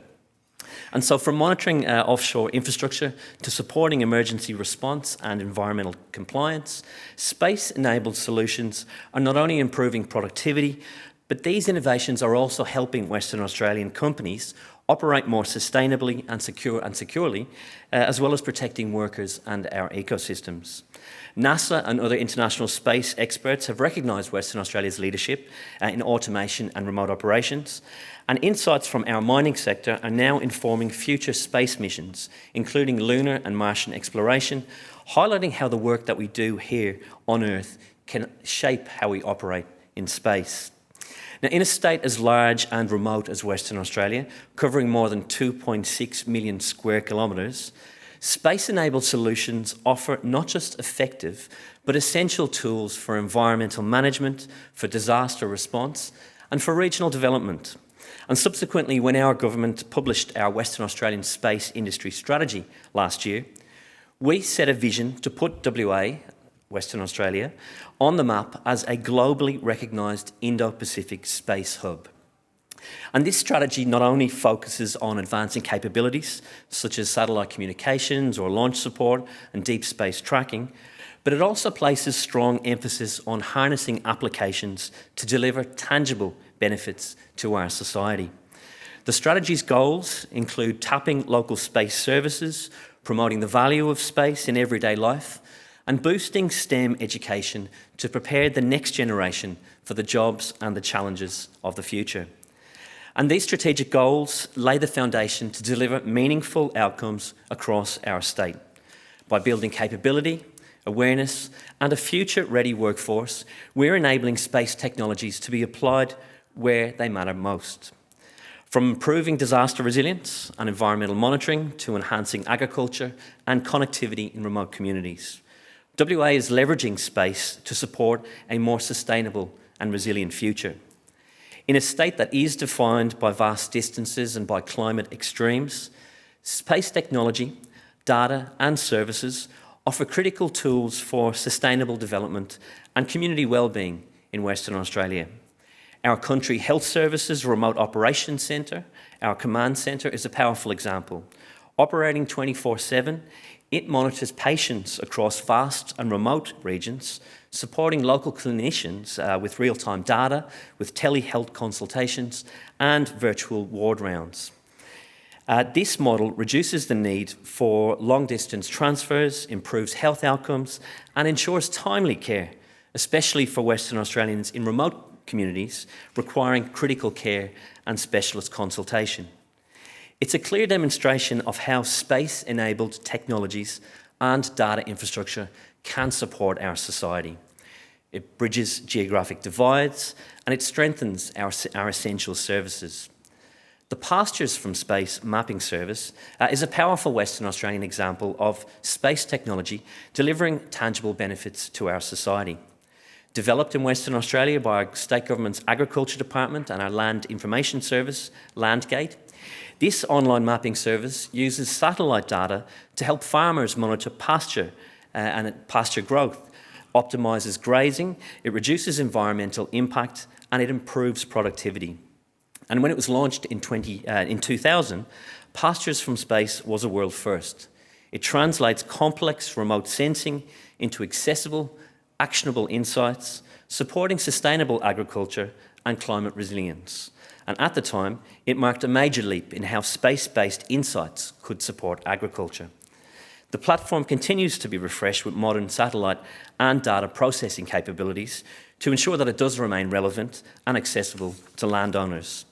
Speaker 15: And so from monitoring offshore infrastructure to supporting emergency response and environmental compliance, space-enabled solutions are not only improving productivity, but these innovations are also helping Western Australian companies operate more sustainably and securely, as well as protecting workers and our ecosystems. NASA and other international space experts have recognised Western Australia's leadership in automation and remote operations, and insights from our mining sector are now informing future space missions, including lunar and Martian exploration, highlighting how the work that we do here on Earth can shape how we operate in space. Now, in a state as large and remote as Western Australia, covering more than 2.6 million square kilometres, space-enabled solutions offer not just effective, but essential tools for environmental management, for disaster response, and for regional development. And subsequently, when our government published our Western Australian space industry strategy last year, we set a vision to put WA, Western Australia, on the map as a globally recognised Indo-Pacific space hub. And this strategy not only focuses on advancing capabilities such as satellite communications or launch support and deep space tracking, but it also places strong emphasis on harnessing applications to deliver tangible benefits to our society. The strategy's goals include tapping local space services, promoting the value of space in everyday life, and boosting STEM education to prepare the next generation for the jobs and the challenges of the future. And these strategic goals lay the foundation to deliver meaningful outcomes across our state. By building capability, awareness, and a future-ready workforce, we're enabling space technologies to be applied where they matter most. From improving disaster resilience and environmental monitoring to enhancing agriculture and connectivity in remote communities, WA is leveraging space to support a more sustainable and resilient future. In a state that is defined by vast distances and by climate extremes, space technology, data and services offer critical tools for sustainable development and community well-being in Western Australia. Our Country Health Services Remote Operations Centre, our command centre, is a powerful example. Operating 24/7, it monitors patients across vast and remote regions, supporting local clinicians with real-time data, with telehealth consultations and virtual ward rounds. This model reduces the need for long-distance transfers, improves health outcomes and ensures timely care, especially for Western Australians in remote communities requiring critical care and specialist consultation. It's a clear demonstration of how space-enabled technologies and data infrastructure can support our society. It bridges geographic divides and it strengthens our essential services. The Pastures from Space mapping service is a powerful Western Australian example of space technology delivering tangible benefits to our society. Developed in Western Australia by our state government's Agriculture Department and our Land Information Service, Landgate, this online mapping service uses satellite data to help farmers monitor pasture and pasture growth, optimises grazing, it reduces environmental impact and it improves productivity. And when it was launched in 2000, Pastures from Space was a world first. It translates complex remote sensing into accessible, actionable insights, supporting sustainable agriculture and climate resilience. And at the time, it marked a major leap in how space-based insights could support agriculture. The platform continues to be refreshed with modern satellite and data processing capabilities to ensure that it does remain relevant and accessible to landowners.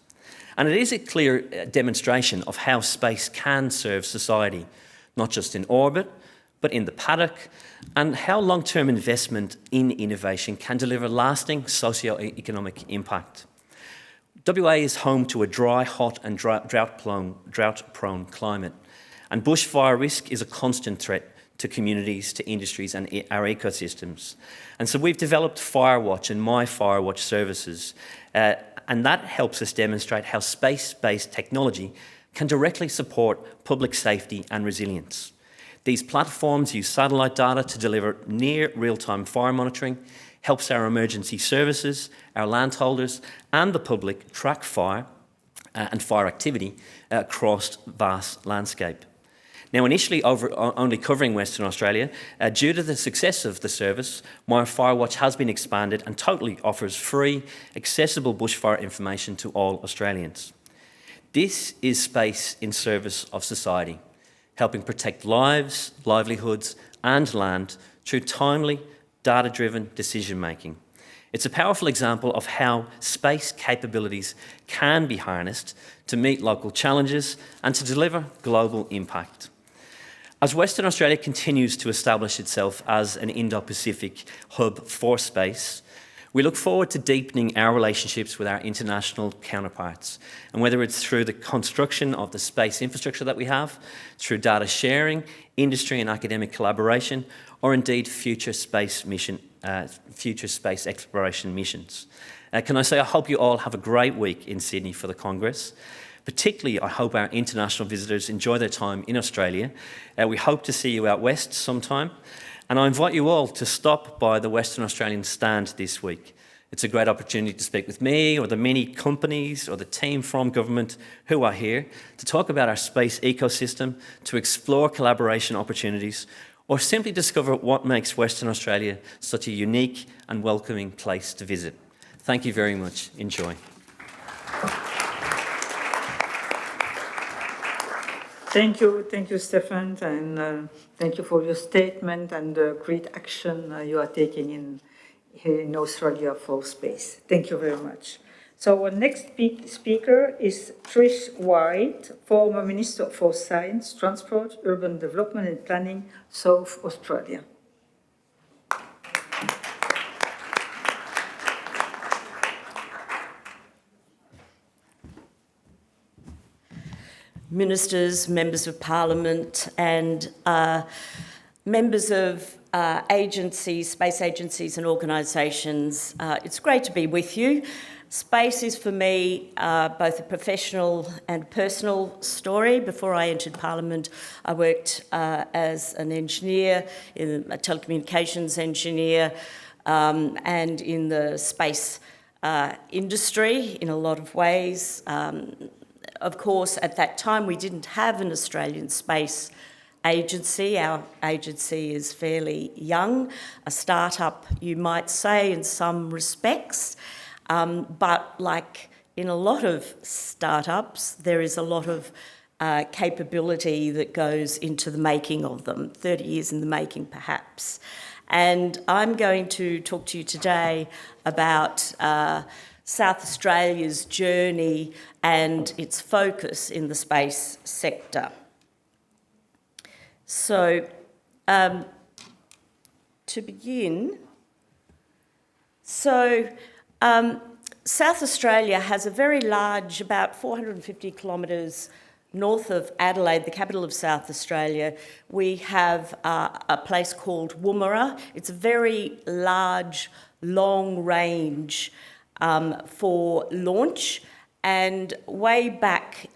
Speaker 15: And it is a clear demonstration of how space can serve society, not just in orbit, but in the paddock, and how long-term investment in innovation can deliver lasting socio-economic impact. WA is home to a dry, hot and drought-prone climate, and bushfire risk is a constant threat to communities, to industries and our ecosystems. And so we've developed Firewatch and My Firewatch services, and that helps us demonstrate how space-based technology can directly support public safety and resilience. These platforms use satellite data to deliver near real-time fire monitoring, helps our emergency services, our landholders and the public track fire and fire activity across vast landscape. Now, initially only covering Western Australia, due to the success of the service, My Firewatch has been expanded and totally offers free, accessible bushfire information to all Australians. This is space in service of society, helping protect lives, livelihoods and land through timely, data-driven decision-making. It's a powerful example of how space capabilities can be harnessed to meet local challenges and to deliver global impact. As Western Australia continues to establish itself as an Indo-Pacific hub for space, we look forward to deepening our relationships with our international counterparts. And whether it's through the construction of the space infrastructure that we have, through data sharing, industry and academic collaboration, or indeed future space exploration missions. Can I say, I hope you all have a great week in Sydney for the Congress. Particularly, I hope our international visitors enjoy their time in Australia. We hope to see you out west sometime. And I invite you all to stop by the Western Australian stand this week. It's a great opportunity to speak with me or the many companies or the team from government who are here to talk about our space ecosystem, to explore collaboration opportunities, or simply discover what makes Western Australia such a unique and welcoming place to visit. Thank you very much. Enjoy.
Speaker 2: Thank you, Stefan, and thank you for your statement and the great action you are taking here in Australia for space. Thank you very much. So our next speaker is Trish White, former Minister for Science, Transport, Urban Development and Planning, South Australia.
Speaker 16: Ministers, members of parliament and members of agencies, space agencies and organisations. It's great to be with you. Space is for me both a professional and personal story. Before I entered Parliament, I worked as an engineer, a telecommunications engineer, and in the space industry in a lot of ways. Of course, at that time, we didn't have an Australian space agency. Our agency is fairly young, a start-up, you might say, in some respects. But like in a lot of startups, there is a lot of capability that goes into the making of them, 30 years in the making perhaps. And I'm going to talk to you today about South Australia's journey and its focus in the space sector. So, to begin, South Australia has a very large, about 450 kilometres north of Adelaide, the capital of South Australia. We have a place called Woomera. It's a very large, long range for launch. And way back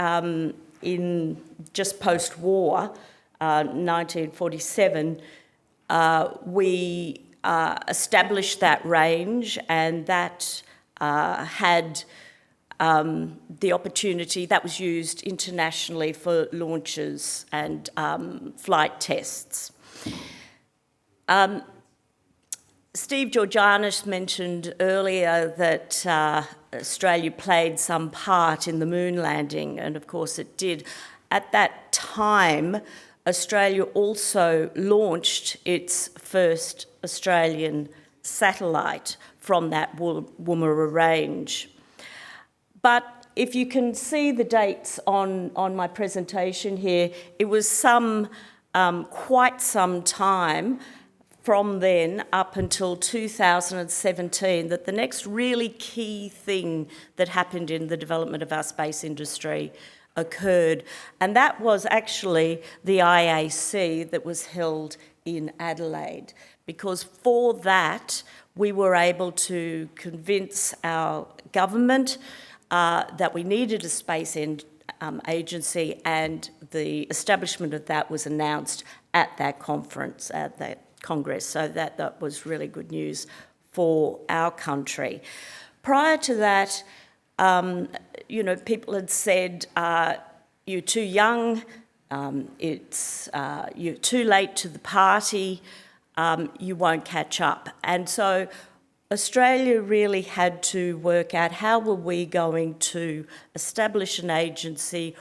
Speaker 16: in just post-war, 1947, we established that range, and that had the opportunity, that was used internationally for launches and flight tests. Steve Georgianis mentioned earlier that Australia played some part in the moon landing, and of course it did. At that time, Australia also launched its first Australian satellite from that Woomera range. But if you can see the dates on my presentation here, it was quite some time from then up until 2017 that the next really key thing that happened in the development of our space industry occurred, and that was actually the IAC that was held in Adelaide, because for that we were able to convince our government that we needed a space agency, and the establishment of that was announced at that conference, at that Congress, so that was really good news for our country. Prior to that, people had said, you're too young, you're too late to the party, you won't catch up. And so Australia really had to work out how were we going to establish an agency,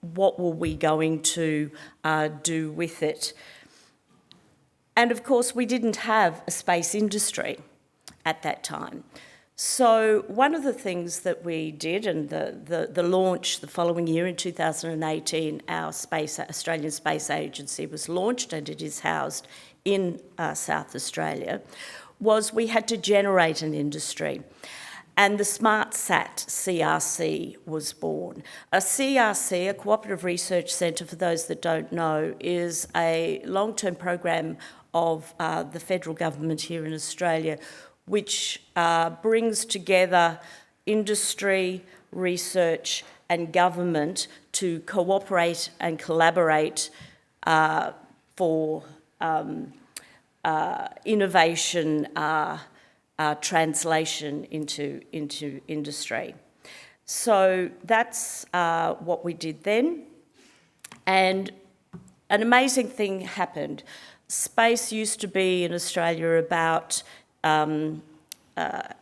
Speaker 16: what were we going to do with it. And of course, we didn't have a space industry at that time. So one of the things that we did, and the launch the following year in 2018, our Australian Space Agency was launched, and it is housed in South Australia, was we had to generate an industry. And the SmartSat CRC was born. A CRC, a Cooperative Research Centre, for those that don't know, is a long-term program of the federal government here in Australia, which brings together industry, research and government to cooperate and collaborate for innovation translation into industry. So that's what we did then. And an amazing thing happened. Space used to be in Australia about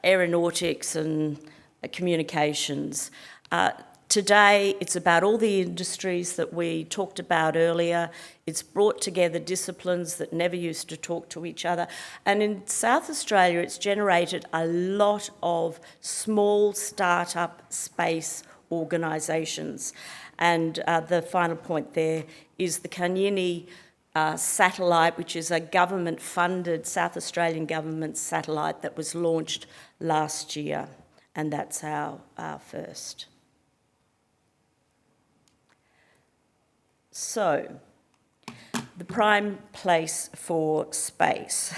Speaker 16: aeronautics and communications. Today, it's about all the industries that we talked about earlier. It's brought together disciplines that never used to talk to each other. And in South Australia, it's generated a lot of small start-up space organisations. And the final point there is the Kanyini satellite, which is a government-funded, South Australian government satellite that was launched last year. And that's our first. So, the prime place for space.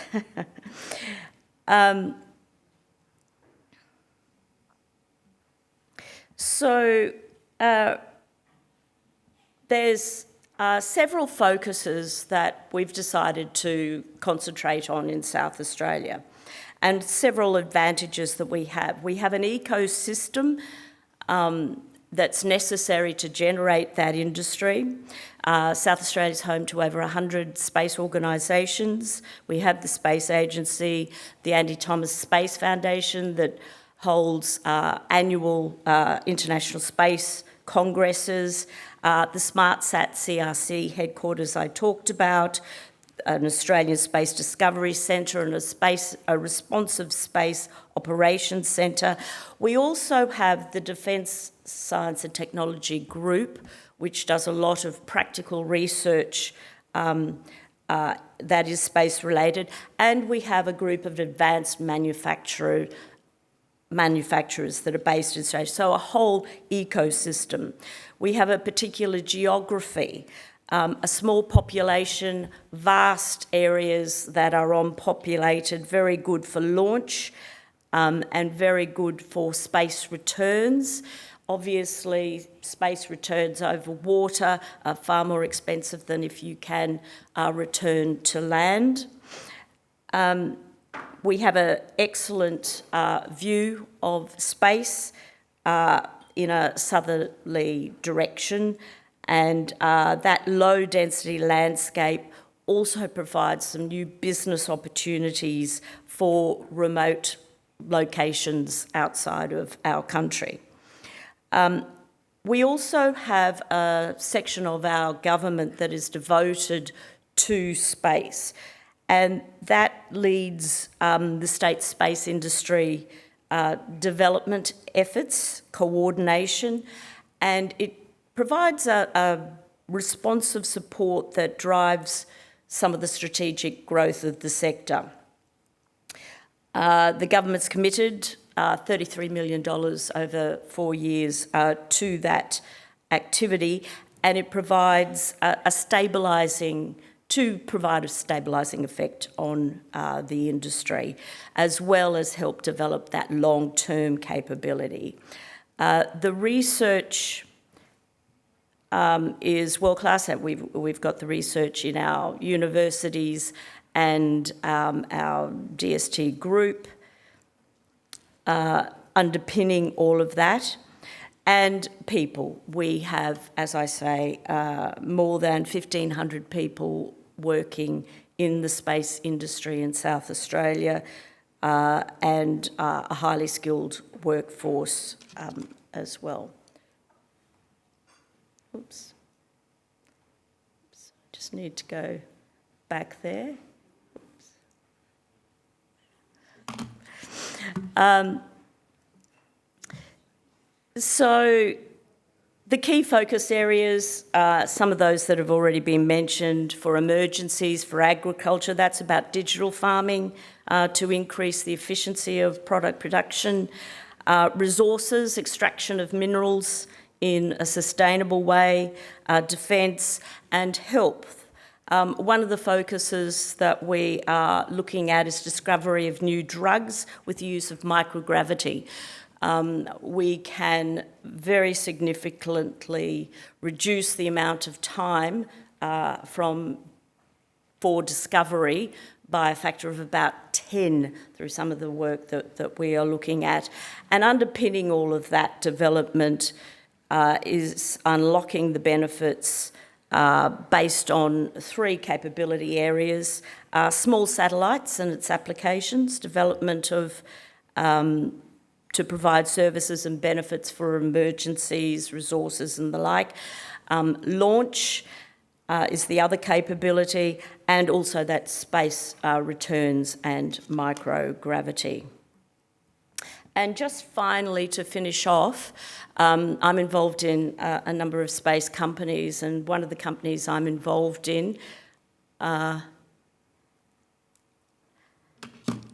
Speaker 16: So there's several focuses that we've decided to concentrate on in South Australia, and several advantages that we have. We have an ecosystem that's necessary to generate that industry. South Australia is home to over 100 space organisations. We have the Space Agency, the Andy Thomas Space Foundation that holds annual international space congresses, the SmartSat CRC headquarters I talked about, an Australian Space Discovery Centre and a responsive space operations centre. We also have the Defence Science and Technology Group, which does a lot of practical research that is space related, and we have a group of advanced manufacturers that are based in Australia, so a whole ecosystem. We have a particular geography, a small population, vast areas that are unpopulated, very good for launch and very good for space returns. Obviously, space returns over water are far more expensive than if you can return to land. We have an excellent view of space in a southerly direction, and that low-density landscape also provides some new business opportunities for remote locations outside of our country. We also have a section of our government that is devoted to space, and that leads the state space industry development efforts, coordination, and it provides a responsive support that drives some of the strategic growth of the sector. The government's committed $33 million over 4 years to that activity, and it provides a stabilising effect on the industry, as well as help develop that long-term capability. The research is world-class. We've got the research in our universities and our DST group underpinning all of that. And people. We have, as I say, more than 1,500 people working in the space industry in South Australia and a highly skilled workforce as well. Oops. Just need to go back there. So the key focus areas, some of those that have already been mentioned for emergencies, for agriculture, that's about digital farming to increase the efficiency of product production, resources, extraction of minerals in a sustainable way, defence and health. One of the focuses that we are looking at is discovery of new drugs with the use of microgravity. We can very significantly reduce the amount of time for discovery by a factor of about 10 through some of the work that we are looking at. And underpinning all of that development is unlocking the benefits based on 3 capability areas: small satellites and its applications, development of to provide services and benefits for emergencies, resources and the like. Launch is the other capability, and also that space returns and microgravity. And just finally, to finish off, I'm involved in a number of space companies, and one of the companies I'm involved in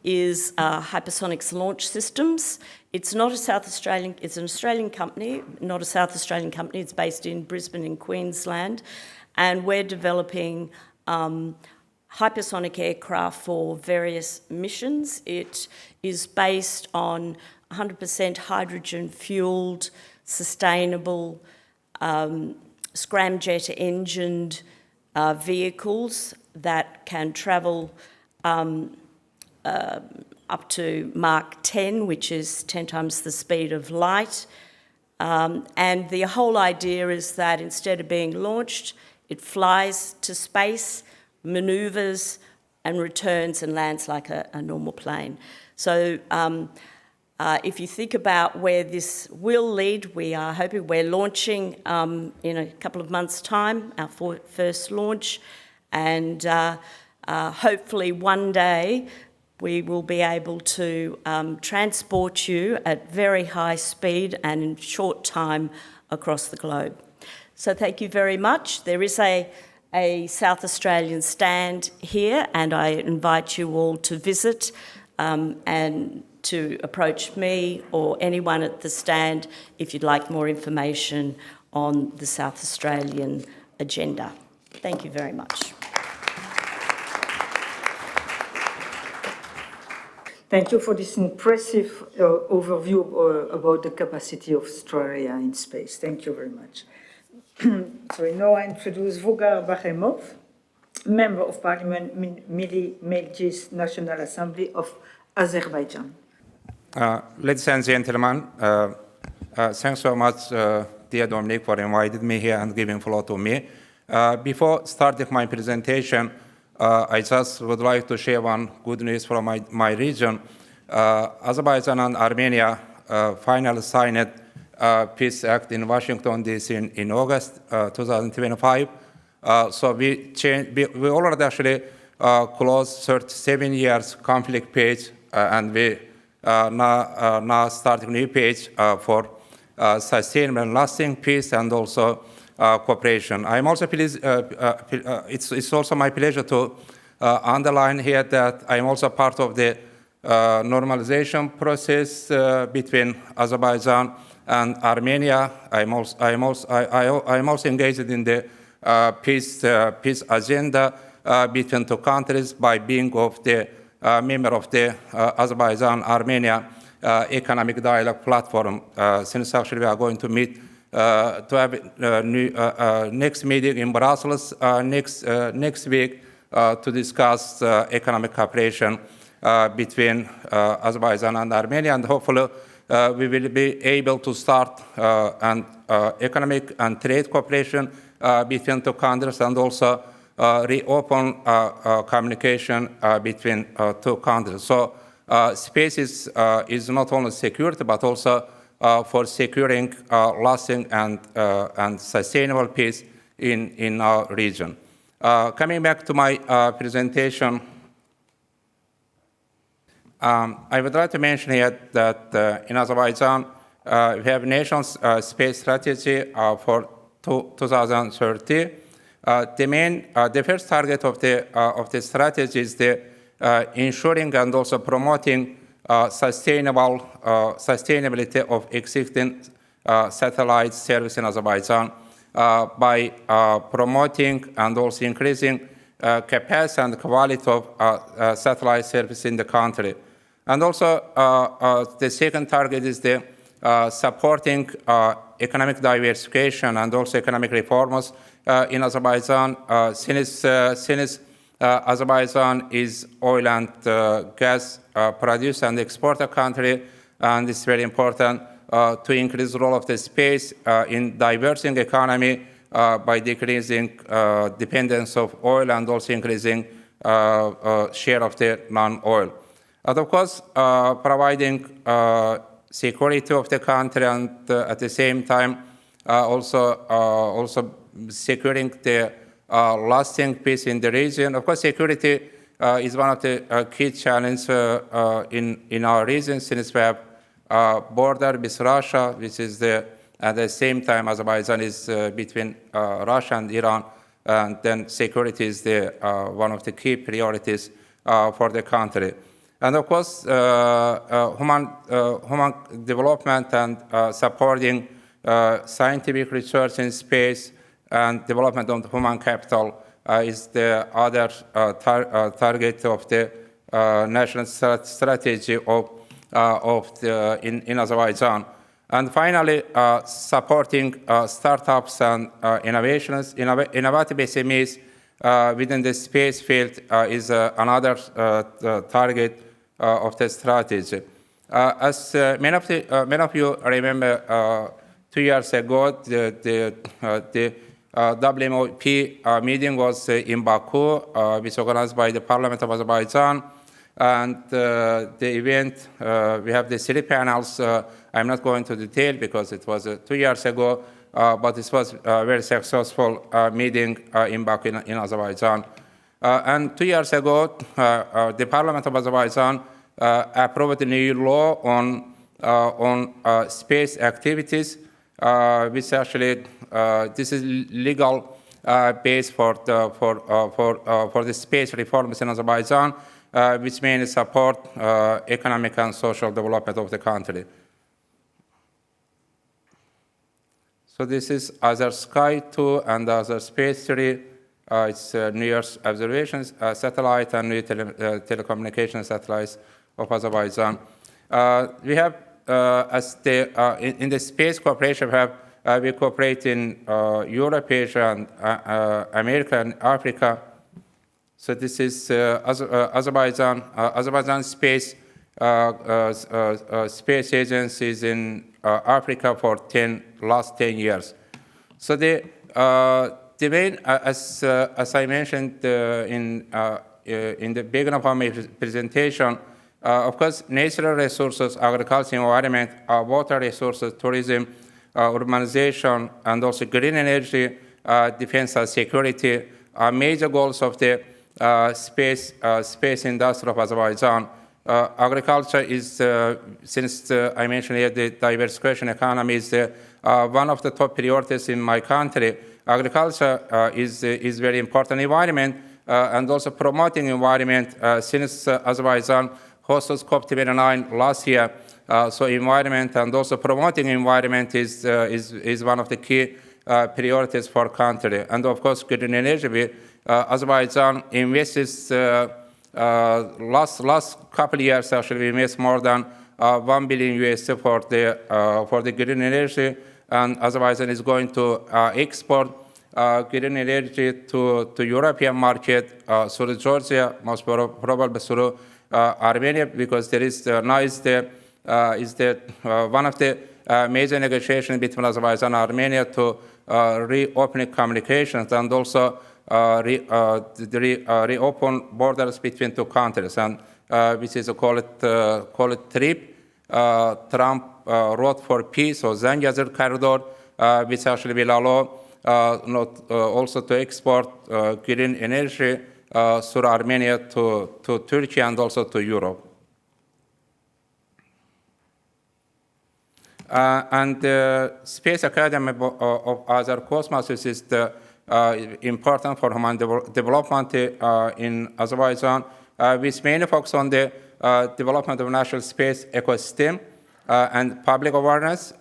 Speaker 16: is Hypersonics Launch Systems. It's not a South Australian, it's an Australian company, not a South Australian company. It's based in Brisbane in Queensland, and we're developing hypersonic aircraft for various missions. It is based on 100% hydrogen-fuelled sustainable scramjet engined vehicles that can travel up to Mach 10, which is 10 times the speed of light. And the whole idea is that instead of being launched, it flies to space, manoeuvres and returns and lands like a normal plane. So if you think about where this will lead, we are hoping we're launching in a couple of months' time, our first launch, and hopefully one day we will be able to transport you at very high speed and in short time across the globe. So thank you very much. There is a South Australian stand here, and I invite you all to visit and to approach me or anyone at the stand if you'd like more information on the South Australian agenda. Thank you very much.
Speaker 2: Thank you for this impressive overview about the capacity of Australia in space. Thank you very much. So now I introduce Vogar Bahemov, Member of Parliament, Milli Mejlis National Assembly of Azerbaijan.
Speaker 17: Ladies and gentlemen, thanks so much, dear Dominic, for inviting me here and giving floor to me. Before starting my presentation, I just would like to share one good news from my region. Azerbaijan and Armenia finally signed Peace Act in Washington, D.C. in August 2025. So we already actually closed 37 years conflict page, and we now starting new page for sustainable and lasting peace and also cooperation. I'm also pleased, it's also my pleasure to underline here that I'm also part of the normalization process between Azerbaijan and Armenia. I'm also engaged in the peace agenda between two countries by being of the member of the Azerbaijan-Armenia economic dialogue platform. Since actually we are going to meet to have next meeting in Brussels next week to discuss economic cooperation between Azerbaijan and Armenia, and hopefully we will be able to start an economic and trade cooperation between two countries, and also reopen communication between two countries. So space is not only security, but also for securing lasting and sustainable peace in our region. Coming back to my presentation, I would like to mention here that in Azerbaijan, we have nation's space strategy for 2030. The first target of the strategy is the ensuring and also promoting sustainability of existing satellite service in Azerbaijan by promoting and also increasing capacity and quality of satellite service in the country. And also the second target is the supporting economic diversification and also economic reforms in Azerbaijan, since Azerbaijan is oil and gas producer and exporter country, and it's very important to increase the role of the space in diversifying economy by decreasing dependence of oil and also increasing share of the non-oil. And of course, providing security of the country, and at the same time also securing the lasting peace in the region. Of course, security is one of the key challenges in our region, since we have border with Russia, which is at the same time Azerbaijan is between Russia and Iran, and then security is one of the key priorities for the country. And of course, human development and supporting scientific research in space and development of human capital is the other target of the national strategy in Azerbaijan. And finally, supporting startups and innovations, innovative SMEs within the space field is another target of the strategy. As many of you remember, 2 years ago, the WMOP meeting was in Baku, which was organized by the Parliament of Azerbaijan. And the event, we have the 3 panels. I'm not going to detail because it was 2 years ago, but this was a very successful meeting in Baku in Azerbaijan. And 2 years ago, the Parliament of Azerbaijan approved a new law on space activities, which actually this is legal base for the space reforms in Azerbaijan, which mainly support economic and social development of the country. So this is Azar Sky 2 and Azar Space 3. It's New Year's observations satellite and new telecommunication satellites of Azerbaijan. We have, in the space cooperation, we cooperate in Europe, Asia, and America and Africa. So this is Azerbaijan space agencies in Africa for last 10 years. So the main, as I mentioned in the beginning of my presentation, of course, natural resources, agriculture, environment, water resources, tourism, urbanization, and also green energy, defense and security are major goals of the space industry of Azerbaijan. Agriculture is, since I mentioned here, the diversification economy is one of the top priorities in my country. Agriculture is very important. Environment and also promoting environment, since Azerbaijan hosted COP29 last year. So environment and also promoting environment is one of the key priorities for country. And of course, green energy. Azerbaijan invests last couple of years. Actually, we invest more than $1 billion USD for the green energy, and Azerbaijan is going to export green energy to European market through Georgia, most probably through Armenia, because there is now is the one of the major negotiations between Azerbaijan and Armenia to reopen communications and also reopen borders between 2 countries, and which is called TRIP, Trump Road for Peace, or Zangezur corridor, which actually will allow also to export green energy through Armenia to Turkey and also to Europe. And the Space Academy of Azar Cosmos is the important for human development in Azerbaijan, which mainly focuses on the development of national space ecosystem and public awareness,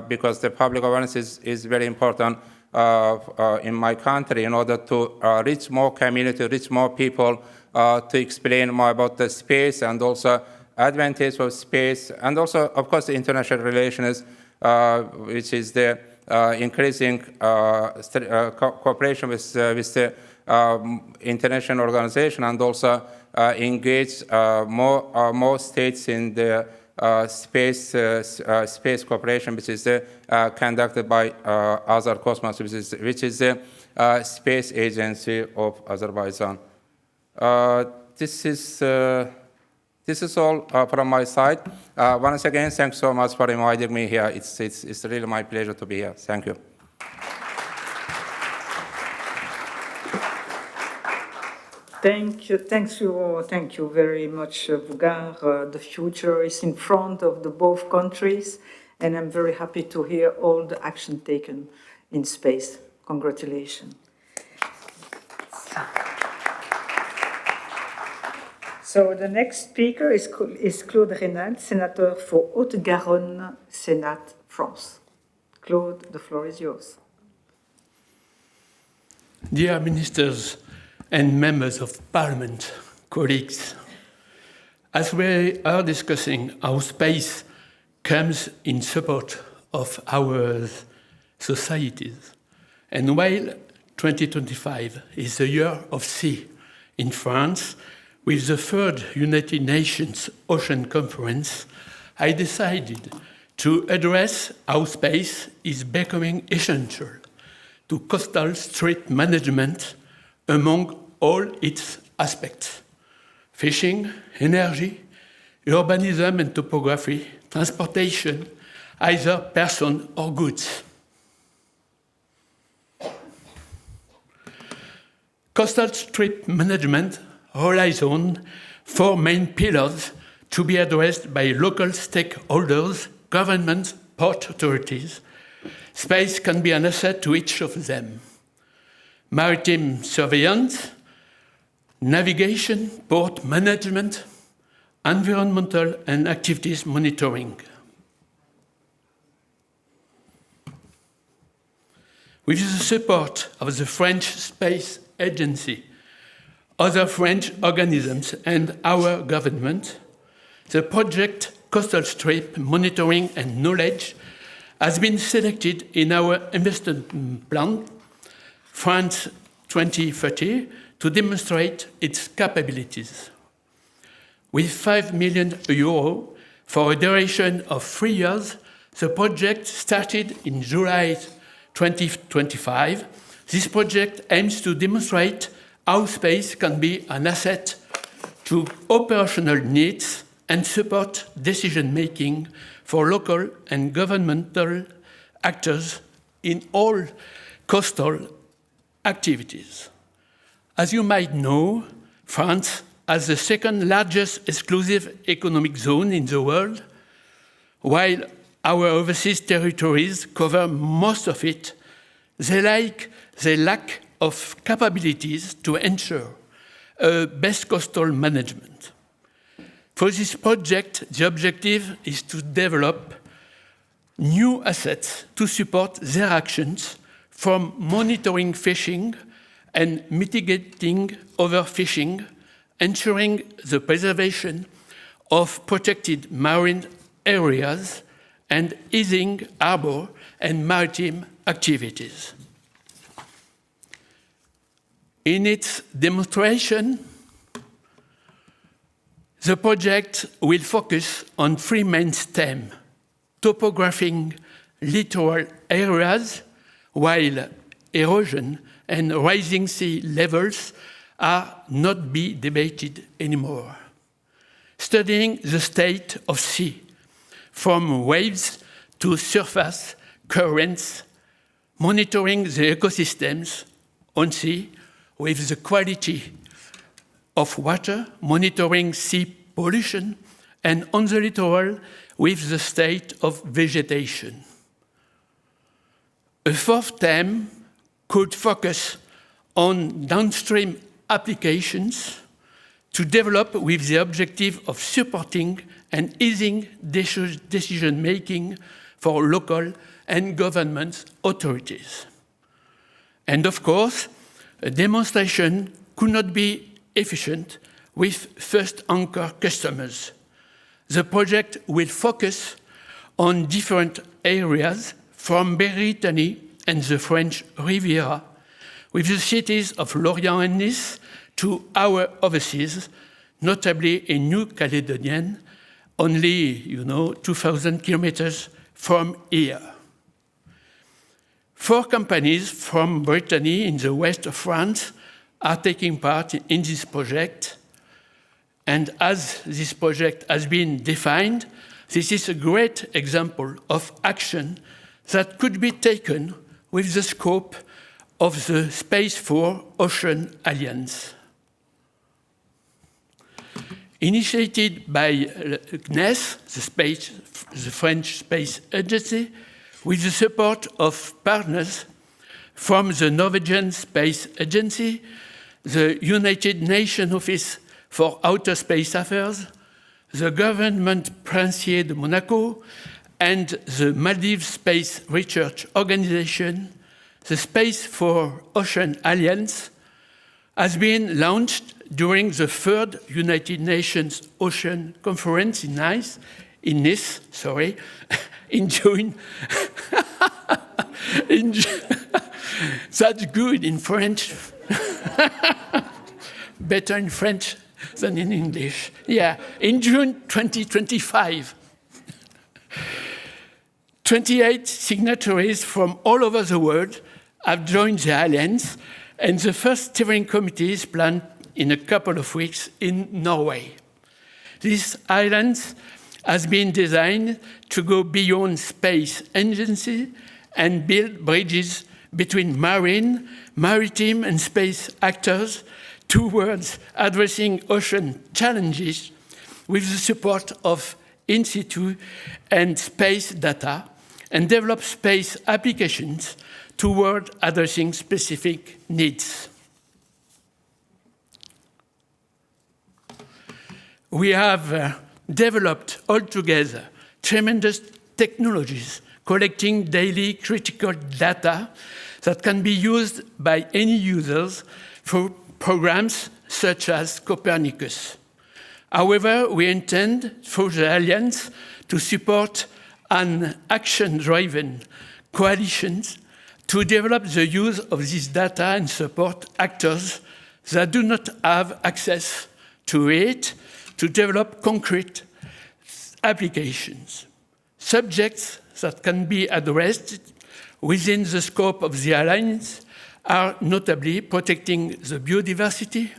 Speaker 17: because the public awareness is very important in my country in order to reach more community, reach more people, to explain more about the space and also advantage of space, and also, of course, the international relations, which is the increasing cooperation with the international organization, and also engage more states in the space cooperation, which is conducted by Azar Cosmos, which is the space agency of Azerbaijan. This is all from my side. Once again, thanks so much for inviting me here. It's really my pleasure to be here. Thank you.
Speaker 2: Thank you very much, Vugar. The future is in front of both countries, and I'm very happy to hear all the action taken in space. Congratulations. So the next speaker is Claude Reynal, Senator for Haute-Garonne, Sénat, France. Claude, the floor is yours.
Speaker 18: Dear ministers and members of parliament, colleagues, as we are discussing how space comes in support of our societies. And while 2025 is the year of sea in France, with the third United Nations Ocean Conference, I decided to address how space is becoming essential to coastal strait management among all its aspects: fishing, energy, urbanism and topography, transportation, either person or goods. Coastal strait management relies on four main pillars to be addressed by local stakeholders, governments, port authorities. Space can be an asset to each of them. Maritime surveillance, navigation, port management, environmental and activities monitoring. With the support of the French Space Agency, other French organisms and our government, the project Coastal Strait Monitoring and Knowledge has been selected in our investment plan, France 2030, to demonstrate its capabilities. With 5 million euros for a duration of 3 years, the project started in July 2025. This project aims to demonstrate how space can be an asset to operational needs and support decision-making for local and governmental actors in all coastal activities. As you might know, France has the second largest exclusive economic zone in the world, while our overseas territories cover most of it. They lack of capabilities to ensure best coastal management. For this project, the objective is to develop new assets to support their actions, from monitoring fishing and mitigating overfishing, ensuring the preservation of protected marine areas, and easing harbor and maritime activities. In its demonstration, the project will focus on three main themes: topographing littoral areas, while erosion and rising sea levels are not be debated anymore; studying the state of sea, from waves to surface currents, monitoring the ecosystems on sea with the quality of water, monitoring sea pollution, and on the littoral with the state of vegetation. A fourth theme could focus on downstream applications to develop with the objective of supporting and easing decision-making for local and government authorities. And of course, a demonstration could not be efficient with first anchor customers. The project will focus on different areas from Brittany and the French Riviera, with the cities of Lorient and Nice, to our overseas, notably in New Caledonia, only 2,000 kilometers from here. 4 companies from Brittany in the west of France are taking part in this project. And as this project has been defined, this is a great example of action that could be taken with the scope of the Space for Ocean Alliance. Initiated by CNES, the French Space Agency, with the support of partners from the Norwegian Space Agency, the United Nations Office for Outer Space Affairs, the Government Princier de Monaco, and the Maldives Space Research Organization, the Space for Ocean Alliance has been launched during the 3rd United Nations Ocean Conference in Nice in Nice, sorry, in June. That's good in French. Better in French than in English. Yeah, in June 2025. 28 signatories from all over the world have joined the alliance, and the first steering committee is planned in a couple of weeks in Norway. This alliance has been designed to go beyond space agency and build bridges between maritime and space actors towards addressing ocean challenges with the support of in situ and space data, and develop space applications toward addressing specific needs. We have developed altogether tremendous technologies collecting daily critical data that can be used by any users for programs such as Copernicus. However, we intend for the Alliance to support an action-driven coalition to develop the use of this data and support actors that do not have access to it to develop concrete applications. Subjects that can be addressed within the scope of the Alliance are notably protecting the biodiversity,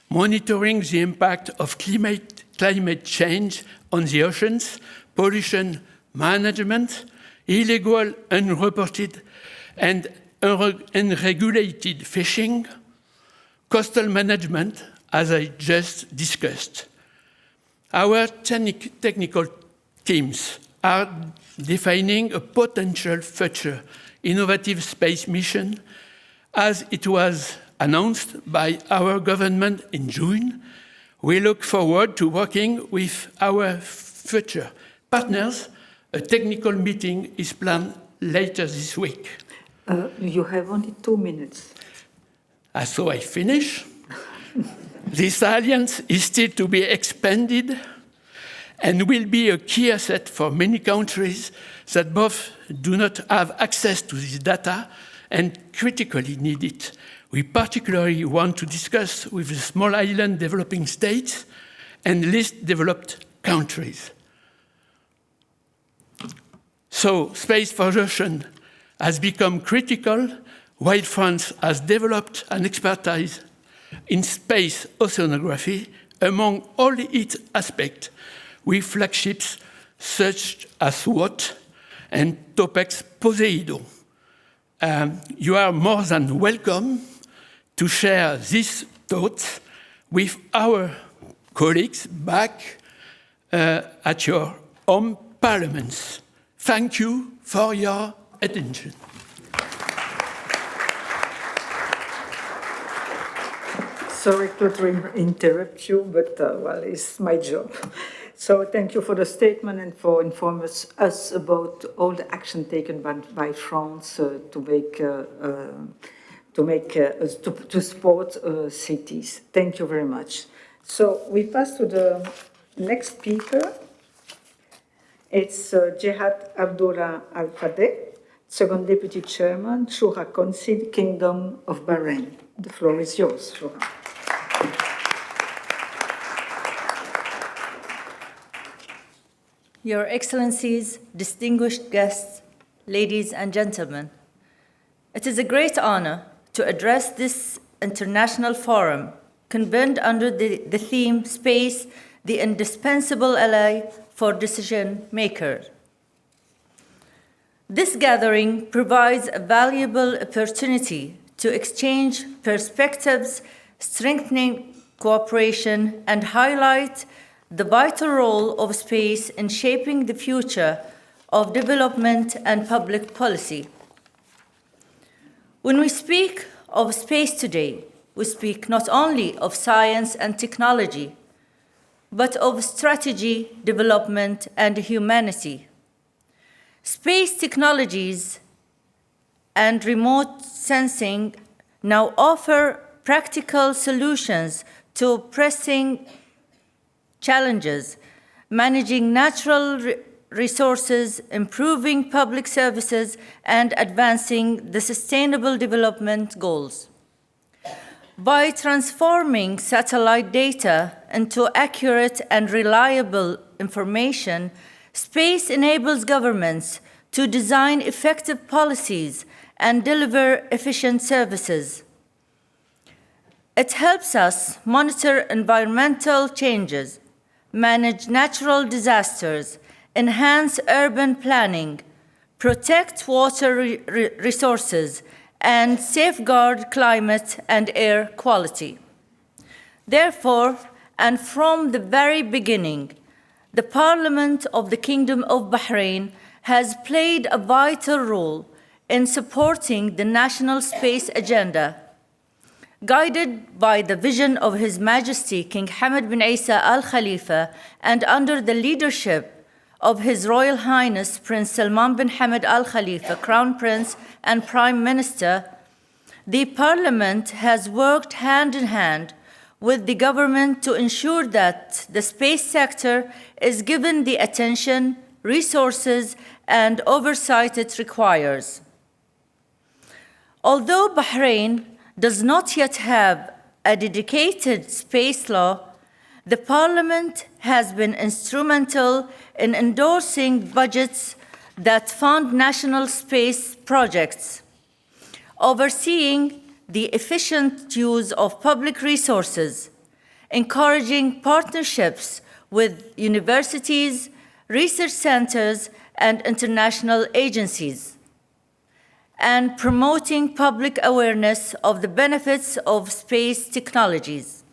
Speaker 18: monitoring the impact of climate change on the oceans, pollution management, illegal, unreported, and unregulated fishing, coastal management, as I just discussed. Our technical teams are defining a potential future innovative space mission as it was announced by our government in June. We look forward to working with our future partners. A technical meeting is planned later this week.
Speaker 2: You have only 2 minutes.
Speaker 18: So I finish. This alliance is still to be expanded and will be a key asset for many countries that both do not have access to this data and critically need it. We particularly want to discuss with the small island developing states and least developed countries. So space for the ocean has become critical, while France has developed an expertise in space oceanography among all its aspects, with flagships such as SWOT and Topex Poseidon. You are more than welcome to share these thoughts with our colleagues back at your home parliaments. Thank you for your attention.
Speaker 2: Sorry to interrupt you, but well, it's my job. So thank you for the statement and for informing us about all the action taken by France to support cities. Thank you very much. So we pass to the next speaker. It's Jihad Abdullah Al-Fadeh, Second Deputy Chairman, Shura Council, Kingdom of Bahrain. The floor is yours, Shura.
Speaker 19: Your Excellencies, distinguished guests, ladies and gentlemen, it is a great honor to address this international forum convened under the theme Space, the indispensable ally for decision makers. This gathering provides a valuable opportunity to exchange perspectives, strengthening cooperation, and highlight the vital role of space in shaping the future of development and public policy. When we speak of space today, we speak not only of science and technology, but of strategy, development, and humanity. Space technologies and remote sensing now offer practical solutions to pressing challenges managing natural resources, improving public services, and advancing the Sustainable Development Goals. By transforming satellite data into accurate and reliable information, space enables governments to design effective policies and deliver efficient services. It helps us monitor environmental changes, manage natural disasters, enhance urban planning, protect water resources, and safeguard climate and air quality. Therefore, and from the very beginning, the Parliament of the Kingdom of Bahrain has played a vital role in supporting the national space agenda. Guided by the vision of His Majesty King Hamad bin Isa Al Khalifa and under the leadership of His Royal Highness Prince Salman bin Hamad Al Khalifa, Crown Prince and Prime Minister, the Parliament has worked hand in hand with the government to ensure that the space sector is given the attention, resources, and oversight it requires. Although Bahrain does not yet have a dedicated space law, the Parliament has been instrumental in endorsing budgets that fund national space projects, overseeing the efficient use of public resources, encouraging partnerships with universities, research centers, and international agencies, and promoting public awareness of the benefits of space technologies.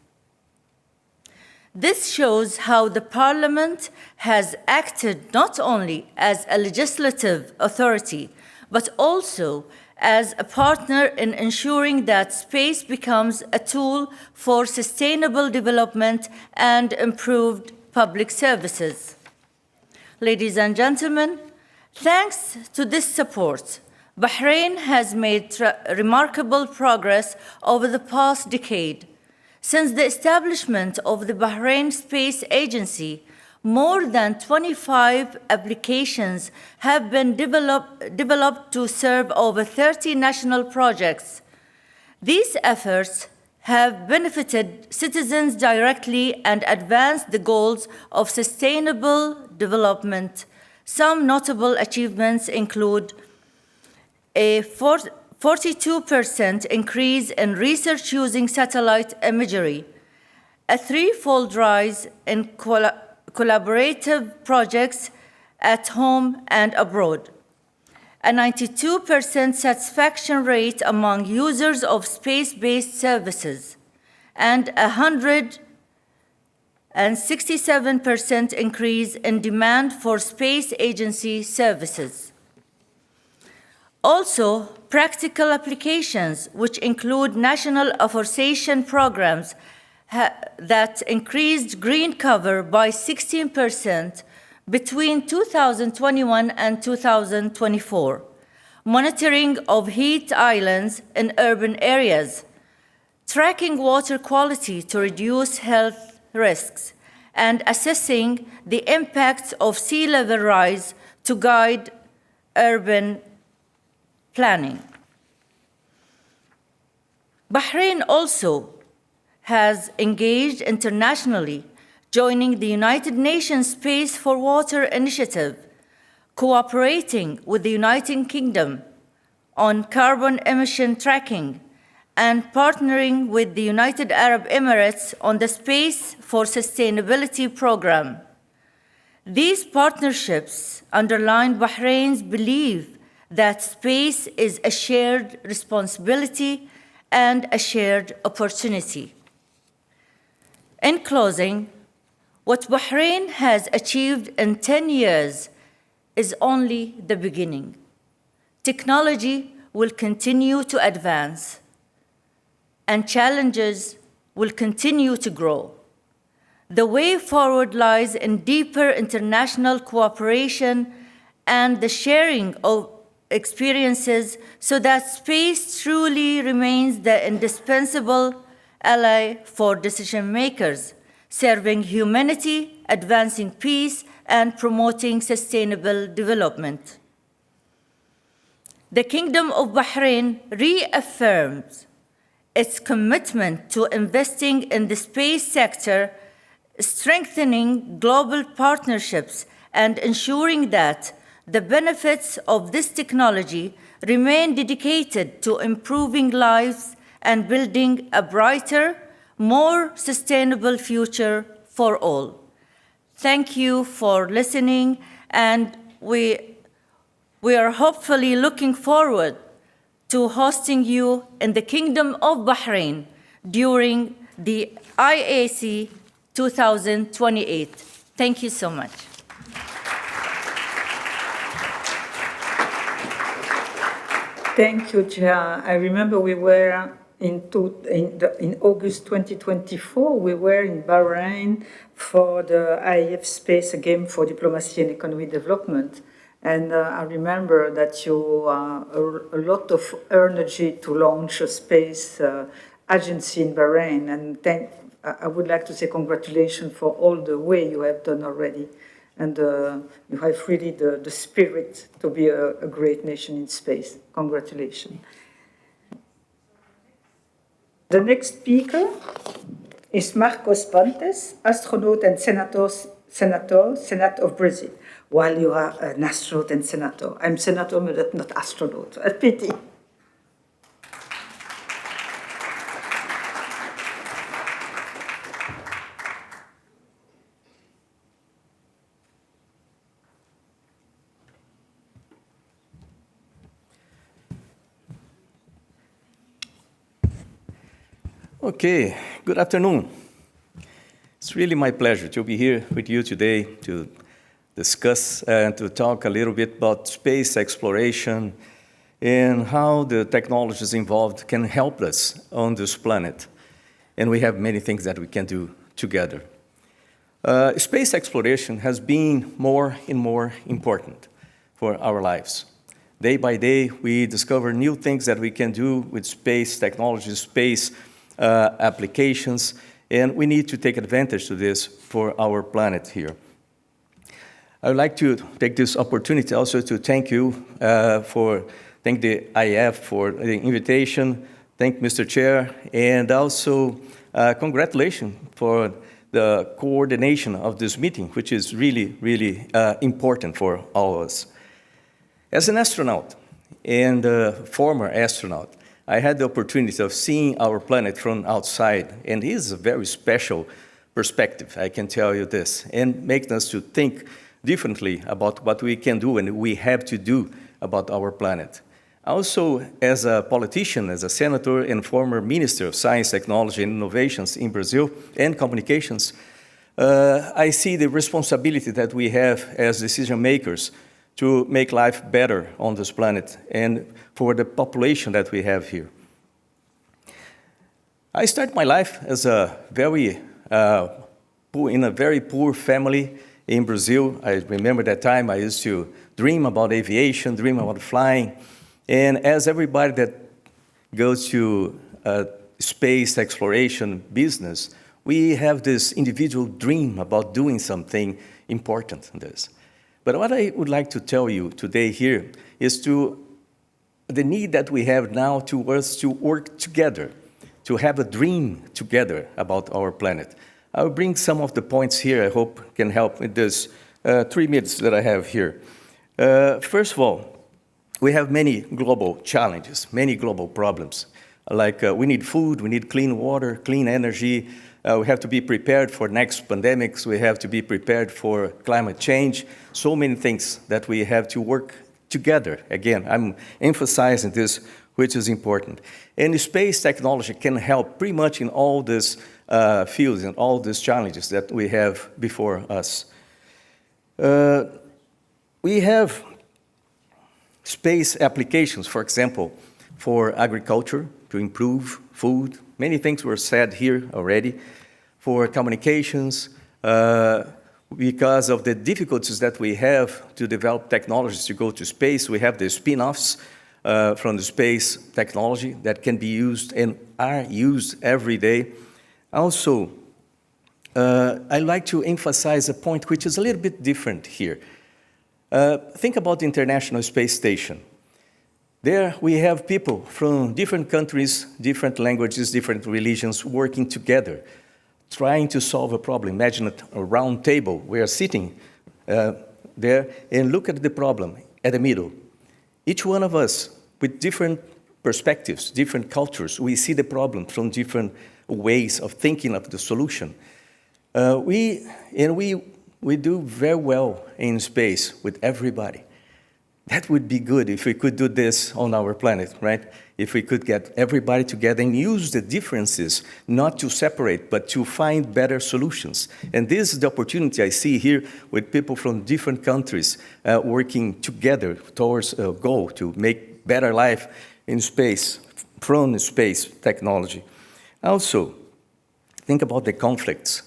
Speaker 19: This shows how the Parliament has acted not only as a legislative authority, but also as a partner in ensuring that space becomes a tool for sustainable development and improved public services. Ladies and gentlemen, thanks to this support, Bahrain has made remarkable progress over the past decade. Since the establishment of the Bahrain Space Agency, more than 25 applications have been developed to serve over 30 national projects. These efforts have benefited citizens directly and advanced the goals of sustainable development. Some notable achievements include a 42% increase in research using satellite imagery, a threefold rise in collaborative projects at home and abroad, a 92% satisfaction rate among users of space-based services, and a 167% increase in demand for space agency services. Also, practical applications, which include national afforestation programs that increased green cover by 16% between 2021 and 2024, monitoring of heat islands in urban areas, tracking water quality to reduce health risks, and assessing the impacts of sea level rise to guide urban planning. Bahrain also has engaged internationally, joining the United Nations Space for Water Initiative, cooperating with the United Kingdom on carbon emission tracking, and partnering with the United Arab Emirates on the Space for Sustainability program. These partnerships underline Bahrain's belief that space is a shared responsibility and a shared opportunity. In closing, what Bahrain has achieved in 10 years is only the beginning. Technology will continue to advance, and challenges will continue to grow. The way forward lies in deeper international cooperation and the sharing of experiences so that space truly remains the indispensable ally for decision makers, serving humanity, advancing peace, and promoting sustainable development. The Kingdom of Bahrain reaffirms its commitment to investing in the space sector, strengthening global partnerships, and ensuring that the benefits of this technology remain dedicated to improving lives and building a brighter, more sustainable future for all. Thank you for listening, and we are hopefully looking forward to hosting you in the Kingdom of Bahrain during the IAC 2028. Thank you so much.
Speaker 2: Thank you, Jia. I remember we were in August 2024, we were in Bahrain for the IAF Space Game for Diplomacy and Economic Development. And I remember that you a lot of energy to launch a space agency in Bahrain. And I would like to say congratulations for all the way you have done already. And you have really the spirit to be a great nation in space. Congratulations. The next speaker is Marcos Pontes, astronaut and Senate of Brazil. While you are an astronaut and senator. I'm senator, but not astronaut. A pity.
Speaker 20: Okay, good afternoon. It's really my pleasure to be here with you today to discuss and to talk a little bit about space exploration and how the technologies involved can help us on this planet. And we have many things that we can do together. Space exploration has been more and more important for our lives. Day by day, we discover new things that we can do with space technology, space applications, and we need to take advantage of this for our planet here. I would like to take this opportunity also to thank you thank the IAF for the invitation, thank Mr. Chair, and also congratulations for the coordination of this meeting, which is really, really important for all of us. As an astronaut and a former astronaut, I had the opportunity of seeing our planet from outside, and it is a very special perspective, I can tell you this, and makes us to think differently about what we can do and we have to do about our planet. Also, as a politician, as a senator and former Minister of Science, Technology and Innovations in Brazil and Communications, I see the responsibility that we have as decision makers to make life better on this planet and for the population that we have here. I started my life as in a very poor family in Brazil. I remember that time I used to dream about aviation, dream about flying. And as everybody that goes to space exploration business, we have this individual dream about doing something important in this. But what I would like to tell you today here is the need that we have now to us to work together, to have a dream together about our planet. I'll bring some of the points here I hope can help with this 3 minutes that I have here. First of all, we have many global challenges, many global problems. Like we need food, we need clean water, clean energy. We have to be prepared for next pandemics. We have to be prepared for climate change. So many things that we have to work together. Again, I'm emphasizing this, which is important. And space technology can help pretty much in all these fields and all these challenges that we have before us. We have space applications, for example, for agriculture, to improve food. Many things were said here already. For communications, because of the difficulties that we have to develop technologies to go to space, we have the spin-offs from the space technology that can be used and are used every day. Also, I'd like to emphasize a point which is a little bit different here. Think about the International Space Station. There we have people from different countries, different languages, different religions working together, trying to solve a problem. Imagine a round table. We are sitting there and look at the problem at the middle. Each one of us with different perspectives, different cultures, we see the problem from different ways of thinking of the solution. We do very well in space with everybody. That would be good if we could do this on our planet, right? If we could get everybody together and use the differences, not to separate, but to find better solutions. And this is the opportunity I see here with people from different countries working together towards a goal to make better life in space, from space technology. Also, think about the conflicts.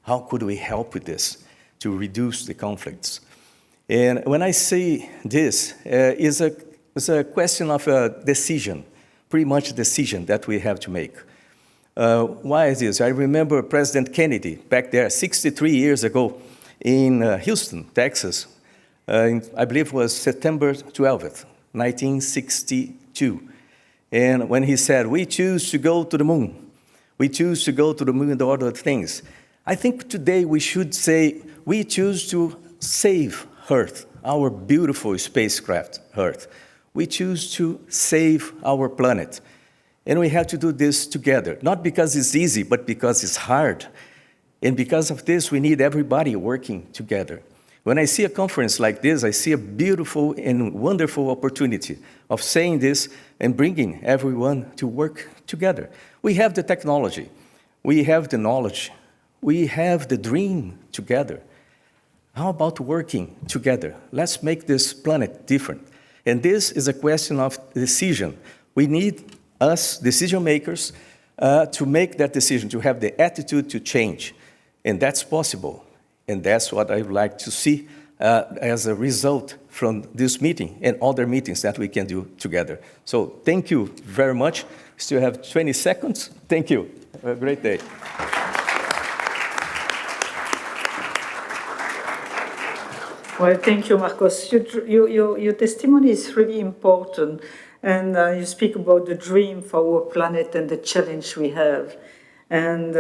Speaker 20: How could we help with this to reduce the conflicts? And when I say this, it's a question of a decision, pretty much a decision that we have to make. Why is this? I remember President Kennedy back there 63 years ago in Houston, Texas. I believe it was September 12th, 1962. And when he said, we choose to go to the moon. We choose to go to the moon and all other things. I think today we should say, we choose to save Earth, our beautiful spacecraft, Earth. We choose to save our planet. And we have to do this together, not because it's easy, but because it's hard. And because of this, we need everybody working together. When I see a conference like this, I see a beautiful and wonderful opportunity of saying this and bringing everyone to work together. We have the technology. We have the knowledge. We have the dream together. How about working together? Let's make this planet different. And this is a question of decision. We need us, decision makers, to make that decision, to have the attitude to change. And that's possible. And that's what I would like to see as a result from this meeting and other meetings that we can do together. So thank you very much. Still have 20 seconds. Thank you. Have a great day.
Speaker 2: Well, thank you, Marcos. Your testimony is really important, and you speak about the dream for our planet and the challenge we have, and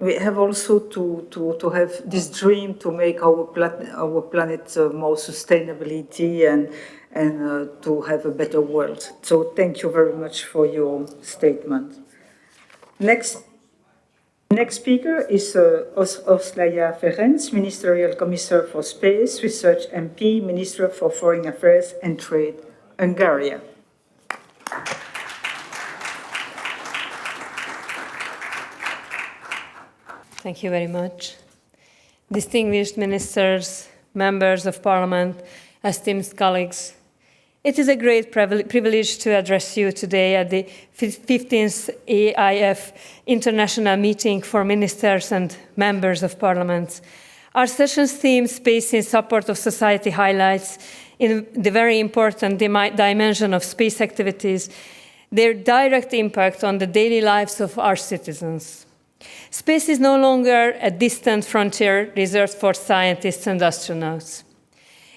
Speaker 2: we have also to have this dream to make our planet more sustainability and to have a better world. So thank you very much for your statement. Next speaker is Oslaya Ferenc, Ministerial Commissioner for Space, Research MP, Minister for Foreign Affairs and Trade, Hungary.
Speaker 21: Thank you very much. Distinguished ministers, members of parliament, esteemed colleagues, it is a great privilege to address you today at the 15th AEF International Meeting for Ministers and Members of Parliament. Our session's theme, Space in Support of Society, highlights in the very important dimension of space activities their direct impact on the daily lives of our citizens. Space is no longer a distant frontier reserved for scientists and astronauts.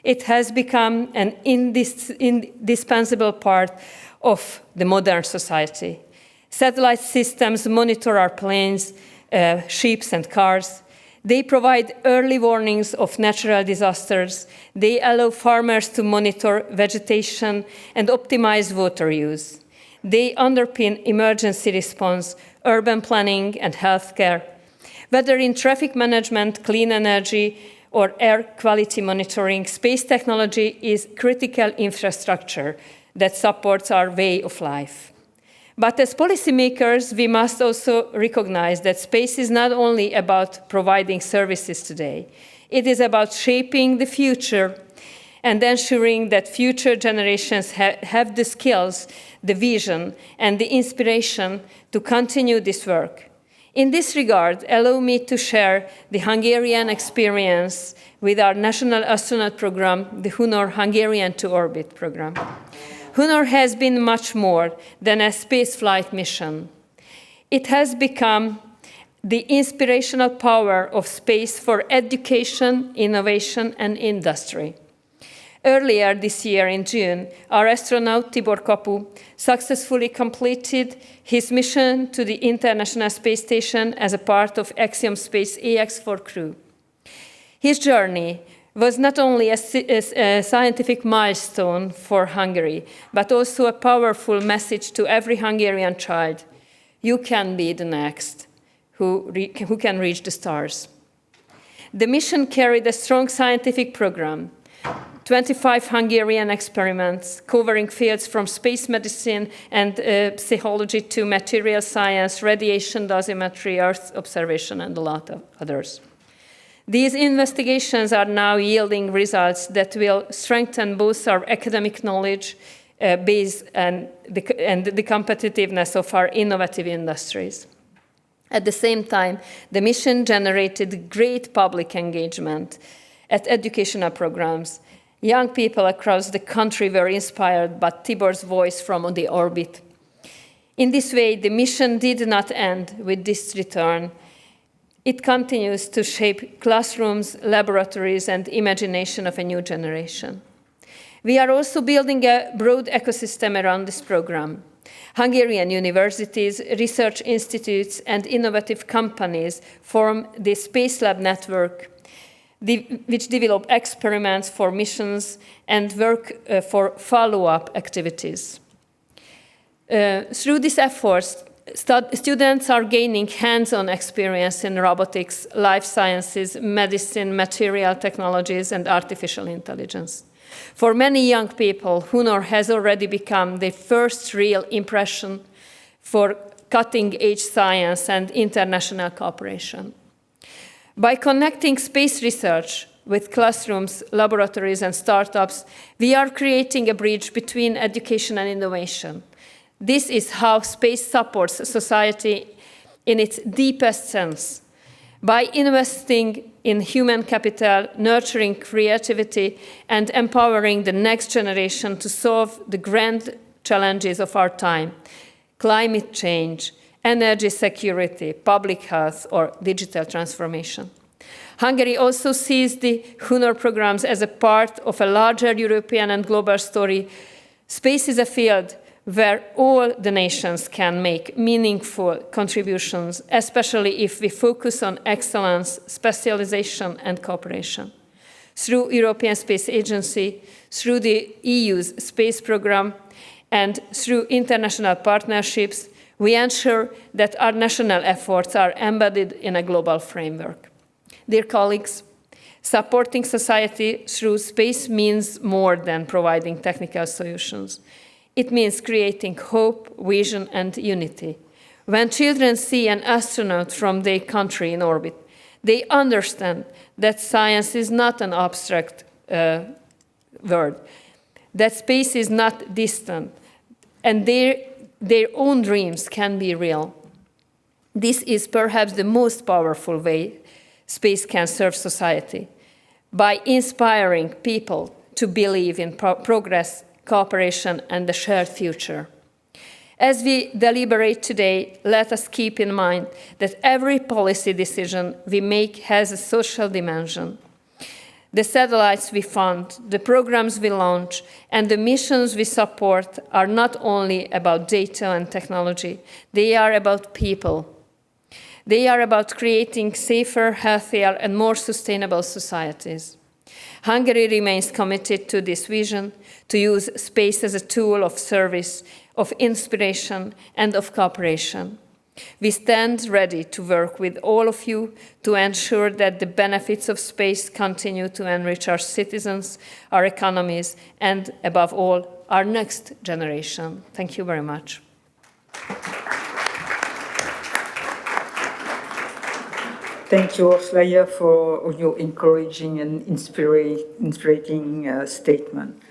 Speaker 21: It has become an indispensable part of the modern society. Satellite systems monitor our planes, ships, and cars. They provide early warnings of natural disasters. They allow farmers to monitor vegetation and optimize water use. They underpin emergency response, urban planning, and healthcare. Whether in traffic management, clean energy, or air quality monitoring, space technology is critical infrastructure that supports our way of life. But as policymakers, we must also recognize that space is not only about providing services today. It is about shaping the future and ensuring that future generations have the skills, the vision, and the inspiration to continue this work. In this regard, allow me to share the Hungarian experience with our national astronaut program, the Honor Hungarian to Orbit program. Honor has been much more than a spaceflight mission. It has become the inspirational power of space for education, innovation, and industry. Earlier this year in June, our astronaut Tibor Kapu successfully completed his mission to the International Space Station as a part of Axiom Space AX4 crew. His journey was not only a scientific milestone for Hungary, but also a powerful message to every Hungarian child. You can be the next who can reach the stars. The mission carried a strong scientific program, 25 Hungarian experiments covering fields from space medicine and psychology to material science, radiation dosimetry, Earth observation, and a lot of others. These investigations are now yielding results that will strengthen both our academic knowledge base and the competitiveness of our innovative industries. At the same time, the mission generated great public engagement at educational programs. Young people across the country were inspired by Tibor's voice from the orbit. In this way, the mission did not end with this return. It continues to shape classrooms, laboratories, and imagination of a new generation. We are also building a broad ecosystem around this program. Hungarian universities, research institutes, and innovative companies form the Space Lab network, which develop experiments for missions and work for follow-up activities. Through these efforts, students are gaining hands-on experience in robotics, life sciences, medicine, material technologies, and artificial intelligence. For many young people, Honor has already become the first real impression for cutting-edge science and international cooperation. By connecting space research with classrooms, laboratories, and startups, we are creating a bridge between education and innovation. This is how space supports society in its deepest sense. By investing in human capital, nurturing creativity, and empowering the next generation to solve the grand challenges of our time, climate change, energy security, public health, or digital transformation. Hungary also sees the Honor programs as a part of a larger European and global story. Space is a field where all the nations can make meaningful contributions, especially if we focus on excellence, specialization, and cooperation. Through European Space Agency, through the EU's space program, and through international partnerships, we ensure that our national efforts are embedded in a global framework. Dear colleagues, supporting society through space means more than providing technical solutions. It means creating hope, vision, and unity. When children see an astronaut from their country in orbit, they understand that science is not an abstract word, that space is not distant, and their own dreams can be real. This is perhaps the most powerful way space can serve society, by inspiring people to believe in progress, cooperation, and the shared future. As we deliberate today, let us keep in mind that every policy decision we make has a social dimension. The satellites we fund, the programs we launch, and the missions we support are not only about data and technology, they are about people. They are about creating safer, healthier, and more sustainable societies. Hungary remains committed to this vision, to use space as a tool of service, of inspiration, and of cooperation. We stand ready to work with all of you to ensure that the benefits of space continue to enrich our citizens, our economies, and above all, our next generation. Thank you very much.
Speaker 2: Thank you, Ursula, for your encouraging and inspiring statement.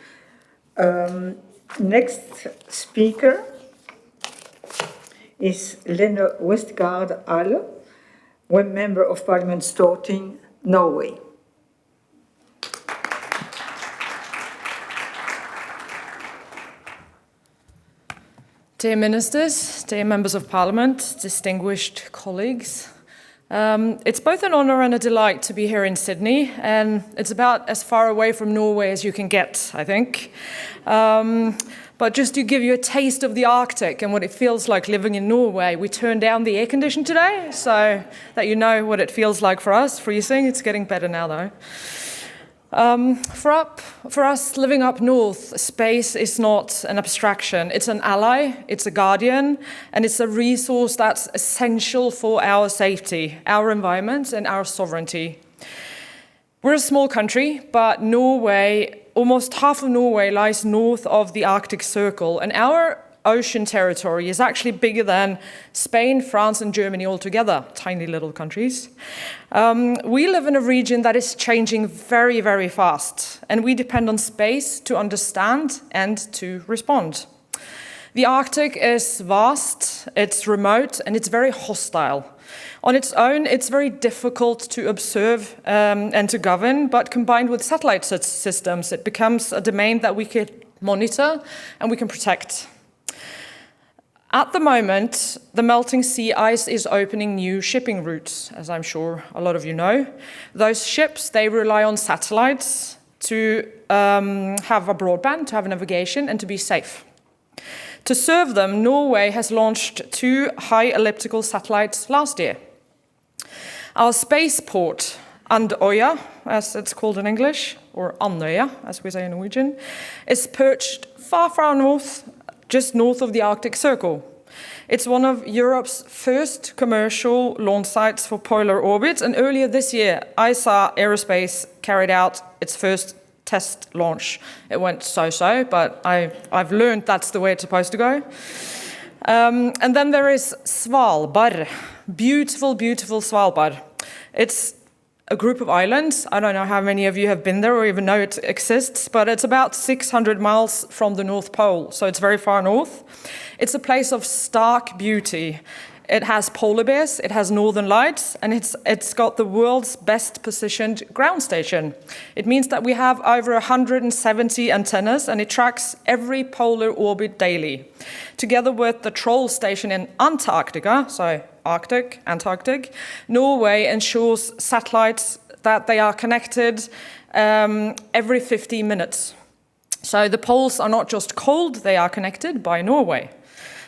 Speaker 2: Next speaker is Lene Westgard Ahle, one member of Parliament Storting, Norway.
Speaker 12: Dear ministers, dear members of parliament, distinguished colleagues, it's both an honour and a delight to be here in Sydney, and it's about as far away from Norway as you can get, I think. But just to give you a taste of the Arctic and what it feels like living in Norway, we turned down the air condition today, so that you know what it feels like for us, freezing. It's getting better now, though. For us living up north, space is not an abstraction. It's an ally, it's a guardian, and it's a resource that's essential for our safety, our environment, and our sovereignty. We're a small country, but Norway, almost half of Norway lies north of the Arctic Circle, and our ocean territory is actually bigger than Spain, France, and Germany altogether, tiny little countries. We live in a region that is changing very, very fast, and we depend on space to understand and to respond. The Arctic is vast, it's remote, and it's very hostile. On its own, it's very difficult to observe and to govern, but combined with satellite systems, it becomes a domain that we can monitor and we can protect. At the moment, the melting sea ice is opening new shipping routes, as I'm sure a lot of you know. Those ships, they rely on satellites to have a broadband, to have navigation, and to be safe. To serve them, Norway has launched 2 high elliptical satellites last year. Our spaceport, Andøya, as it's called in English, or Andøya, as we say in Norwegian, is perched far, far north, just north of the Arctic Circle. It's one of Europe's first commercial launch sites for polar orbit, and earlier this year, ISA Aerospace carried out its first test launch. It went so-so, but I've learned that's the way it's supposed to go. And then there is Svalbard, beautiful, beautiful Svalbard. It's a group of islands. I don't know how many of you have been there or even know it exists, but it's about 600 miles from the North Pole, so it's very far north. It's a place of stark beauty. It has polar bears, it has northern lights, and it's got the world's best positioned ground station. It means that we have over 170 antennas, and it tracks every polar orbit daily. Together with the Troll station in Antarctica, so Arctic, Antarctic, Norway ensures satellites that they are connected every 15 minutes. So the poles are not just cold, they are connected by Norway.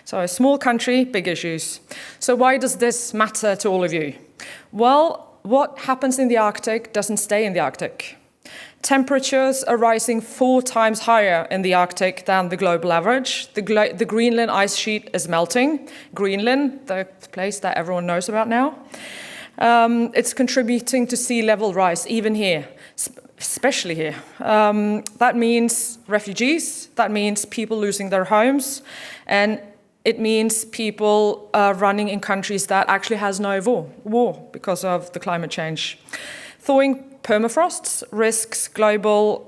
Speaker 12: So a small country, big issues. So why does this matter to all of you? Well, what happens in the Arctic doesn't stay in the Arctic. Temperatures are rising 4 times higher in the Arctic than the global average. The Greenland ice sheet is melting. Greenland, the place that everyone knows about now. It's contributing to sea level rise, even here, especially here. That means refugees, that means people losing their homes, and it means people running in countries that actually has no war because of the climate change. Thawing permafrosts risks global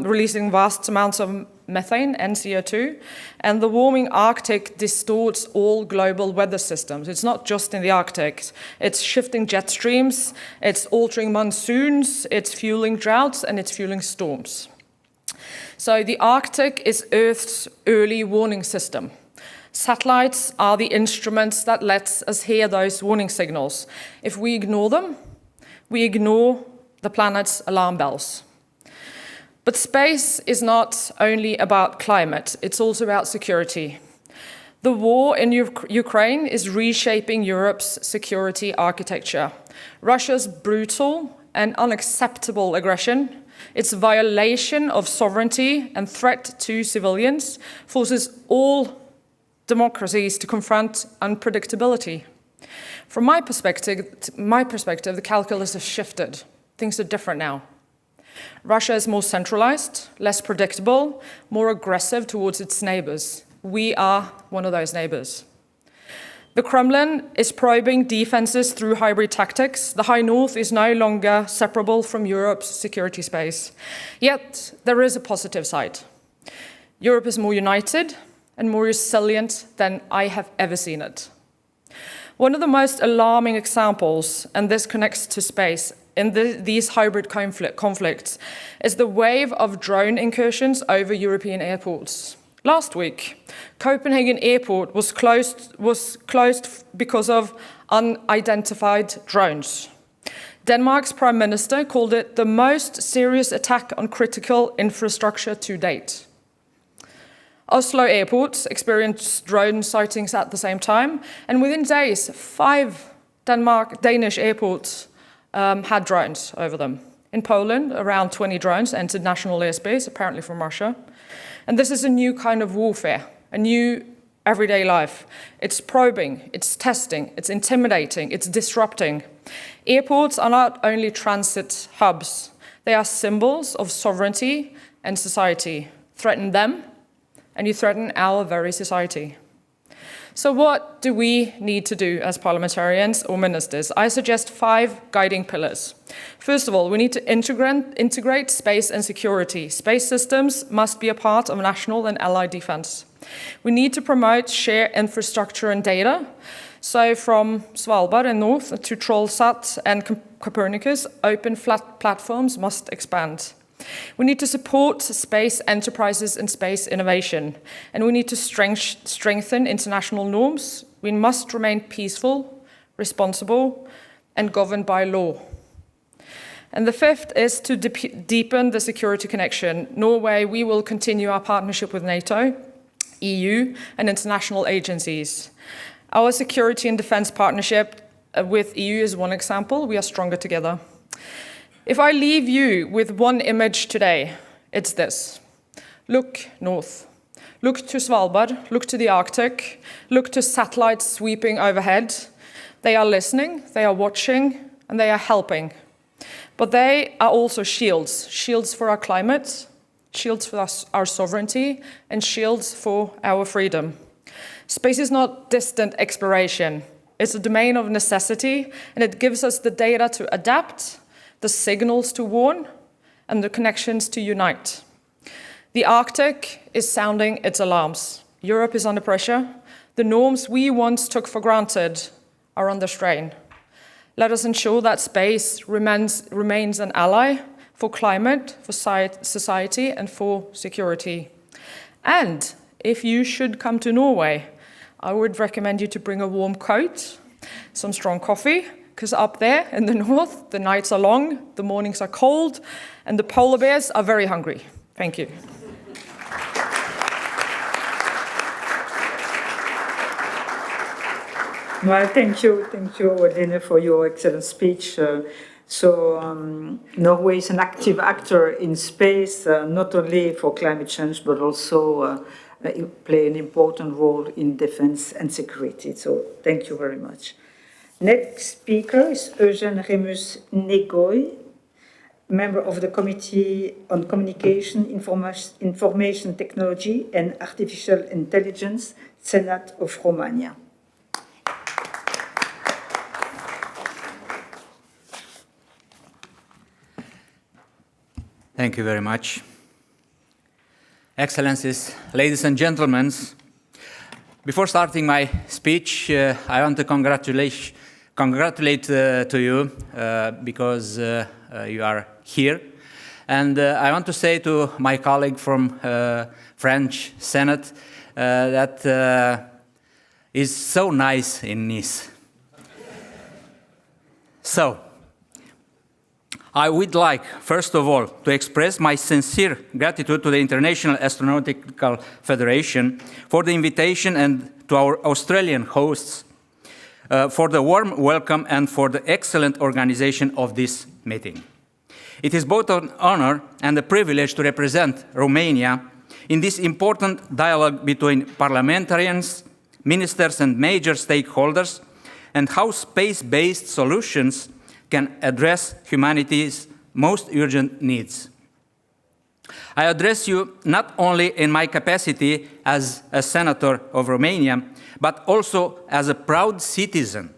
Speaker 12: releasing vast amounts of methane and CO2, and the warming Arctic distorts all global weather systems. It's not just in the Arctic. It's shifting jet streams, it's altering monsoons, it's fueling droughts, and it's fueling storms. So the Arctic is Earth's early warning system. Satellites are the instruments that let us hear those warning signals. If we ignore them, we ignore the planet's alarm bells. But space is not only about climate, it's also about security. The war in Ukraine is reshaping Europe's security architecture. Russia's brutal and unacceptable aggression, its violation of sovereignty and threat to civilians, forces all democracies to confront unpredictability. From my perspective, the calculus has shifted. Things are different now. Russia is more centralized, less predictable, more aggressive towards its neighbors. We are one of those neighbors. The Kremlin is probing defenses through hybrid tactics. The High North is no longer separable from Europe's security space. Yet, there is a positive side. Europe is more united and more resilient than I have ever seen it. One of the most alarming examples, and this connects to space, in these hybrid conflicts is the wave of drone incursions over European airports.
Speaker 1: Last week, Copenhagen Airport was closed because of unidentified drones. Denmark's Prime Minister called it the most serious attack on critical infrastructure to date. Oslo Airport experienced drone sightings at the same time, and within days, 5 Danish airports had drones over them. In Poland, around 20 drones entered national airspace, apparently from Russia. And this is a new kind of warfare, a new everyday life. It's probing, it's testing, it's intimidating, it's disrupting. Airports are not only transit hubs, they are symbols of sovereignty and society. Threaten them, and you threaten our very society. So what do we need to do as parliamentarians or ministers? I suggest 5 guiding pillars. First of all, we need to integrate space and security. Space systems must be a part of national and allied defense. We need to promote shared infrastructure and data. So from Svalbard and north to Trollsat and Copernicus, open flat platforms must expand. We need to support space enterprises and space innovation, and we need to strengthen international norms. We must remain peaceful, responsible, and governed by law. And the 5th is to deepen the security connection. Norway, we will continue our partnership with NATO, EU, and international agencies. Our security and defense partnership with EU is one example. We are stronger together. If I leave you with one image today, it's this. Look north. Look to Svalbard, look to the Arctic, look to satellites sweeping overhead. They are listening, they are watching, and they are helping. But they are also shields. Shields for our climate, shields for our sovereignty, and shields for our freedom. Space is not distant exploration. It's a domain of necessity, and it gives us the data to adapt, the signals to warn, and the connections to unite. The Arctic is sounding its alarms. Europe is under pressure. The norms we once took for granted are under strain. Let us ensure that space remains an ally for climate, for society, and for security. And if you should come to Norway, I would recommend you to bring a warm coat, some strong coffee, because up there in the north, the nights are long, the mornings are cold, and the polar bears are very hungry. Thank you.
Speaker 2: Well, thank you, Wadene, for your excellent speech. Norway is an active actor in space, not only for climate change, but also play an important role in defense and security. So thank you very much. Next speaker is Eugène Remus-Negoy, member of the Committee on Communication, Information Technology and Artificial Intelligence, Senate of Romania.
Speaker 22: Thank you very much. Excellencies, ladies and gentlemen, before starting my speech, I want to congratulate to you because you are here. And I want to say to my colleague from French Senate that is so nice in Nice. So, I would like, first of all, to express my sincere gratitude to the International Astronautical Federation for the invitation and to our Australian hosts for the warm welcome and for the excellent organization of this meeting. It is both an honor and a privilege to represent Romania in this important dialogue between parliamentarians, ministers and major stakeholders, and how space-based solutions can address humanity's most urgent needs. I address you not only in my capacity as a senator of Romania, but also as a proud citizen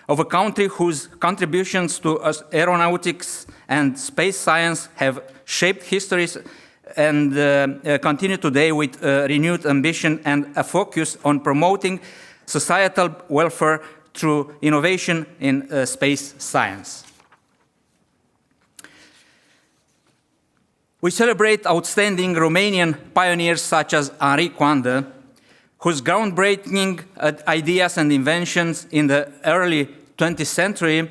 Speaker 22: of a country whose contributions to aeronautics and space science have shaped histories and continue today with renewed ambition and a focus on promoting societal welfare through innovation in space science. We celebrate outstanding Romanian pioneers such as Henri Coandă, whose groundbreaking ideas and inventions in the early 20th century,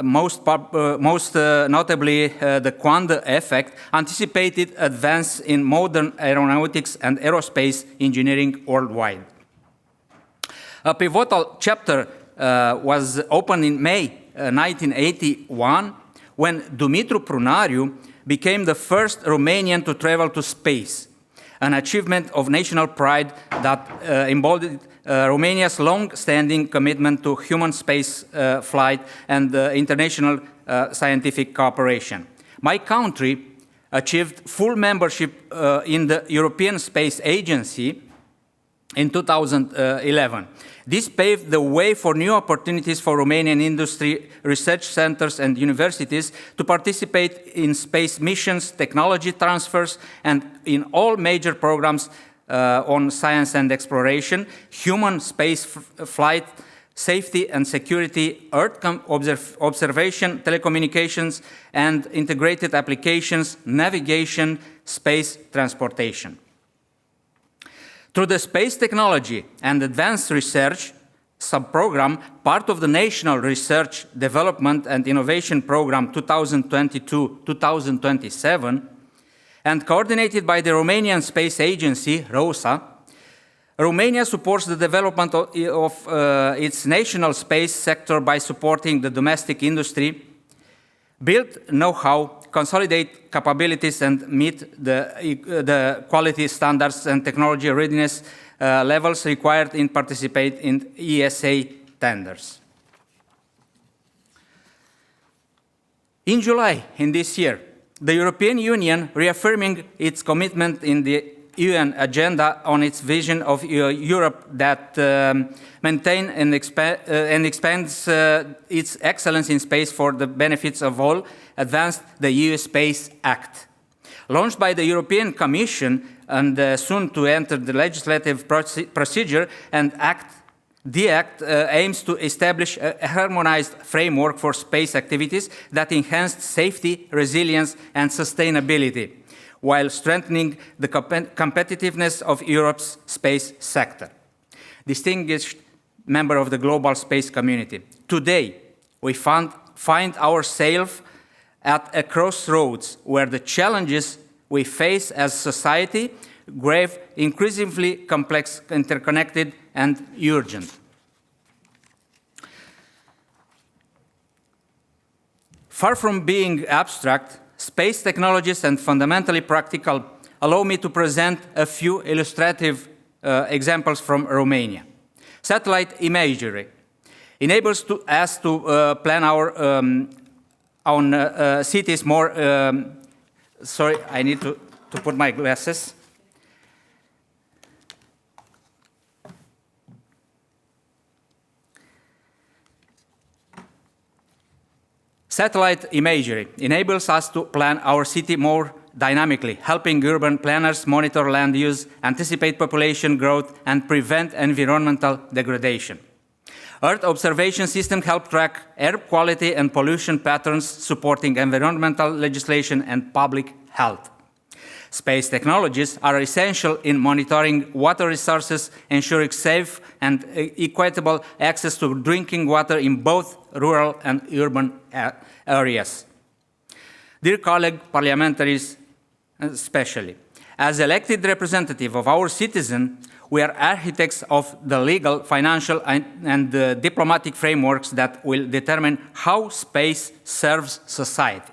Speaker 22: most notably the Coandă effect, anticipated advance in modern aeronautics and aerospace engineering worldwide. A pivotal chapter was opened in May 1981 when Dumitru Prunariu became the first Romanian to travel to space, an achievement of national pride that embodied Romania's long-standing commitment to human space flight and international scientific cooperation. My country achieved full membership in the European Space Agency in 2011. This paved the way for new opportunities for Romanian industry, research centers and universities to participate in space missions, technology transfers, and in all major programs on science and exploration, human space flight, safety and security, Earth observation, telecommunications, and integrated applications, navigation, space transportation. Through the Space Technology and Advanced Research sub-program, part of the National Research, Development and Innovation Program 2022-2027, and coordinated by the Romanian Space Agency, ROSA, Romania supports the development of its national space sector by supporting the domestic industry, build know-how, consolidate capabilities, and meet the quality standards and technology readiness levels required in participate in ESA tenders. In July in this year, the European Union, reaffirming its commitment in the UN agenda on its vision of Europe that maintains and expands its excellence in space for the benefits of all, advanced the EU Space Act. Launched by the European Commission and soon to enter the legislative procedure, and the Act aims to establish a harmonized framework for space activities that enhance safety, resilience, and sustainability, while strengthening the competitiveness of Europe's space sector. Distinguished member of the global space community, today we find ourselves at a crossroads where the challenges we face as society grave, increasingly complex, interconnected, and urgent. Far from being abstract, space technologies and fundamentally practical allow me to present a few illustrative examples from Romania. Satellite imagery enables us to plan our own cities more. Sorry, I need to put my glasses. Satellite imagery enables us to plan our city more dynamically, helping urban planners monitor land use, anticipate population growth, and prevent environmental degradation. Earth observation systems help track air quality and pollution patterns, supporting environmental legislation and public health. Space technologies are essential in monitoring water resources, ensuring safe and equitable access to drinking water in both rural and urban areas. Dear colleague parliamentaries, especially, as elected representative of our citizens, we are architects of the legal, financial, and diplomatic frameworks that will determine how space serves society.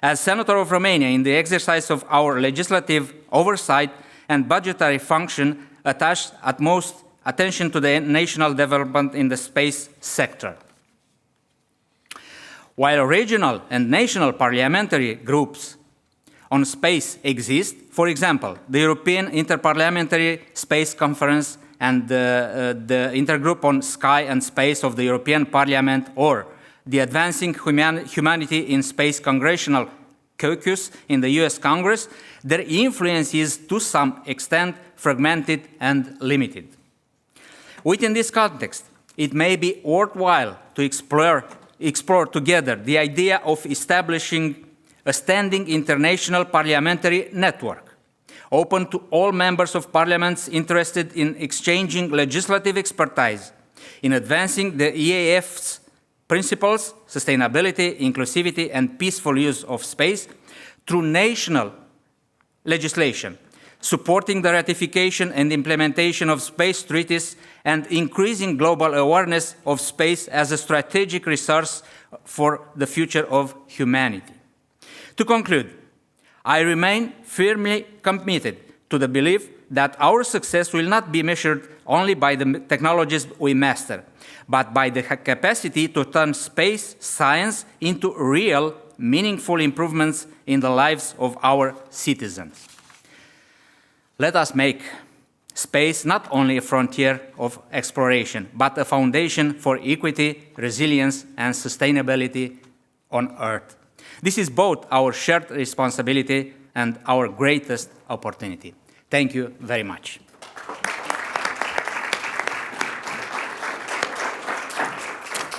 Speaker 22: As Senator of Romania, in the exercise of our legislative oversight and budgetary function, attach utmost attention to the national development in the space sector. While regional and national parliamentary groups on space exist, for example, the European Interparliamentary Space Conference and the Intergroup on Sky and Space of the European Parliament, or the Advancing Humanity in Space Congressional Caucus in the US Congress, their influence is to some extent fragmented and limited. Within this context, it may be worthwhile to explore together the idea of establishing a standing international parliamentary network, open to all members of parliaments interested in exchanging legislative expertise, in advancing the EAF's principles, sustainability, inclusivity, and peaceful use of space through national legislation, supporting the ratification and implementation of space treaties, and increasing global awareness of space as a strategic resource for the future of humanity. To conclude, I remain firmly committed to the belief that our success will not be measured only by the technologies we master, but by the capacity to turn space science into real, meaningful improvements in the lives of our citizens. Let us make space not only a frontier of exploration, but a foundation for equity, resilience, and sustainability on Earth. This is both our shared responsibility and our greatest opportunity. Thank you very much.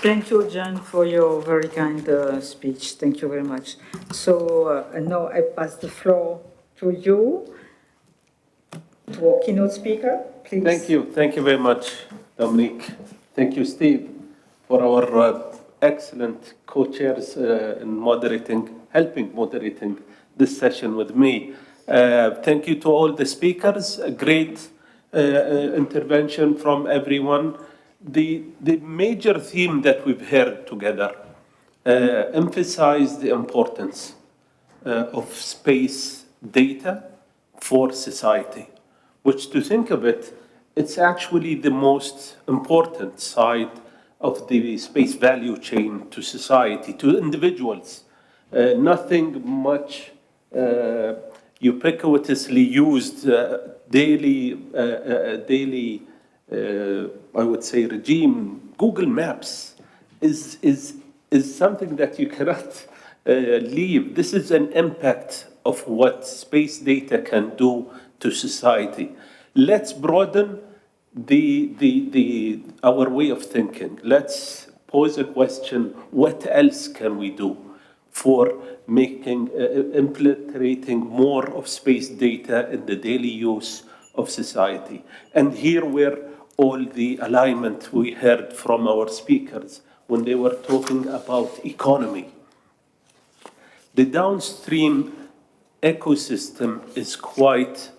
Speaker 2: Thank you, John, for your very kind speech. Thank you very much. So now I pass the floor to you, to our keynote speaker, please.
Speaker 14: Thank you very much, Dominique. Thank you, Steve, for our excellent co-chairs in helping moderating this session with me. Thank you to all the speakers, a great intervention from everyone. The major theme that we've heard together emphasized the importance of space data for society, which, to think of it, it's actually the most important side of the space value chain to society, to individuals. Nothing much ubiquitously used daily, I would say, regime. Google Maps is something that you cannot leave. This is an impact of what space data can do to society. Let's broaden our way of thinking. Let's pose a question: what else can we do for infiltrating more of space data in the daily use of society? And here were all the alignment we heard from our speakers when they were talking about economy. The downstream ecosystem is quite,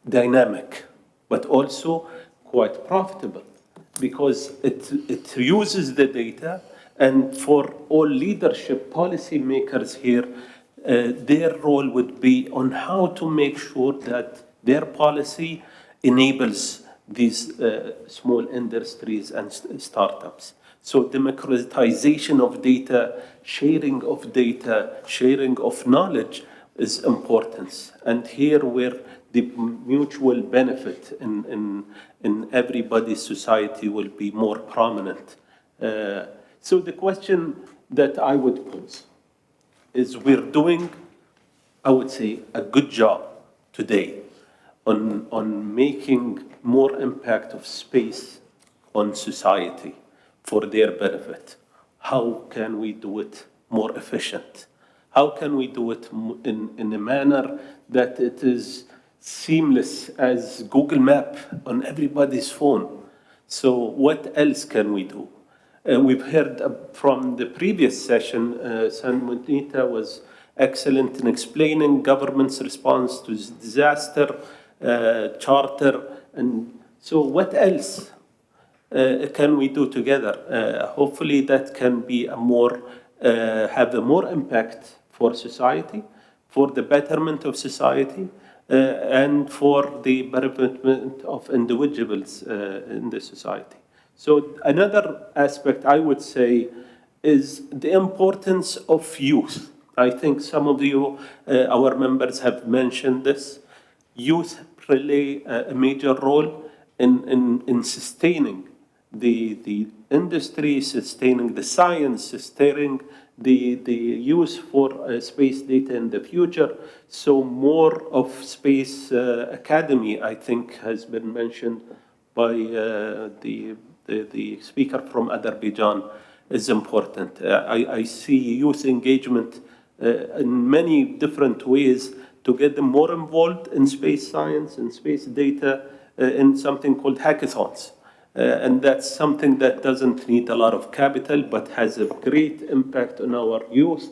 Speaker 14: dynamic, but also quite profitable, because it uses the data. And for all leadership policymakers here, their role would be on how to make sure that their policy enables these small industries and startups. So democratization of data, sharing of knowledge is important. And here where the mutual benefit in everybody's society will be more prominent. So the question that I would pose is, we're doing, I would say, a good job today on making more impact of space on society for their benefit. How can we do it more efficient? How can we do it in a manner that it is seamless as Google Map on everybody's phone? So what else can we do? We've heard from the previous session, Sanmonita was excellent in explaining government's response to disaster, charter, and so what else can we do together? Hopefully that can be have a more impact for society, for the betterment of society, and for the betterment of individuals in the society. So another aspect I would say is the importance of youth. I think some of you, our members, have mentioned this. Youth play a major role in sustaining the industry, sustaining the science, sustaining the use for space data in the future. So more of Space Academy, I think, has been mentioned by the speaker from Azerbaijan, is important. I see youth engagement in many different ways to get them more involved in space science and space data in something called hackathons. And that's something that doesn't need a lot of capital, but has a great impact on our youth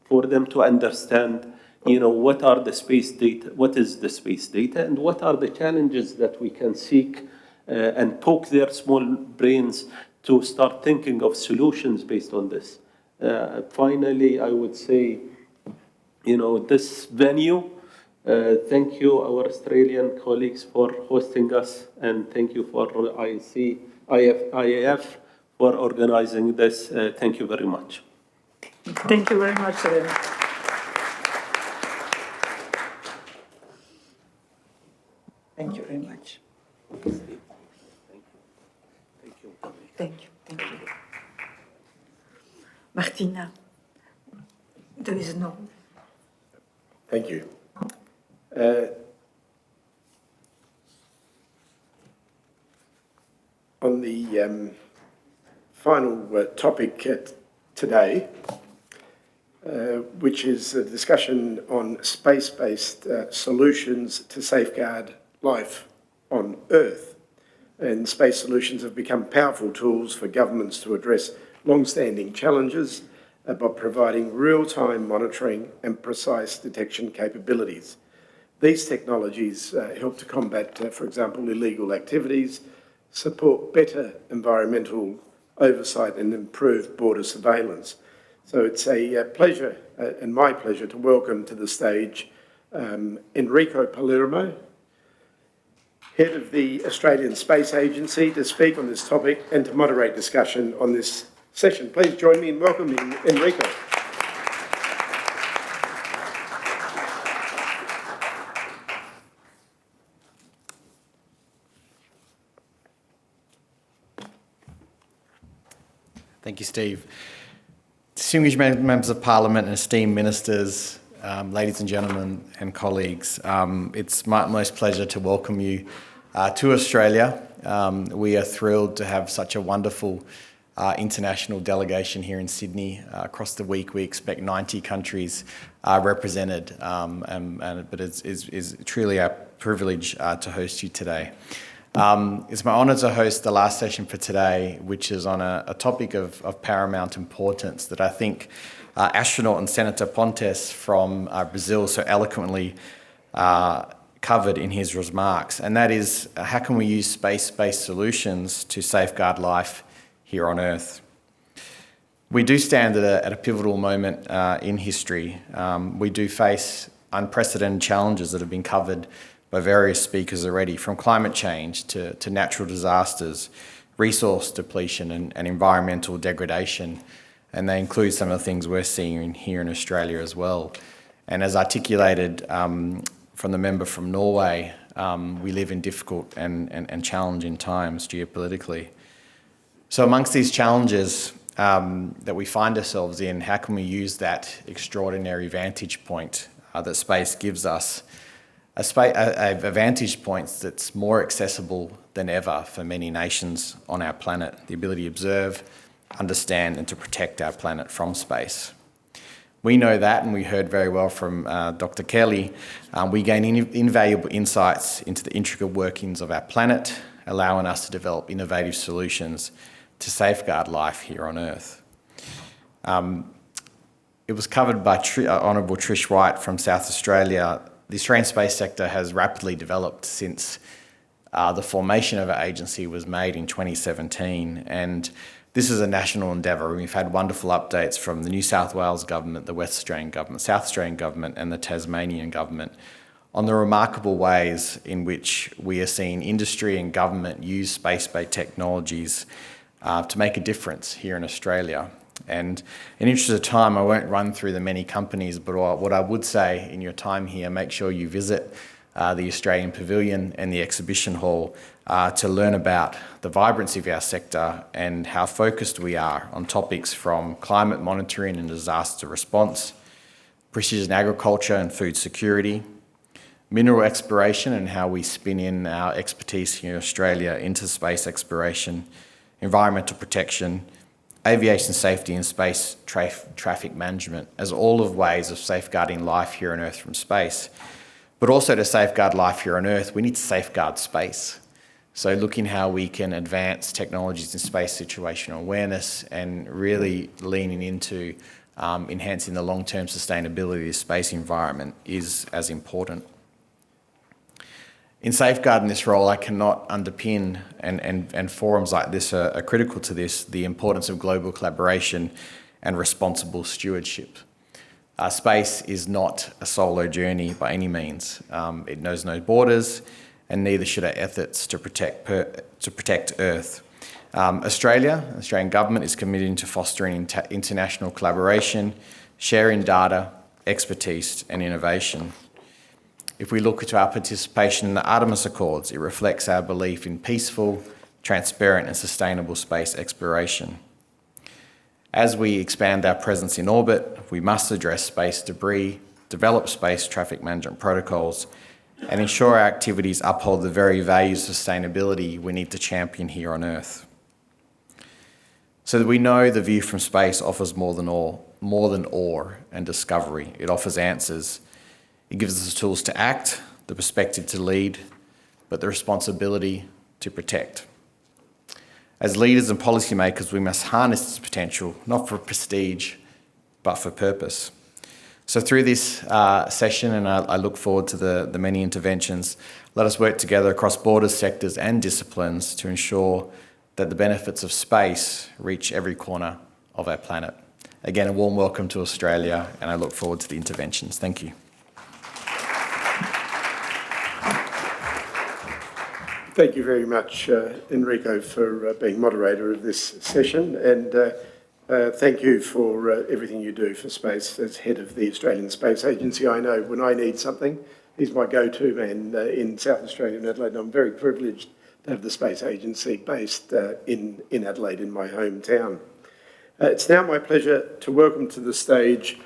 Speaker 14: for them to understand, what are the space data, what is the space data, and what are the challenges that we can seek and poke their small brains to start thinking of solutions based on this. Finally, I would say, this venue, thank you, our Australian colleagues, for hosting us, and thank you for IAF for organizing this. Thank you very much.
Speaker 2: Thank you very much, Ren. Thank you very much. Thank you. Thank you. Martina, there is no.
Speaker 11: Thank you. On the final topic today, which is a discussion on space-based solutions to safeguard life on Earth. And space solutions have become powerful tools for governments to address long-standing challenges by providing real-time monitoring and precise detection capabilities. These technologies help to combat, for example, illegal activities, support better environmental oversight and improve border surveillance. So it's a pleasure and my pleasure to welcome to the stage Enrico Palermo, Head of the Australian Space Agency, to speak on this topic and to moderate discussion on this session. Please join me in welcoming Enrico.
Speaker 4: Thank you, Steve. Distinguished members of Parliament and esteemed ministers, ladies and gentlemen and colleagues, it's my most pleasure to welcome you to Australia. We are thrilled to have such a wonderful international delegation here in Sydney. Across the week, we expect 90 countries represented, but it's truly a privilege to host you today. It's my honour to host the last session for today, which is on a topic of paramount importance that I think astronaut and Senator Pontes from Brazil so eloquently covered in his remarks, and that is how can we use space-based solutions to safeguard life here on Earth. We do stand at a pivotal moment in history. We do face unprecedented challenges that have been covered by various speakers already, from climate change to natural disasters, resource depletion and environmental degradation. And they include some of the things we're seeing here in Australia as well. And as articulated from the member from Norway, we live in difficult and challenging times geopolitically. So amongst these challenges that we find ourselves in, how can we use that extraordinary vantage point that space gives us, a vantage point that's more accessible than ever for many nations on our planet, the ability to observe, understand and to protect our planet from space. We know that, and we heard very well from Dr. Kelly, we gain invaluable insights into the intricate workings of our planet, allowing us to develop innovative solutions to safeguard life here on Earth. It was covered by Honourable Trish White from South Australia. The Australian space sector has rapidly developed since the formation of our agency was made in 2017, and this is a national endeavour. We've had wonderful updates from the New South Wales Government, the West Australian Government, South Australian Government and the Tasmanian Government on the remarkable ways in which we are seeing industry and government use space-based technologies to make a difference here in Australia. And in the interest of time, I won't run through the many companies, but what I would say in your time here, make sure you visit the Australian Pavilion and the Exhibition Hall to learn about the vibrancy of our sector and how focused we are on topics from climate monitoring and disaster response, precision agriculture and food security, mineral exploration and how we spin in our expertise here in Australia into space exploration, environmental protection, aviation safety and space traffic management as all of ways of safeguarding life here on Earth from space. But also to safeguard life here on Earth, we need to safeguard space. So looking how we can advance technologies in space situational awareness and really leaning into enhancing the long-term sustainability of the space environment is as important. In safeguarding this role, I cannot underpin, and forums like this are critical to this, the importance of global collaboration and responsible stewardship. Space is not a solo journey by any means. It knows no borders, and neither should our efforts to protect Earth. Australian government is committed to fostering international collaboration, sharing data, expertise and innovation. If we look at our participation in the Artemis Accords, it reflects our belief in peaceful, transparent and sustainable space exploration. As we expand our presence in orbit, we must address space debris, develop space traffic management protocols, and ensure our activities uphold the very values of sustainability we need to champion here on Earth. So that we know the view from space offers more than awe and discovery. It offers answers. It gives us the tools to act, the perspective to lead, but the responsibility to protect. As leaders and policymakers, we must harness this potential, not for prestige, but for purpose. So through this session, and I look forward to the many interventions, let us work together across borders, sectors and disciplines to ensure that the benefits of space reach every corner of our planet. Again, a warm welcome to Australia, and I look forward to the interventions. Thank you.
Speaker 11: Thank you very much, Enrico, for being moderator of this session, and thank you for everything you do for space as head of the Australian Space Agency. I know when I need something, he's my go-to man in South Australia and Adelaide, and I'm very privileged to have the Space Agency based in Adelaide, in my hometown. It's now my pleasure to welcome to the stage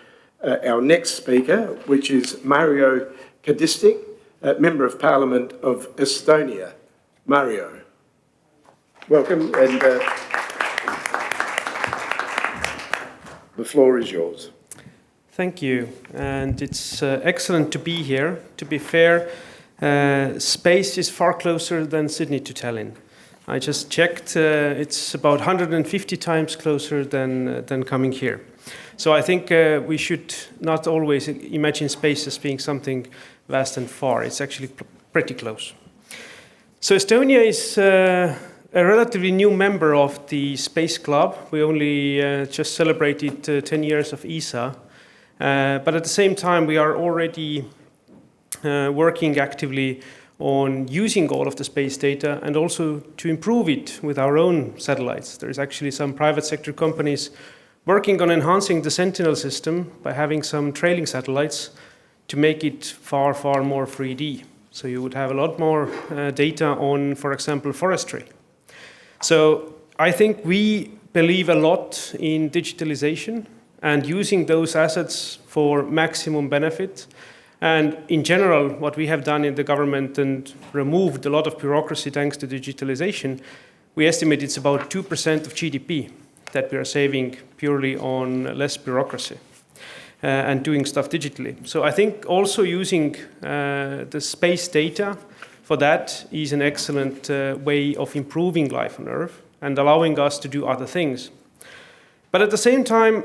Speaker 11: our next speaker, which is Mario Kadistik, Member of Parliament of Estonia. Mario, welcome, and the floor is yours.
Speaker 5: Thank you, and it's excellent to be here. To be fair, space is far closer than Sydney to Tallinn. I just checked, it's about 150 times closer than coming here. So I think we should not always imagine space as being something vast and far. It's actually pretty close. So Estonia is a relatively new member of the Space Club. We only just celebrated 10 years of ESA. But at the same time, we are already working actively on using all of the space data and also to improve it with our own satellites. There's actually some private sector companies working on enhancing the Sentinel system by having some trailing satellites to make it far, far more 3D. So you would have a lot more data on, for example, forestry. So I think we believe a lot in digitalization and using those assets for maximum benefit. And in general, what we have done in the government and removed a lot of bureaucracy thanks to digitalization, we estimate it's about 2% of GDP that we are saving purely on less bureaucracy. And doing stuff digitally. So I think also using the space data for that is an excellent way of improving life on Earth and allowing us to do other things. But at the same time,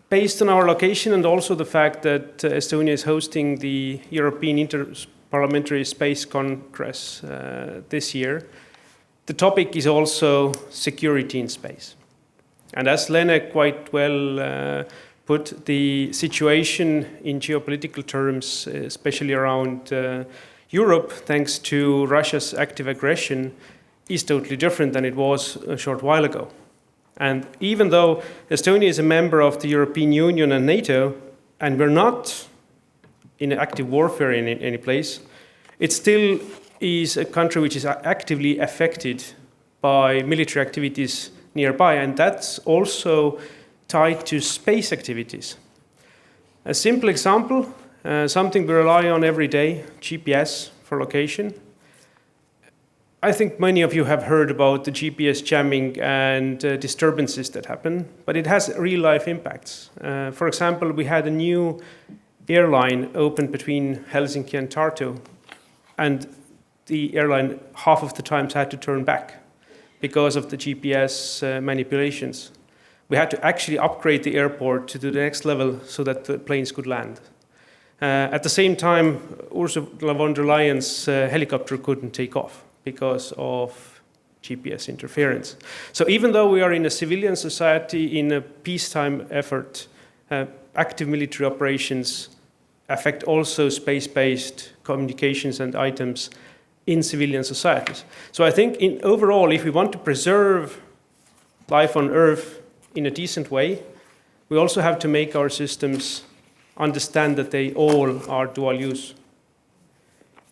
Speaker 5: based on our location and also the fact that Estonia is hosting the European Interparliamentary Space Congress this year, the topic is also security in space. And as Lene quite well put, the situation in geopolitical terms, especially around Europe, thanks to Russia's active aggression, is totally different than it was a short while ago. And even though Estonia is a member of the European Union and NATO, and we're not in active warfare in any place, it still is a country which is actively affected by military activities nearby, and that's also tied to space activities. A simple example, something we rely on every day, GPS for location. I think many of you have heard about the GPS jamming and disturbances that happen, but it has real-life impacts. For example, we had a new airline opened between Helsinki and Tartu, and the airline half of the times had to turn back because of the GPS manipulations. We had to actually upgrade the airport to the next level so that the planes could land. At the same time, Ursula von der Leyen's helicopter couldn't take off because of GPS interference. So even though we are in a civilian society, in a peacetime effort, active military operations affect also space-based communications and items in civilian societies. So I think overall, if we want to preserve life on Earth in a decent way, we also have to make our systems understand that they all are dual use.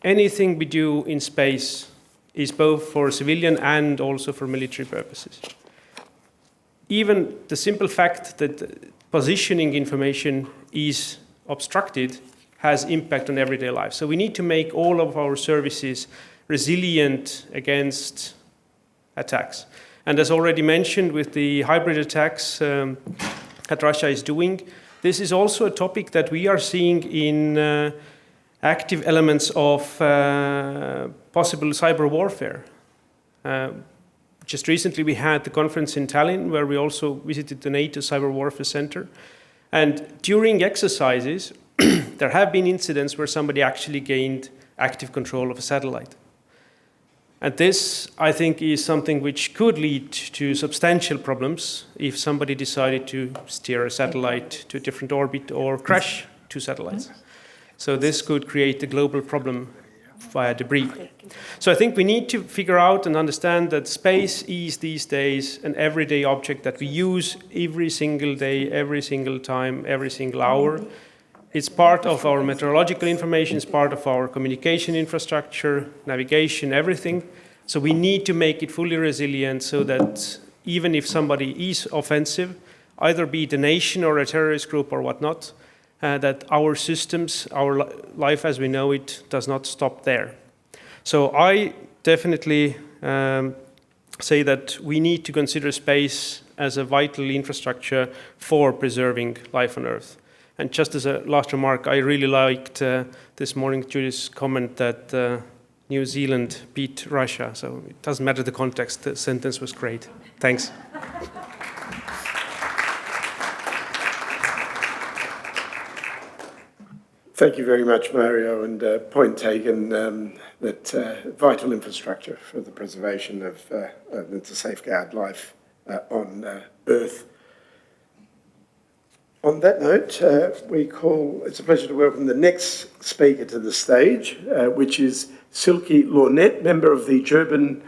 Speaker 5: Anything we do in space is both for civilian and also for military purposes. Even the simple fact that positioning information is obstructed has impact on everyday life. So we need to make all of our services resilient against attacks. And as already mentioned, with the hybrid attacks that Russia is doing, this is also a topic that we are seeing in active elements of possible cyber warfare. Just recently we had the conference in Tallinn where we also visited the NATO Cyber Warfare Center. And during exercises, there have been incidents where somebody actually gained active control of a satellite. And this, I think, is something which could lead to substantial problems if somebody decided to steer a satellite to a different orbit or crash two satellites. So this could create a global problem via debris. So I think we need to figure out and understand that space is these days an everyday object that we use every single day, every single time, every single hour. It's part of our meteorological information, it's part of our communication infrastructure, navigation, everything. So we need to make it fully resilient so that even if somebody is offensive, either be it a nation or a terrorist group or whatnot, that our systems, our life as we know it, does not stop there. So I definitely say that we need to consider space as a vital infrastructure for preserving life on Earth. And just as a last remark, I really liked this morning Julie's comment that New Zealand beat Russia. So it doesn't matter the context, the sentence was great. Thanks.
Speaker 11: Thank you very much, Mario, and point taken that vital infrastructure for the preservation of and to safeguard life on Earth. On that note, it's a pleasure to welcome the next speaker to the stage, which is Silke Lornet, member of the German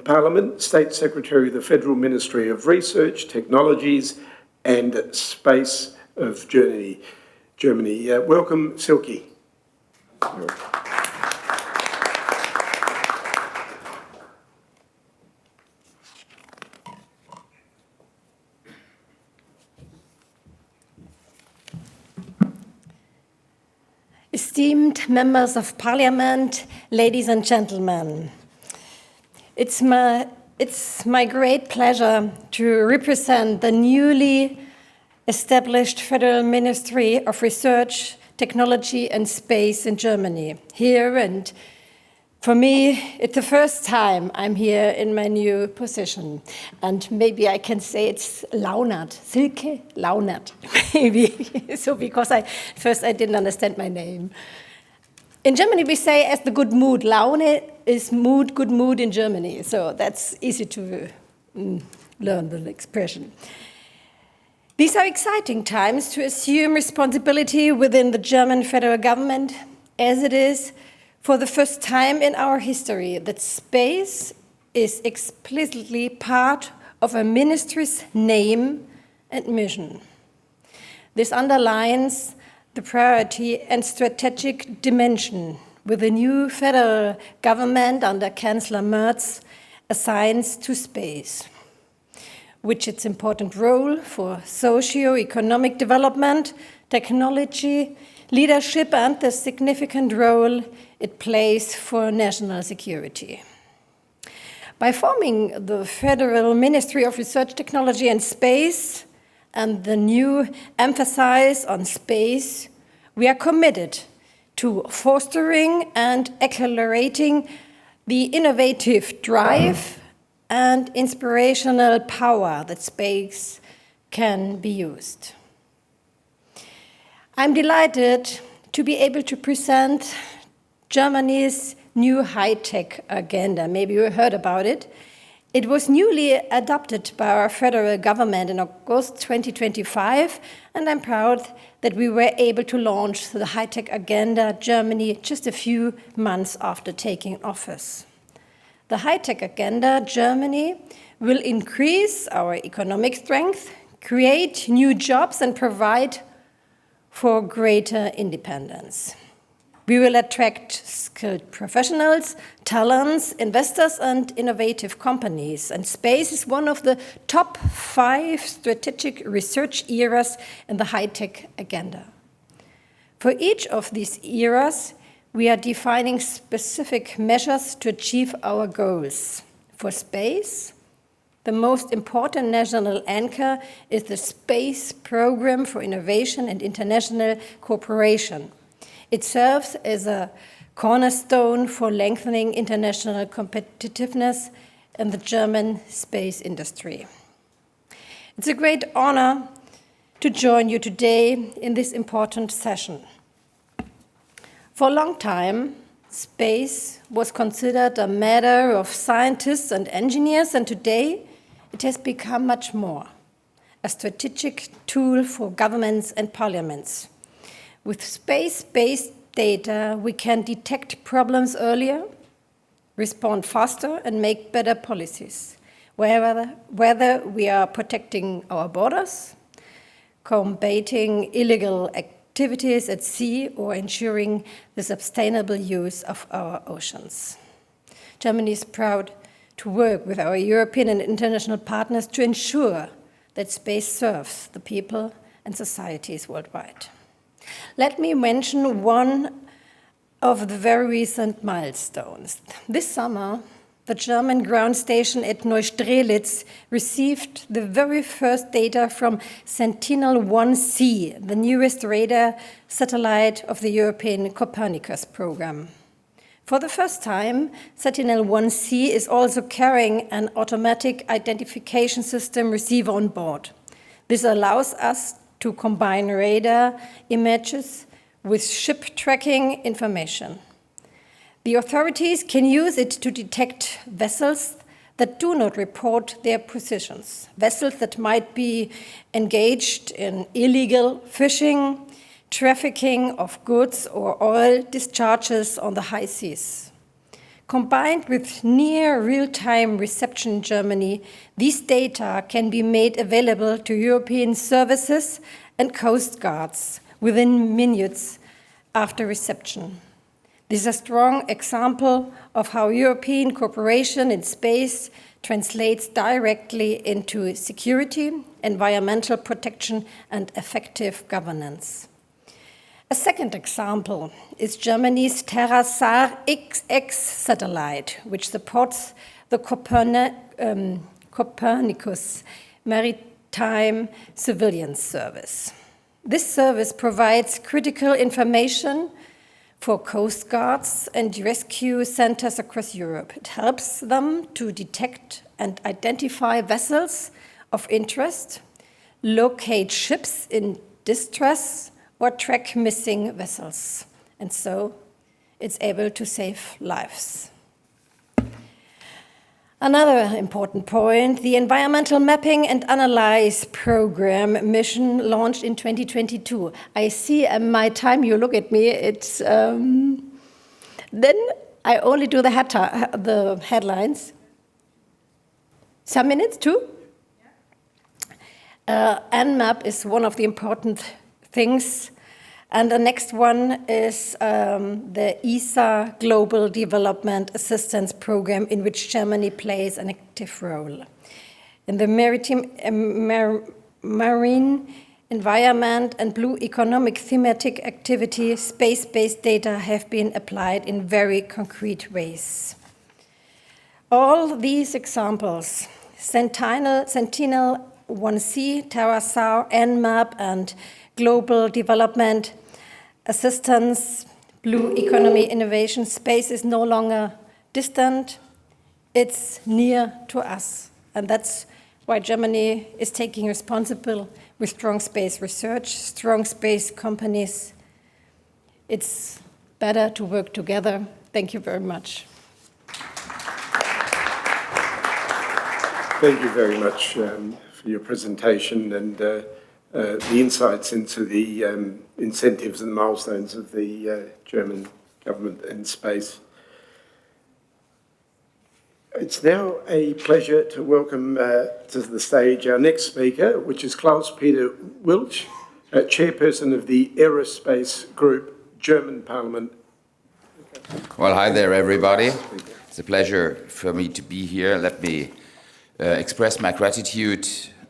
Speaker 11: Parliament, State Secretary of the Federal Ministry of Research, Technologies and Space of Germany. Welcome, Silke.
Speaker 7: Esteemed members of Parliament, ladies and gentlemen, it's my great pleasure to represent the newly established Federal Ministry of Research, Technology and Space in Germany here, and for me, it's the first time I'm here in my new position. And maybe I can say it's Launert, Silke Launert, maybe. So because first I didn't understand my name. In Germany, we say as the good mood. Laune is mood, good mood in Germany. So that's easy to learn the expression. These are exciting times to assume responsibility within the German federal government, as it is for the first time in our history that space is explicitly part of a ministry's name and mission. This underlines the priority and strategic dimension with the new federal government under Chancellor Merz assigns to space, which its important role for socio-economic development, technology, leadership, and the significant role it plays for national security. By forming the Federal Ministry of Research, Technology and Space and the new emphasis on space, we are committed to fostering and accelerating the innovative drive and inspirational power that space can be used. I'm delighted to be able to present Germany's new high-tech agenda. Maybe you heard about it. It was newly adopted by our federal government in August 2025, and I'm proud that we were able to launch the high-tech agenda Germany just a few months after taking office. The high-tech agenda Germany will increase our economic strength, create new jobs, and provide for greater independence. We will attract skilled professionals, talents, investors, and innovative companies. And space is one of the top 5 strategic research eras in the high-tech agenda. For each of these eras, we are defining specific measures to achieve our goals. For space, the most important national anchor is the Space Program for Innovation and International Cooperation. It serves as a cornerstone for lengthening international competitiveness in the German space industry. It's a great honor to join you today in this important session. For a long time, space was considered a matter of scientists and engineers, and today it has become much more, a strategic tool for governments and parliaments. With space-based data, we can detect problems earlier, respond faster, and make better policies, whether we are protecting our borders, combating illegal activities at sea, or ensuring the sustainable use of our oceans. Germany is proud to work with our European and international partners to ensure that space serves the people and societies worldwide. Let me mention one of the very recent milestones. This summer, the German ground station at Neustrelitz received the very first data from Sentinel-1C, the newest radar satellite of the European Copernicus program. For the first time, Sentinel-1C is also carrying an automatic identification system receiver on board. This allows us to combine radar images with ship tracking information. The authorities can use it to detect vessels that do not report their positions, vessels that might be engaged in illegal fishing, trafficking of goods, or oil discharges on the high seas. Combined with near real-time reception in Germany, these data can be made available to European services and coast guards within minutes after reception. This is a strong example of how European cooperation in space translates directly into security, environmental protection, and effective governance. A second example is Germany's TerraSAR XX satellite, which supports the Copernicus Maritime Surveillance Service. This service provides critical information for coast guards and rescue centers across Europe. It helps them to detect and identify vessels of interest, locate ships in distress, or track missing vessels. And so it's able to save lives. Another important point, the Environmental Mapping and Analyze Program mission launched in 2022. I see my time, you look at me, it's, then I only do the headlines. Some minutes too? MMoP is one of the important things. And the next one is the ESA Global Development Assistance Program, in which Germany plays an active role. In the marine environment and blue economic thematic activity, space-based data have been applied in very concrete ways. All these examples, Sentinel-1C, TerraSAR, MMoP, and Global Development Assistance, Blue Economy Innovation, space is no longer distant, it's near to us. And that's why Germany is taking responsibility with strong space research, strong space companies. It's better to work together. Thank you very much.
Speaker 11: Thank you very much for your presentation and the insights into the incentives and milestones of the German government in space. It's now a pleasure to welcome to the stage our next speaker, which is Klaus-Peter Wilch, Chairperson of the Aerospace Group, German Parliament.
Speaker 8: Well, hi there, everybody. It's a pleasure for me to be here. Let me express my gratitude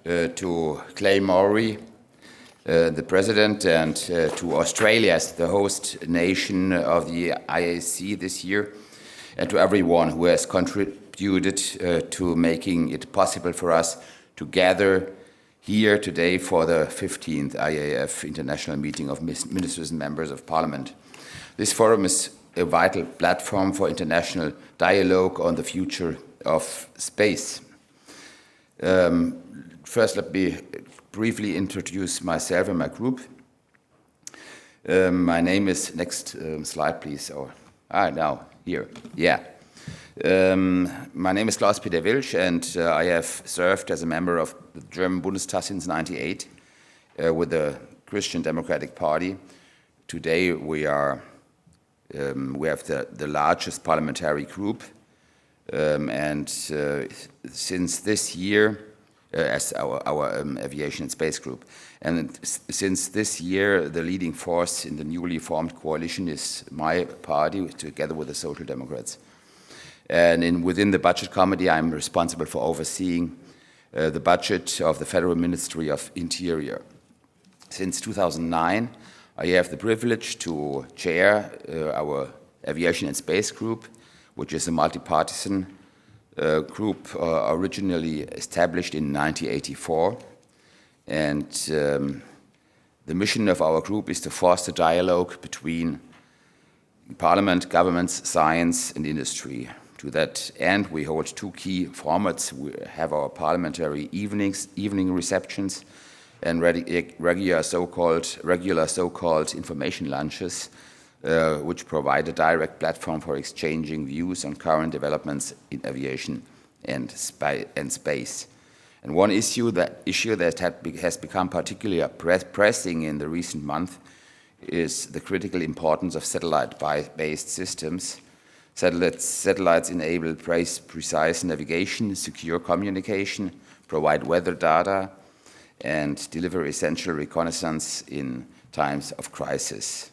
Speaker 8: to Clay Mowry, the President, and to Australia as the host nation of the IAC this year, and to everyone who has contributed to making it possible for us to gather here today for the 15th IAF International Meeting of Ministers and Members of Parliament. This forum is a vital platform for international dialogue on the future of space. First, let me briefly introduce myself and my group. My name is, next slide please, now, here, yeah. My name is Klaus-Peter Wilch, and I have served as a member of the German Bundestag since '98 with the Christian Democratic Party. Today we have the largest parliamentary group, and since this year, as our aviation and space group, and since this year, the leading force in the newly formed coalition is my party, together with the Social Democrats. And within the Budget Committee, I'm responsible for overseeing the budget of the Federal Ministry of Interior. Since 2009, I have the privilege to chair our Aviation and Space Group, which is a multi-partisan group originally established in 1984. And the mission of our group is to foster dialogue between Parliament, governments, science, and industry. To that end, we hold two key formats. We have our parliamentary evening receptions and regular so-called information lunches, which provide a direct platform for exchanging views on current developments in aviation and space. And one issue that has become particularly pressing in the recent month is the critical importance of satellite-based systems. Satellites enable precise navigation, secure communication, provide weather data, and deliver essential reconnaissance in times of crisis.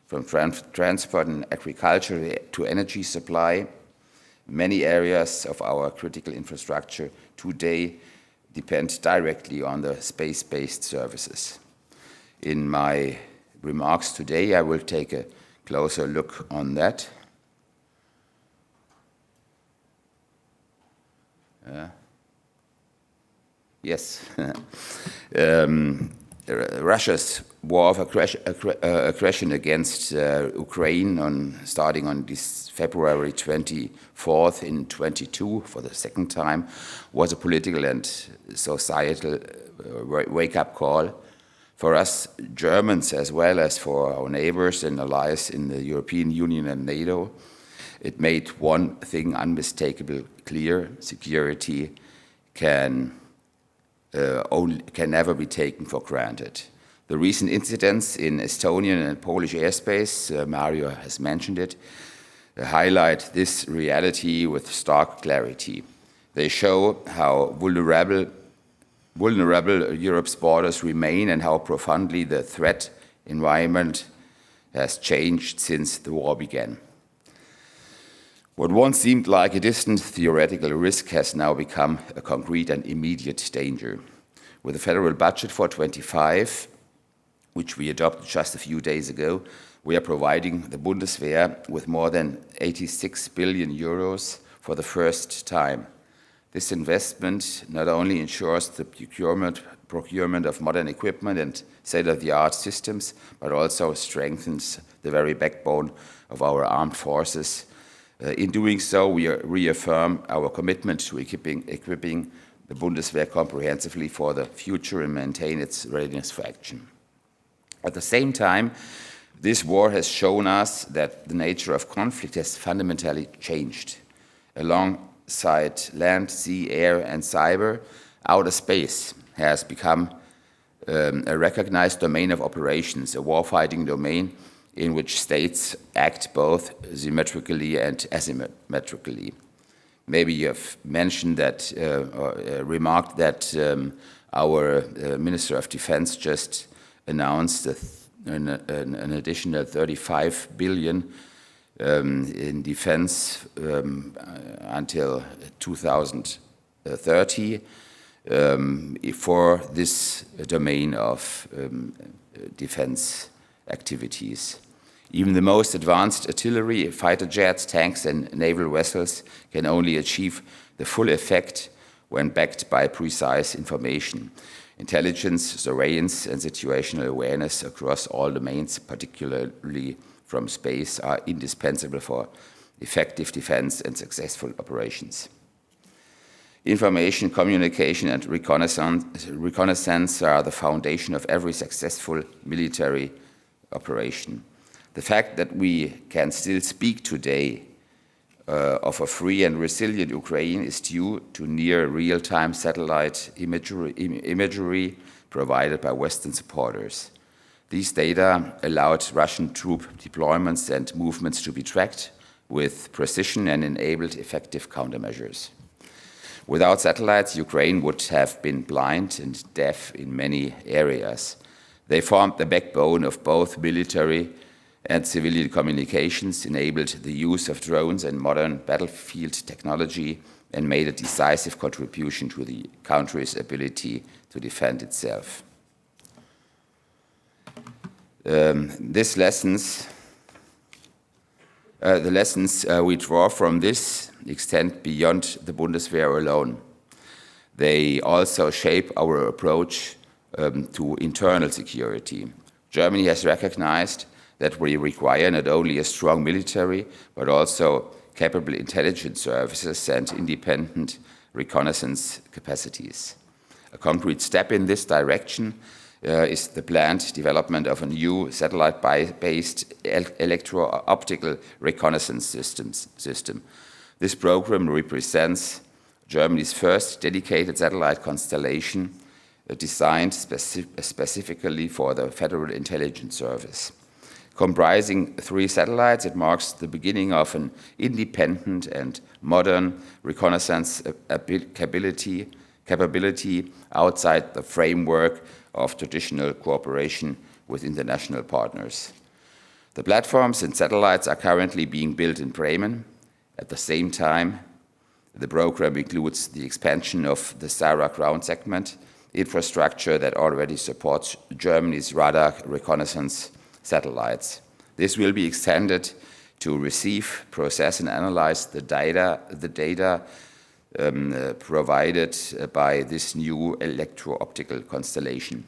Speaker 8: From transport and agriculture to energy supply, many areas of our critical infrastructure today depend directly on the space-based services. In my remarks today, I will take a closer look on that. Yes. Russia's war of aggression against Ukraine starting on this February 24th in 22 for the second time was a political and societal wake-up call for us Germans as well as for our neighbors and allies in the European Union and NATO. It made one thing unmistakably clear: security can never be taken for granted. The recent incidents in Estonian and Polish airspace, Mario has mentioned it, highlight this reality with stark clarity. They show how vulnerable Europe's borders remain and how profoundly the threat environment has changed since the war began. What once seemed like a distant theoretical risk has now become a concrete and immediate danger. With the federal budget for 25, which we adopted just a few days ago, we are providing the Bundeswehr with more than 86 billion euros for the first time. This investment not only ensures the procurement of modern equipment and state-of-the-art systems, but also strengthens the very backbone of our armed forces. In doing so, we reaffirm our commitment to equipping the Bundeswehr comprehensively for the future and maintain its readiness for action. At the same time, this war has shown us that the nature of conflict has fundamentally changed. Alongside land, sea, air, and cyber, outer space has become a recognized domain of operations, a warfighting domain in which states act both symmetrically and asymmetrically. Maybe you have mentioned that, or remarked that our Minister of Defense just announced an additional 35 billion in defense until 2030 for this domain of defense activities. Even the most advanced artillery, fighter jets, tanks, and naval vessels can only achieve the full effect when backed by precise information. Intelligence, surveillance, and situational awareness across all domains, particularly from space, are indispensable for effective defense and successful operations. Information, communication, and reconnaissance are the foundation of every successful military operation. The fact that we can still speak today of a free and resilient Ukraine is due to near real-time satellite imagery provided by Western supporters. These data allowed Russian troop deployments and movements to be tracked with precision and enabled effective countermeasures. Without satellites, Ukraine would have been blind and deaf in many areas. They formed the backbone of both military and civilian communications, enabled the use of drones and modern battlefield technology, and made a decisive contribution to the country's ability to defend itself. The lessons we draw from this extend beyond the Bundeswehr alone. They also shape our approach to internal security. Germany has recognized that we require not only a strong military, but also capable intelligence services and independent reconnaissance capacities. A concrete step in this direction is the planned development of a new satellite-based electro-optical reconnaissance system. This program represents Germany's first dedicated satellite constellation designed specifically for the Federal Intelligence Service. Comprising 3 satellites, it marks the beginning of an independent and modern reconnaissance capability outside the framework of traditional cooperation with international partners. The platforms and satellites are currently being built in Bremen. At the same time, the program includes the expansion of the SARA ground segment infrastructure that already supports Germany's radar reconnaissance satellites. This will be extended to receive, process, and analyze the data provided by this new electro-optical constellation.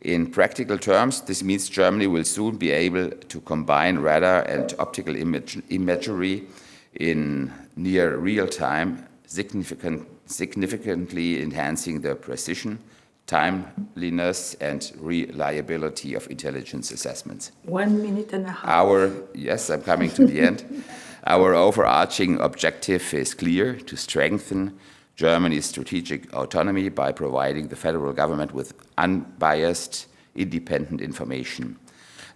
Speaker 8: In practical terms, this means Germany will soon be able to combine radar and optical imagery in near real time, significantly enhancing the precision, timeliness, and reliability of intelligence assessments.
Speaker 2: 1 minute and a half.
Speaker 8: Yes, I'm coming to the end. Our overarching objective is clear: to strengthen Germany's strategic autonomy by providing the federal government with unbiased, independent information.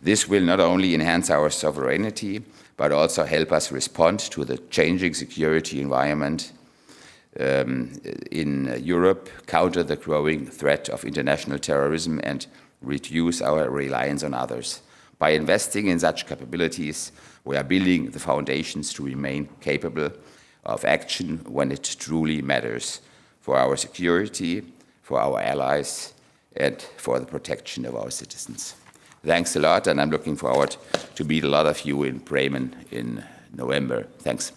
Speaker 8: This will not only enhance our sovereignty, but also help us respond to the changing security environment in Europe, counter the growing threat of international terrorism, and reduce our reliance on others. By investing in such capabilities, we are building the foundations to remain capable of action when it truly matters for our security, for our allies, and for the protection of our citizens. Thanks a lot, and I'm looking forward to meet a lot of you in Bremen in November. Thanks.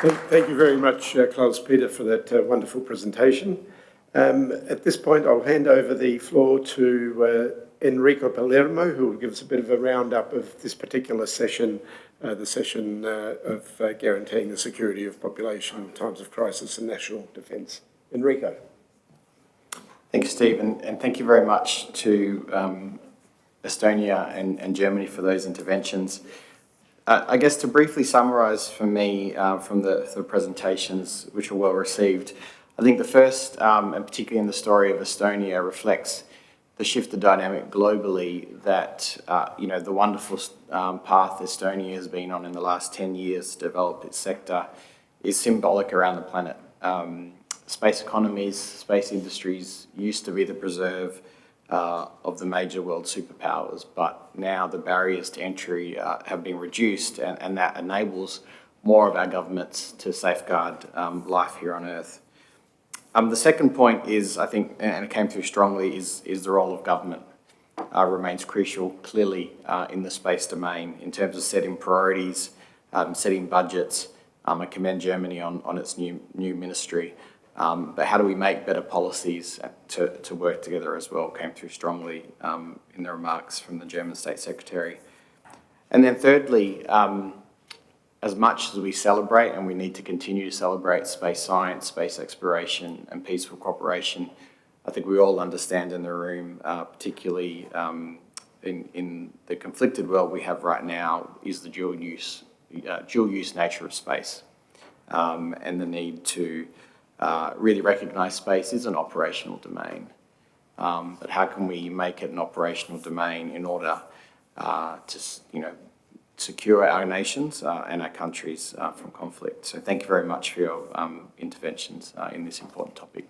Speaker 11: Thank you very much, Klaus-Peter, for that wonderful presentation. At this point, I'll hand over the floor to Enrico Palermo, who will give us a bit of a roundup of this particular session, the session of guaranteeing the security of population in times of crisis and national defence. Enrico.
Speaker 4: Thank you, Steve, and thank you very much to Estonia and Germany for those interventions. I guess to briefly summarise for me from the presentations, which were well received, I think the first, and particularly in the story of Estonia, reflects the shift of dynamic globally that, the wonderful path Estonia has been on in the last 10 years to develop its sector is symbolic around the planet. Space economies, space industries used to be the preserve of the major world superpowers, but now the barriers to entry have been reduced, and that enables more of our governments to safeguard life here on Earth. The second point is, I think, and it came through strongly, is the role of government remains crucial, clearly, in the space domain in terms of setting priorities, setting budgets. I commend Germany on its new ministry. But how do we make better policies to work together as well, came through strongly in the remarks from the German State Secretary. And then thirdly, as much as we celebrate, and we need to continue to celebrate space science, space exploration and peaceful cooperation, I think we all understand in the room, particularly in the conflicted world we have right now, is the dual use nature of space and the need to really recognise space is an operational domain. But how can we make it an operational domain in order to secure our nations and our countries from conflict? So thank you very much for your interventions in this important topic.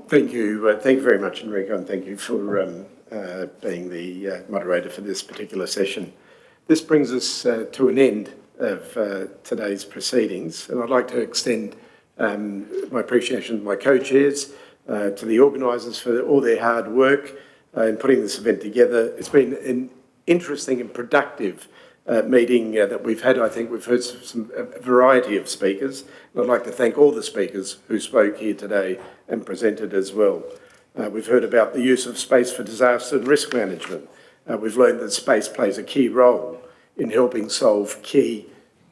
Speaker 11: Thank you very much, Enrico, and thank you for being the moderator for this particular session. This brings us to an end of today's proceedings, and I'd like to extend my appreciation to my co-chairs, to the organisers for all their hard work in putting this event together. It's been an interesting and productive meeting that we've had. I think we've heard a variety of speakers, and I'd like to thank all the speakers who spoke here today and presented as well. We've heard about the use of space for disaster and risk management. We've learned that space plays a key role in helping solve key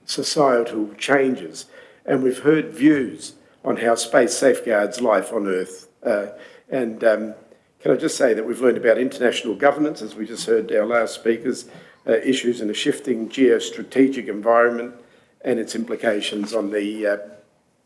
Speaker 11: societal changes. And we've heard views on how space safeguards life on Earth. Can I just say that we've learned about international governance, as we just heard our last speakers, issues in a shifting geostrategic environment and its implications on the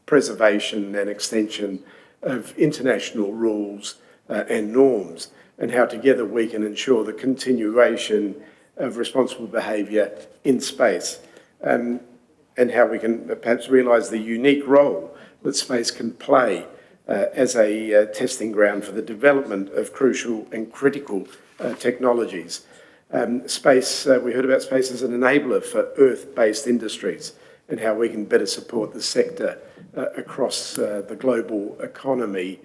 Speaker 11: preservation and extension of international rules and norms, and how together we can ensure the continuation of responsible behaviour in space, and how we can perhaps realise the unique role that space can play as a testing ground for the development of crucial and critical technologies. Space, we heard about space as an enabler for Earth-based industries and how we can better support the sector across the global economy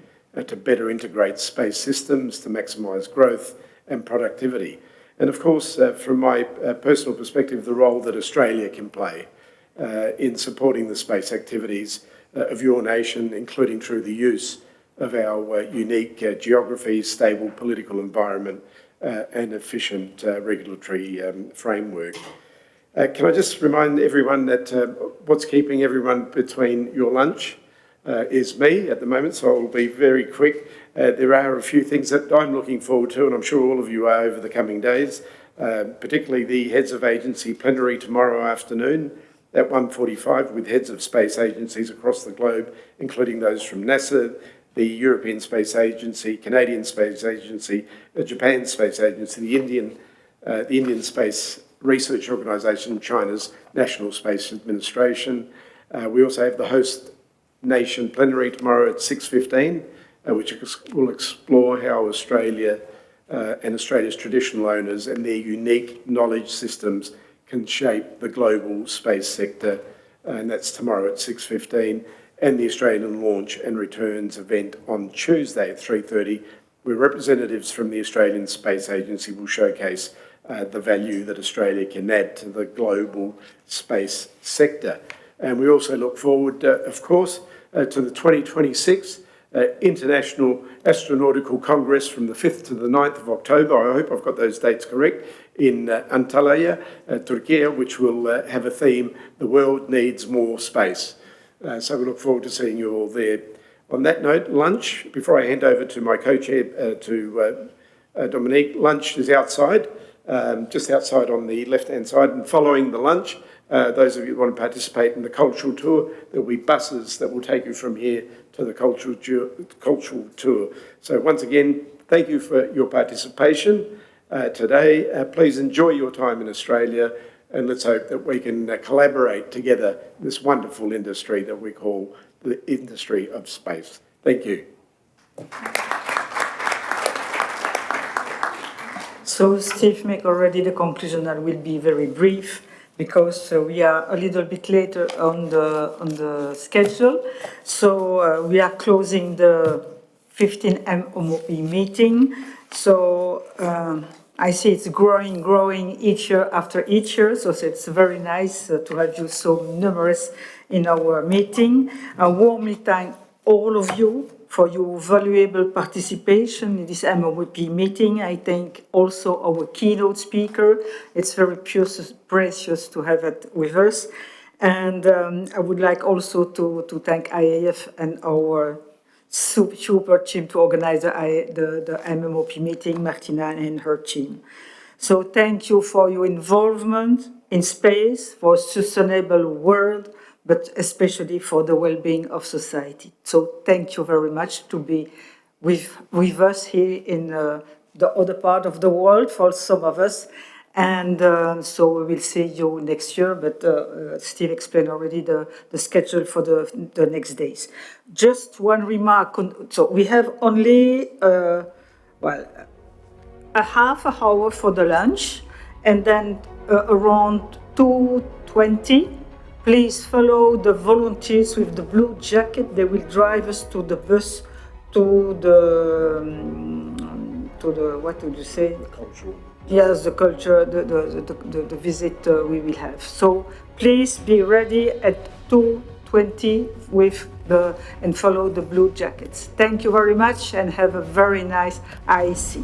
Speaker 11: to better integrate space systems to maximise growth and productivity. And of course, from my personal perspective, the role that Australia can play in supporting the space activities of your nation, including through the use of our unique geography, stable political environment, and efficient regulatory framework. Can I just remind everyone that what's keeping everyone between your lunch is me at the moment, so I'll be very quick. There are a few things that I'm looking forward to, and I'm sure all of you are over the coming days, particularly the Heads of Agency plenary tomorrow afternoon at 1:45 with heads of space agencies across the globe, including those from NASA, the European Space Agency, Canadian Space Agency, the Japan Space Agency, the Indian Space Research Organisation, China's National Space Administration. We also have the host nation plenary tomorrow at 6:15, which will explore how Australia and Australia's traditional owners and their unique knowledge systems can shape the global space sector, and that's tomorrow at 6:15, and the Australian Launch and Returns event on Tuesday at 3:30, where representatives from the Australian Space Agency will showcase the value that Australia can add to the global space sector. And we also look forward, of course, to the 2026 International Astronautical Congress from the 5th to the 9th of October. I hope I've got those dates correct, in Antalya, Turkey, which will have a theme, The World Needs More Space. So we look forward to seeing you all there. On that note, lunch, before I hand over to my co-chair, to Dominique, lunch is outside, just outside on the left-hand side, and following the lunch, those of you who want to participate in the cultural tour, there will be buses that will take you from here to the cultural tour. So once again, thank you for your participation today. Please enjoy your time in Australia, and let's hope that we can collaborate together in this wonderful industry that we call the industry of space. Thank you.
Speaker 2: So Steve made already the conclusion. I will be very brief because we are a little bit later on the schedule. So we are closing the 15 MMoP meeting. So I see it's growing each year after each year. So it's very nice to have you so numerous in our meeting. I warmly thank all of you for your valuable participation in this MMoP meeting. I thank also our keynote speaker. It's very precious to have it with us. And I would like also to thank IAF and our super team to organize the MMoP meeting, Martina and her team. So thank you for your involvement in space, for a sustainable world, but especially for the well-being of society. So thank you very much to be with us here in the other part of the world for some of us. And so we will see you next year, but Steve explained already the schedule for the next days. Just one remark. So we have only, a half an hour for the lunch, and then around 2:20, please follow the volunteers with the blue jacket. They will drive us to the bus, to the what would you say?
Speaker 11: Cultural.
Speaker 2: Yes, the culture, the visit we will have. So please be ready at 2:20 and follow the blue jackets. Thank you very much and have a very nice IEC.